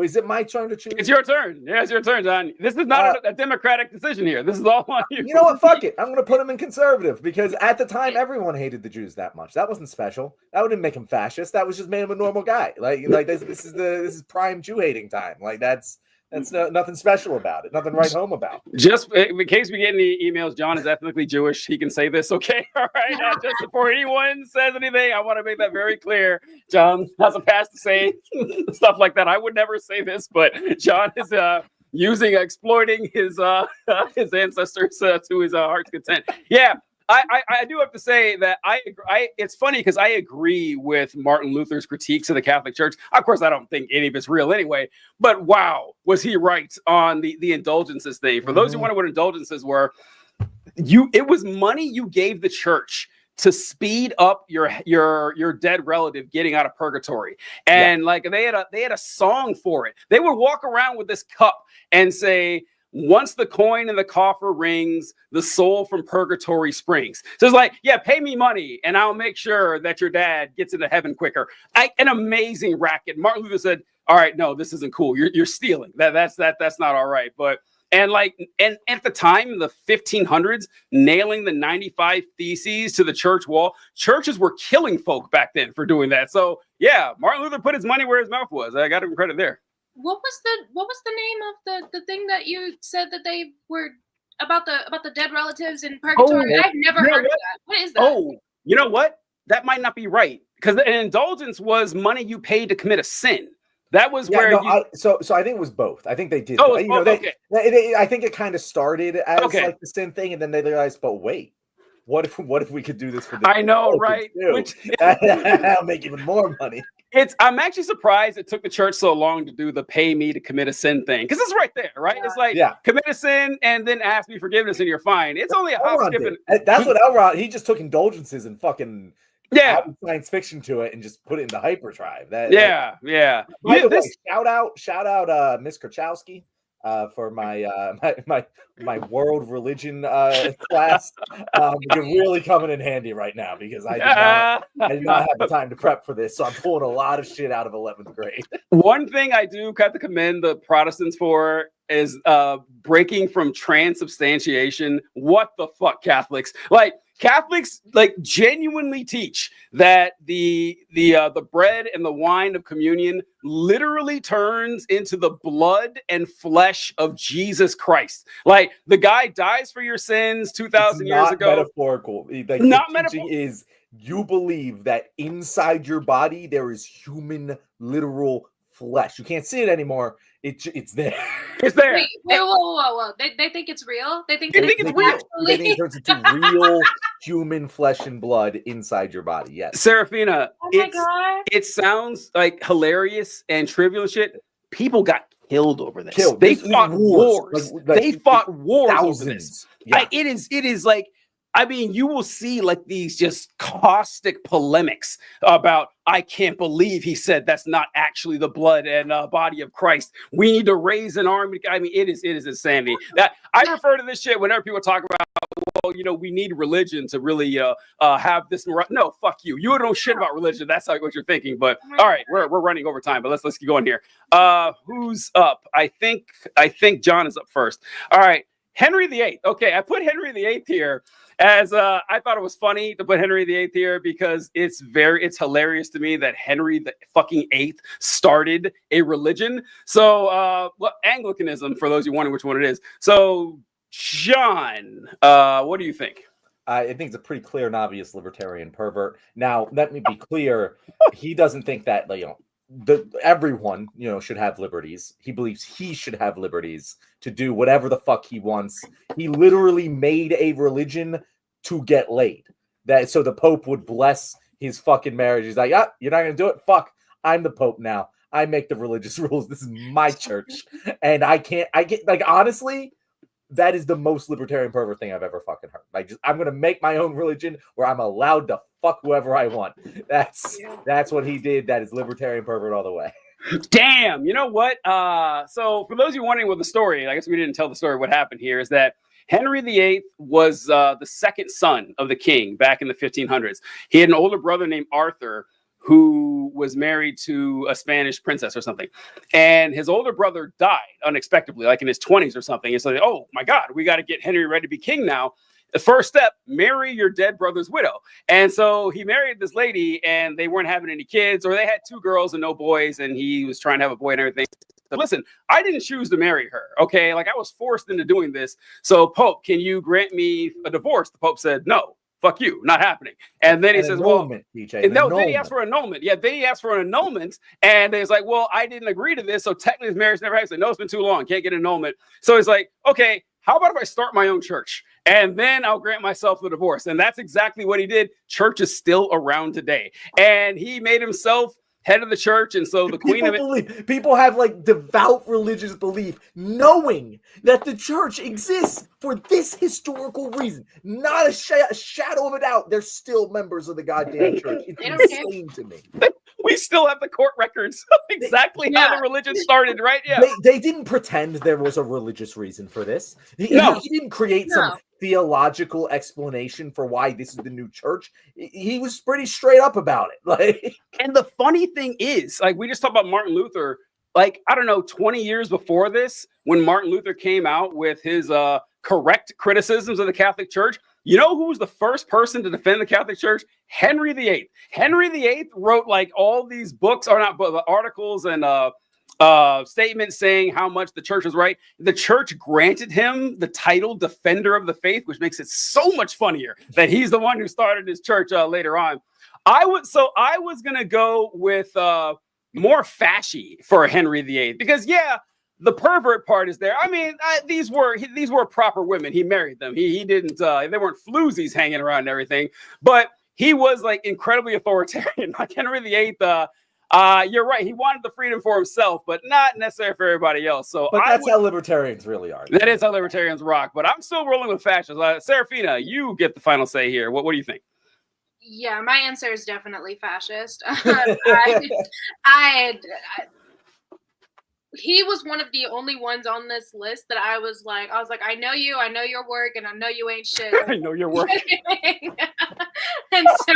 Is it my turn to choose? It's your turn. Yeah, it's your turn, John. This is not a democratic decision here. This is all on you. You know what? Fuck it. I'm going to put him in conservative because at the time, everyone hated the Jews that much. That wasn't special. That wouldn't make him fascist. That was just made him a normal guy. Like this is prime Jew hating time. Like that's nothing special about it. Nothing right home about. Just in case we get any emails, John is ethnically Jewish. He can say this, okay? All right. Just before anyone says anything, I want to make that very clear. John has a past to say stuff like that. I would never say this, but John is exploiting his ancestors to his heart's content. Yeah. I do have to say that it's funny because I agree with Martin Luther's critiques of the Catholic Church. Of course, I don't think any of it's real anyway, but wow, was he right on the indulgences thing. For those who wonder what indulgences were, it was money you gave the church to speed up your dead relative getting out of purgatory. And like they had a song for it. They would walk around with this cup and say, once the coin in the coffer rings, the soul from purgatory springs. So it's like, yeah, pay me money and I'll make sure that your dad gets into heaven quicker. An amazing racket. Martin Luther said, all right, no, this isn't cool. You're stealing. That's not all right. But and at the time, the 1500s, nailing the 95 Theses to the church wall, churches were killing folk back then for doing that. So yeah, Martin Luther put his money where his mouth was. I got him credit there. What was the name of the thing that you said that they were about the dead relatives in purgatory? I've never heard of that. What is that? Oh, you know what? That might not be right because an indulgence was money you paid to commit a sin. That was so I think it was both. I think they did. Oh, it was both? Okay. I think it kind of started as like the sin thing, and then they realized, but wait, what if we could do this for the I know, right? I'll make even more money. I'm actually surprised it took the church so long to do the pay me to commit a sin thing. Because it's right there, right? It's like, commit a sin and then ask me forgiveness and you're fine. It's only a hop, skip, and... That's what Elrond, he just took indulgences and fucking added science fiction to it and just put it into hyperdrive. By the way, shout out Miss Krachowski for my world religion class. You're really coming in handy right now because I did not have the time to prep for this, so I'm pulling a lot of shit out of 11th grade. One thing I do have to commend the Protestants for is breaking from transubstantiation. What the fuck, Catholics? Like, Catholics like genuinely teach that the bread and the wine of communion literally turns into the blood and flesh of Jesus Christ. Like the guy dies for your sins 2,000 years ago. Metaphorical. Like, not the metaphorical. Is you believe that inside your body there is human, literal flesh. You can't see it anymore. It's there. It's there. Wait, whoa. They think it's real? They think it's real. They think it turns into real human flesh and blood inside your body. Yes. Serafina, Oh my God. it sounds like hilarious and trivial shit. People got killed over this. Killed. They This fought wars. wars. Like, They fought wars over this. thousands. Yeah. It is like, I mean, you will see like these just caustic polemics about, I can't believe he said that's not actually the blood and body of Christ. We need to raise an army. I mean, it is insanity. That I refer to this shit whenever people talk about, well, you know, we need religion to really have this. No, fuck you. You don't know shit about religion. That's what you're thinking. But all right, we're running over time. But let's keep going here. Who's up? I think John is up first. All right, Henry VIII. Okay, I put Henry VIII here as I thought it was funny to put Henry VIII here because it's hilarious to me that Henry the fucking VIII started a religion. So Anglicanism, for those you wondering which one it is. So John, what do you think? I think it's a pretty clear and obvious libertarian pervert. Now, let me be clear. He doesn't think that, you know, everyone, you know, should have liberties. He believes he should have liberties to do whatever the fuck he wants. He literally made a religion to get laid. That so the Pope would bless his fucking marriage. He's like, you're not gonna do it? Fuck. I'm the Pope now. I make the religious rules. This is my church. And I get like, honestly, that is the most libertarian pervert thing I've ever fucking heard. Like, I'm gonna make my own religion where I'm allowed to fuck whoever I want. That's what he did. That is libertarian pervert all the way. Damn. You know what? So for those of you wondering what the story, I guess we didn't tell the story. What happened here is that Henry VIII was the second son of the king back in the 1500s. He had an older brother named Arthur who was married to a Spanish princess or something. And his older brother died unexpectedly, like in his 20s or something. And so, oh my God, we got to get Henry ready to be king now. The first step, marry your dead brother's widow. And so he married this lady and they weren't having any kids, or they had 2 girls and no boys. And he was trying to have a boy and everything. So listen, I didn't choose to marry her. Okay. Like I was forced into doing this. So Pope, can you grant me a divorce? The Pope said, no. Fuck you, not happening. And then he says, well, then he asked for annulment. Yeah, then he asked for an annulment. And it's like, well, I didn't agree to this. So technically his marriage never happened. Like, no, it's been too long. Can't get an annulment. So he's like, okay, how about if I start my own church? And then I'll grant myself the divorce. And that's exactly what he did. Church is still around today. And he made himself head of the church, and so the queen of it. People have like devout religious belief, knowing that the church exists for this historical reason. Not a shadow of a doubt. They're still members of the goddamn church. It's insane to me. We still have the court records of exactly how the religion started, right? Yeah. They didn't pretend there was a religious reason for this. He didn't create some theological explanation for why this is the new church. He was pretty straight up about it. Like, and the funny thing is, like, we just talked about Martin Luther. Like, I don't know, 20 years before this, when Martin Luther came out with his correct criticisms of the Catholic Church, you know who was the first person to defend the Catholic Church? Henry VIII. Henry VIII wrote like all these books, or not, but articles and statements saying how much the church was right. The church granted him the title Defender of the Faith, which makes it so much funnier that he's the one who started his church later on. I was gonna go with more fashy for Henry VIII because the pervert part is there. I mean, these were proper women. He married them. He didn't. They weren't floozies hanging around and everything. But he was like incredibly authoritarian. Like Henry VIII. You're right. He wanted the freedom for himself, but not necessarily for everybody else. So, but that's how libertarians really are. That is how libertarians rock. But I'm still rolling with fascists. Serafina, you get the final say here. What do you think? Yeah, my answer is definitely fascist. He was one of the only ones on this list that I was like, I know you, I know your work, and I know you ain't shit. I know your work. And so,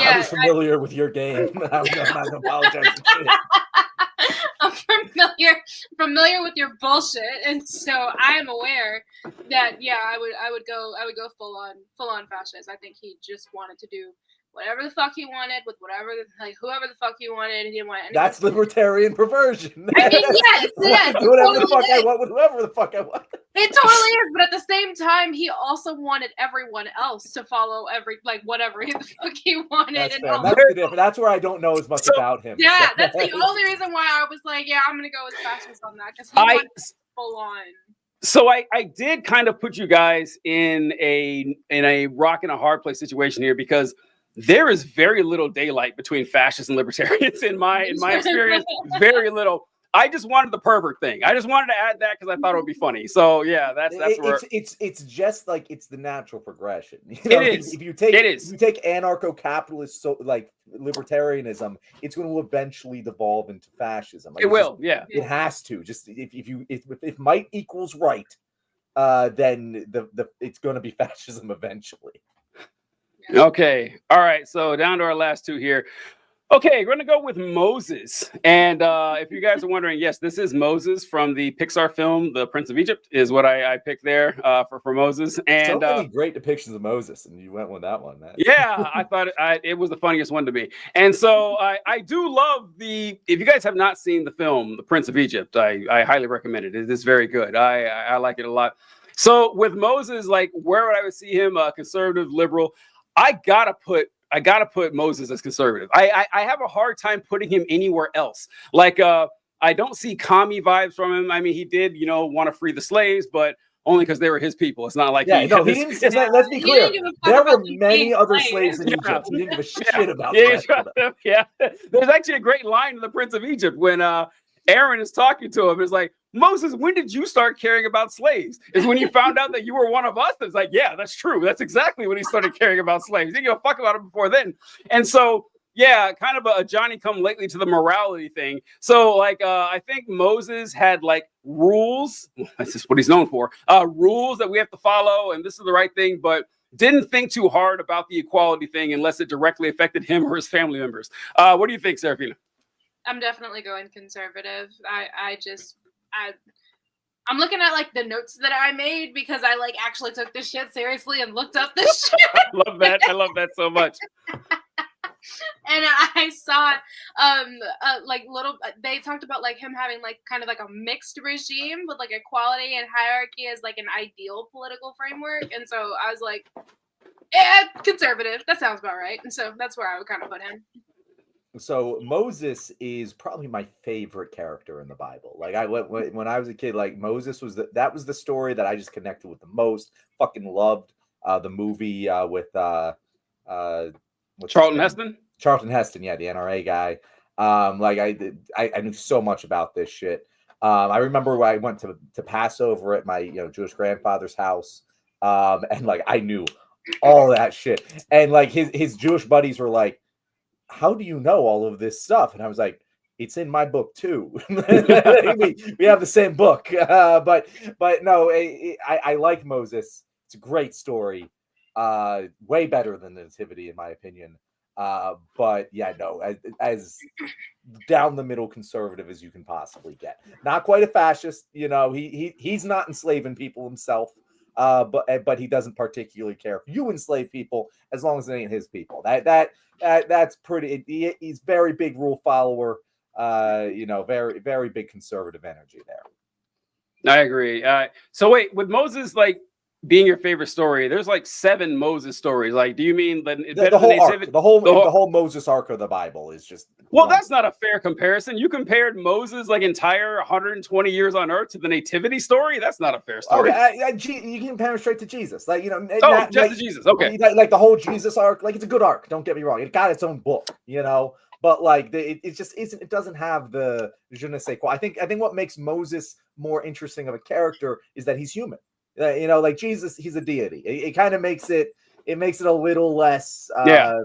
I was familiar with your game. I'm not apologizing. I'm familiar with your bullshit, and so I am aware that I would go full on fascist. I think he just wanted to do whatever the fuck he wanted with whoever the fuck he wanted. He didn't want anyone. That's libertarian perversion. I mean, yes, do whatever the fuck I want with whoever the fuck I want. It totally is, but at the same time, he also wanted everyone else to follow whatever the fuck he wanted. That's fair. That's the difference. That's where I don't know as much about him. Yeah, that's the only reason why I was like, yeah, I'm gonna go with fascist on that, because he wanted full on. So I did kind of put you guys in a rock and a hard place situation here, because there is very little daylight between fascists and libertarians in my experience. Very little. I just wanted the pervert thing. I just wanted to add that because I thought it would be funny. So yeah, that's where it's just like it's the natural progression. It is. If you take anarcho-capitalist, so like libertarianism, it's going to eventually devolve into fascism. Like, it will. Yeah, it has to. Just if might equals right, then it's going to be fascism eventually. Okay. All right. So down to our last two here. Okay, we're going to go with Moses. And if you guys are wondering, yes, this is Moses from the Pixar film, The Prince of Egypt, is what I picked there for Moses. And so many great depictions of Moses, and you went with that one, man. Yeah, I thought it was the funniest one to me. And so I do love if you guys have not seen the film, The Prince of Egypt, I highly recommend it. It is very good. I like it a lot. So with Moses, like, where would I see him? Conservative, liberal. I gotta put Moses as conservative. I have a hard time putting him anywhere else. Like, I don't see commie vibes from him. I mean, he did, want to free the slaves, but only because they were his people. It's not like he didn't. Let's be clear. There were many other slaves in Egypt. He didn't give a shit about them. Yeah. There's actually a great line in The Prince of Egypt when Aaron is talking to him. It's like, Moses, when did you start caring about slaves? Is when you found out that you were one of us? It's like, yeah, that's true. That's exactly when he started caring about slaves. He didn't give a fuck about it before then. And so, yeah, kind of a Johnny come lately to the morality thing. So, like, I think Moses had like rules. That's just what he's known for. Rules that we have to follow, and this is the right thing, but didn't think too hard about the equality thing unless it directly affected him or his family members. What do you think, Serafina? I'm definitely going conservative. I'm looking at like the notes that I made because I like actually took this shit seriously and looked up this shit. I love that. I love that so much. And I saw they talked about like him having like kind of like a mixed regime with like equality and hierarchy as like an ideal political framework. And so I was like, yeah, conservative. That sounds about right. And so that's where I would kind of put him. So Moses is probably my favorite character in the Bible. Like when I was a kid, like Moses was that was the story that I just connected with the most. Fucking loved the movie with Charlton Heston. Charlton Heston, yeah, the NRA guy. Like I knew so much about this shit. I remember when I went to Passover at my Jewish grandfather's house, and like I knew all that shit. And like his Jewish buddies were like, how do you know all of this stuff? And I was like, it's in my book too. we have the same book. But no, I like Moses. It's a great story. Way better than the Nativity, in my opinion. But yeah, no, as down the middle conservative as you can possibly get. Not quite a fascist, he's not enslaving people himself. But he doesn't particularly care if you enslave people as long as it ain't his people. That's pretty. He's very big rule follower. Very very big conservative energy there. I agree. So wait, with Moses like being your favorite story, there's like 7 Moses stories. Like, do you mean the whole arc, the whole Moses arc of the Bible is just? Well, that's not a fair comparison. You compared Moses like entire 120 years on Earth to the Nativity story. That's not a fair story. Okay, you can compare him straight to Jesus. Like to Jesus. Okay, like the whole Jesus arc. Like it's a good arc. Don't get me wrong. It got its own book. But like it just isn't. It doesn't have the je ne sais quoi. I think what makes Moses more interesting of a character is that he's human. Like Jesus, he's a deity. It kind of makes it a little less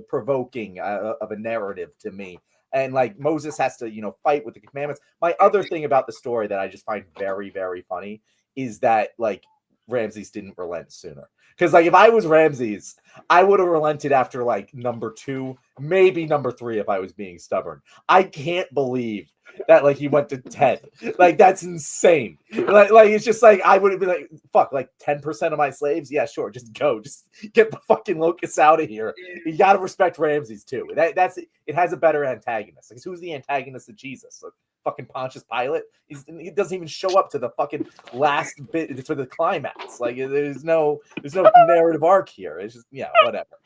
provoking of a narrative to me. And like Moses has to, fight with the commandments. My other thing about the story that I just find very, very funny is that like Ramses didn't relent sooner. Because like if I was Ramses, I would have relented after like number 2, maybe number 3 if I was being stubborn. I can't believe that like he went to 10. Like that's insane. Like it's just like I would have been like, fuck, like 10% of my slaves. Yeah, sure, just go, just get the fucking locusts out of here. You gotta respect Ramses too. That's it has a better antagonist. Like who's the antagonist of Jesus? Like, fucking Pontius Pilate. He doesn't even show up to the fucking last bit for the climax. Like there's no narrative arc here. It's just whatever.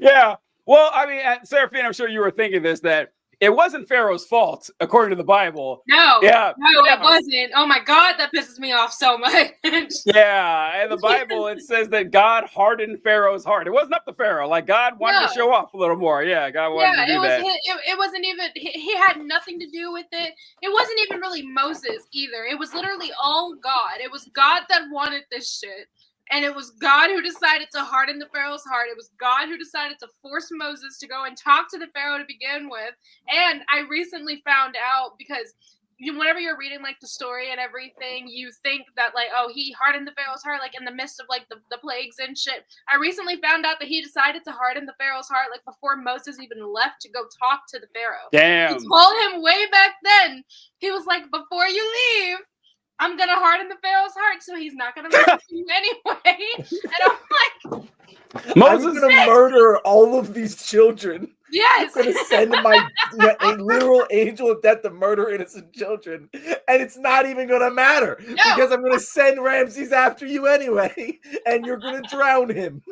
Yeah. Well, I mean, Seraphine, I'm sure you were thinking this, that it wasn't Pharaoh's fault, according to the Bible. No. Yeah. No, it wasn't. Oh my God, that pisses me off so much. Yeah. In the Bible, it says that God hardened Pharaoh's heart. It wasn't up to Pharaoh. Like God wanted to show off a little more. Yeah, God wanted to do that. It wasn't even, he had nothing to do with it. It wasn't even really Moses either. It was literally all God. It was God that wanted this shit. And it was God who decided to harden the Pharaoh's heart. It was God who decided to force Moses to go and talk to the Pharaoh to begin with. And I recently found out, because whenever you're reading like the story and everything, you think that like, oh, he hardened the Pharaoh's heart like in the midst of like the plagues and shit. I recently found out that he decided to harden the Pharaoh's heart like before Moses even left to go talk to the Pharaoh. Damn. He told him way back then. He was like, before you leave, I'm gonna harden the Pharaoh's heart, so he's not gonna listen to you anyway. And I'm like, Moses, I'm gonna murder all of these children. Yes, I'm gonna send a literal angel of death to murder innocent children, and it's not even gonna matter because I'm gonna send Ramses after you anyway, and you're gonna drown him.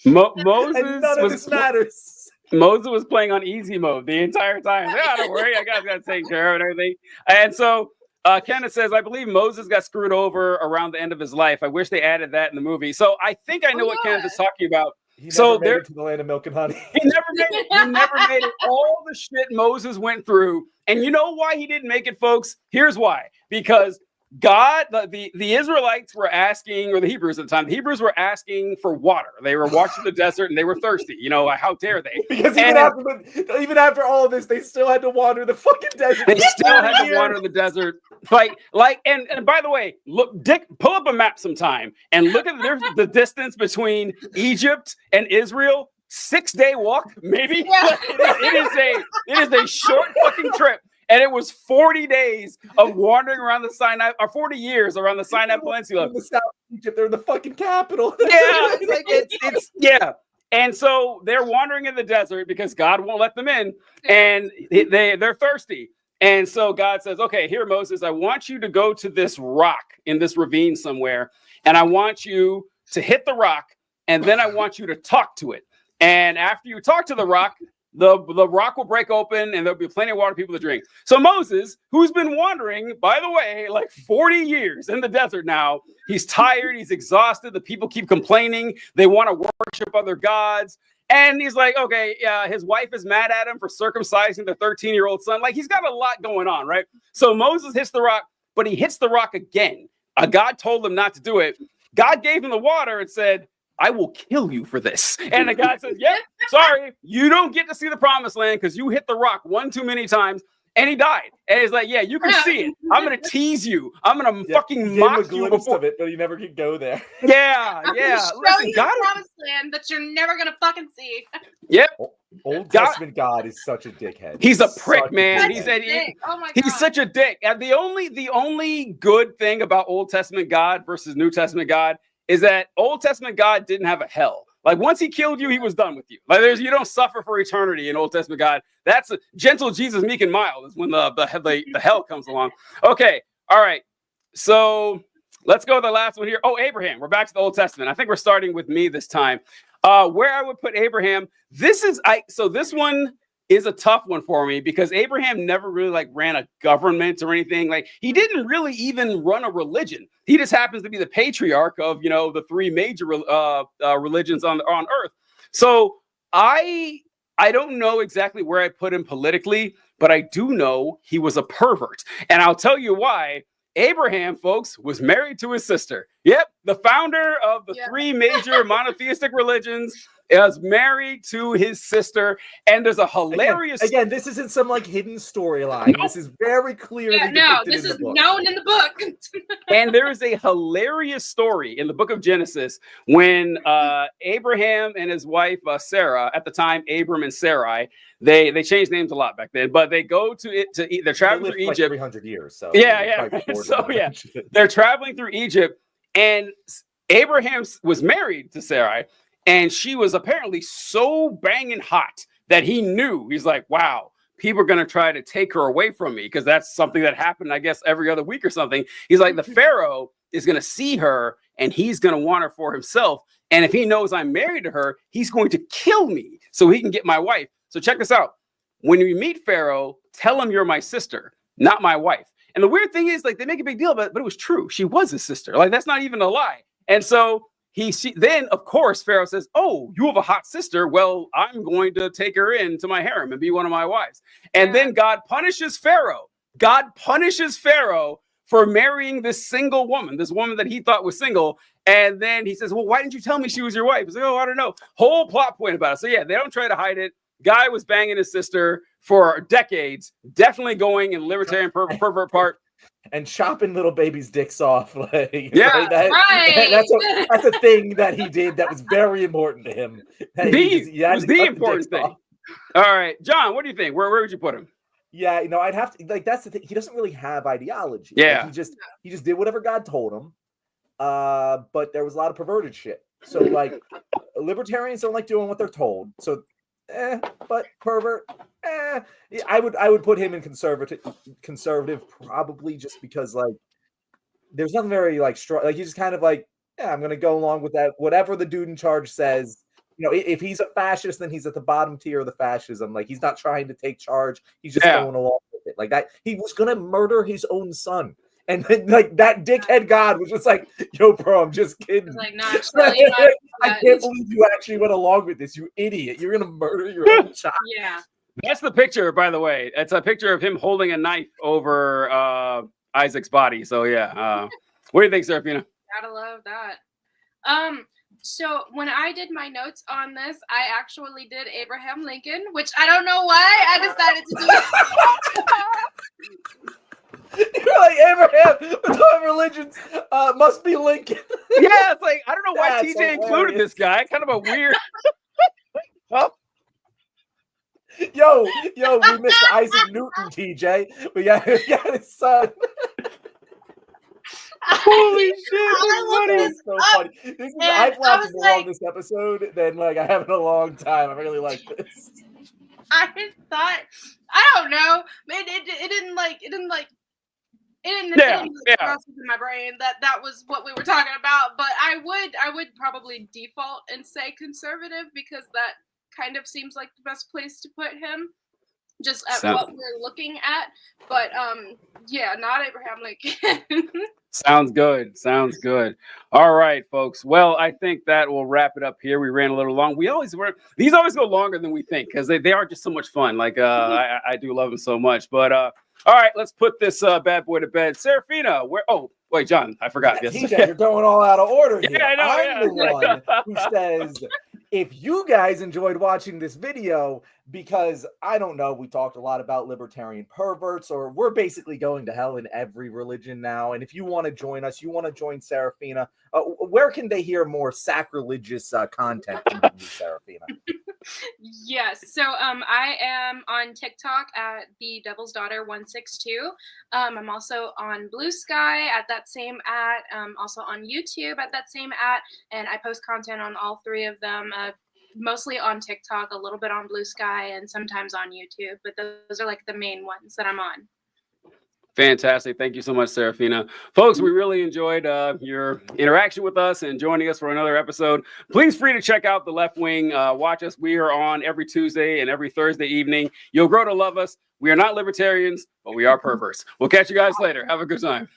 Moses, and none of this matters. Moses was playing on easy mode the entire time. Yeah, don't worry, I got to take care of it and everything. And so. Kenneth says, I believe Moses got screwed over around the end of his life. I wish they added that in the movie. So I think I know what Kenneth is talking about. He never made it to the land of milk and honey. He never made it. He never made it. All the shit Moses went through. And you know why he didn't make it, folks? Here's why. Because God, the Israelites were asking, or the Hebrews at the time, the Hebrews were asking for water. They were watching the desert and they were thirsty. You know, how dare they? Because even after all of this, they still had to wander the fucking desert. They still had to wander the desert. And by the way, look, Dick, pull up a map sometime and look at the distance between Egypt and Israel. 6-day walk, maybe. Yeah. It is a short fucking trip. And it was 40 days of wandering around the Sinai, or 40 years around the Sinai Peninsula. In the South of Egypt, they're the fucking capital. Yeah, it's yeah. And so they're wandering in the desert because God won't let them in, and they're thirsty. And so God says, okay, here, Moses, I want you to go to this rock in this ravine somewhere, and I want you to hit the rock, and then I want you to talk to it. And after you talk to the rock, the rock will break open and there'll be plenty of water for people to drink. So Moses, who's been wandering, by the way, like 40 years in the desert now, he's tired, he's exhausted. The people keep complaining. They want to worship other gods. And he's like, okay, yeah, his wife is mad at him for circumcising the 13-year-old son. Like he's got a lot going on, right? So Moses hits the rock, but he hits the rock again. God told him not to do it. God gave him the water and said, I will kill you for this. And the guy says, yep, sorry, you don't get to see the promised land because you hit the rock one too many times. And he died. And he's like, yeah, you can see it. I'm going to tease you. I'm going to fucking mock you before. Of it, but he never could go there. Yeah, yeah. Listen, God is promised land that you're never going to fucking see. Yep. Old Testament God is such a dickhead. He's a prick, man. He's such a dick. And the only good thing about Old Testament God versus New Testament God is that Old Testament God didn't have a hell. Like once he killed you, he was done with you. Like you don't suffer for eternity in Old Testament God. That's a gentle Jesus, meek and mild is when the hell comes along. Okay, all right. So let's go to the last one here. Oh, Abraham. We're back to the Old Testament. I think we're starting with me this time. Where I would put Abraham. This one is a tough one for me because Abraham never really ran a government or anything. Like he didn't really even run a religion. He just happens to be the patriarch of, the three major religions on earth. So I don't know exactly where I put him politically, but I do know he was a pervert. And I'll tell you why. Abraham, folks, was married to his sister. Yep, the founder of the three major monotheistic religions. is married to his sister, and there's a hilarious again this isn't some like hidden storyline. This is very clearly depicted this in is the book. known in the book. And there is a hilarious story in the book of Genesis when Abraham and his wife Sarah, at the time Abram and Sarai, they changed names a lot back then, but they go they're traveling through like Egypt. 300 years, so They're traveling through Egypt, and Abraham was married to Sarai, and she was apparently so banging hot that he's like, wow, people are going to try to take her away from me, because that's something that happened, I guess, every other week or something. He's like, the Pharaoh is going to see her, and he's going to want her for himself. And if he knows I'm married to her, he's going to kill me so he can get my wife. So check this out. When you meet Pharaoh, tell him you're my sister, not my wife. And the weird thing is, like, they make a big deal about it, but it was true. She was his sister. Like, that's not even a lie. And so then, of course, Pharaoh says, oh, you have a hot sister. Well, I'm going to take her into my harem and be one of my wives. And then God punishes Pharaoh. God punishes Pharaoh for marrying this single woman, this woman that he thought was single. And then he says, well, why didn't you tell me she was your wife? He's like, oh, I don't know. Whole plot point about it. So yeah, they don't try to hide it. Guy was banging his sister for decades, definitely going in libertarian pervert part. And chopping little babies' dicks off. Like, yeah, that's a thing that he did that was very important to him. It was the important thing. Off. All right, John, what do you think? Where would you put him? Yeah, I'd have to, like, that's the thing. He doesn't really have ideology. Yeah. Like, he just did whatever God told him. But there was a lot of perverted shit. So, like, libertarians don't like doing what they're told. So, but pervert, I would put him in conservative probably, just because, like, there's nothing very, like, strong. Like, he's just kind of like, yeah, I'm gonna go along with that. Whatever the dude in charge says. If he's a fascist, then he's at the bottom tier of the fascism. Like, he's not trying to take charge. He's just going along with it. Like that, he was gonna murder his own son. And then, like, that dickhead God was just like, yo, bro, I'm just kidding. Like, no, I can't believe you actually went along with this, you idiot. You're going to murder your own child. Yeah. That's the picture, by the way. It's a picture of him holding a knife over Isaac's body. So, yeah. What do you think, Serafina? Gotta love that. So when I did my notes on this, I actually did Abraham Lincoln, which I don't know why I decided to do. You're like, Abraham, with all religions, must be Lincoln. Yeah, it's like, I don't know why TJ included this guy. Kind of a weird. Yo, we missed Isaac Newton, TJ. We got his son. Holy shit! It's so funny. I've laughed more on this episode than, like, I have in a long time. I really like this. I thought, I don't know. It didn't process in my brain that was what we were talking about. But I would probably default and say conservative, because that kind of seems like the best place to put him, just at what we're looking at. But yeah, not Abraham Lincoln. Sounds good. All right, folks. Well, I think that will wrap it up here. We ran a little long. These always go longer than we think, because they are just so much fun. Like, I do love them so much. But all right, let's put this bad boy to bed. Serafina, wait, John, I forgot. Yes. TJ, you're going all out of order here. Yeah, I know. I'm the one who says, if you guys enjoyed watching this video, because, I don't know, we talked a lot about libertarian perverts, or we're basically going to hell in every religion now. And if you want to join us, you want to join Serafina, where can they hear more sacrilegious content from you, Serafina? Yes. So I am on TikTok at the Devil's Daughter 162. I'm also on Blue Sky at that same @ also on YouTube at that same @ and I post content on all three of them, mostly on TikTok, a little bit on Blue Sky, and sometimes on YouTube, but those are, like, the main ones that I'm on. Fantastic. Thank you so much, Serafina. Folks, we really enjoyed your interaction with us and joining us for another episode. Please free to check out The Left Wing. Watch us. We are on every Tuesday and every Thursday evening. You'll grow to love us. We are not libertarians, but we are perverts. We'll catch you guys later. Have a good time.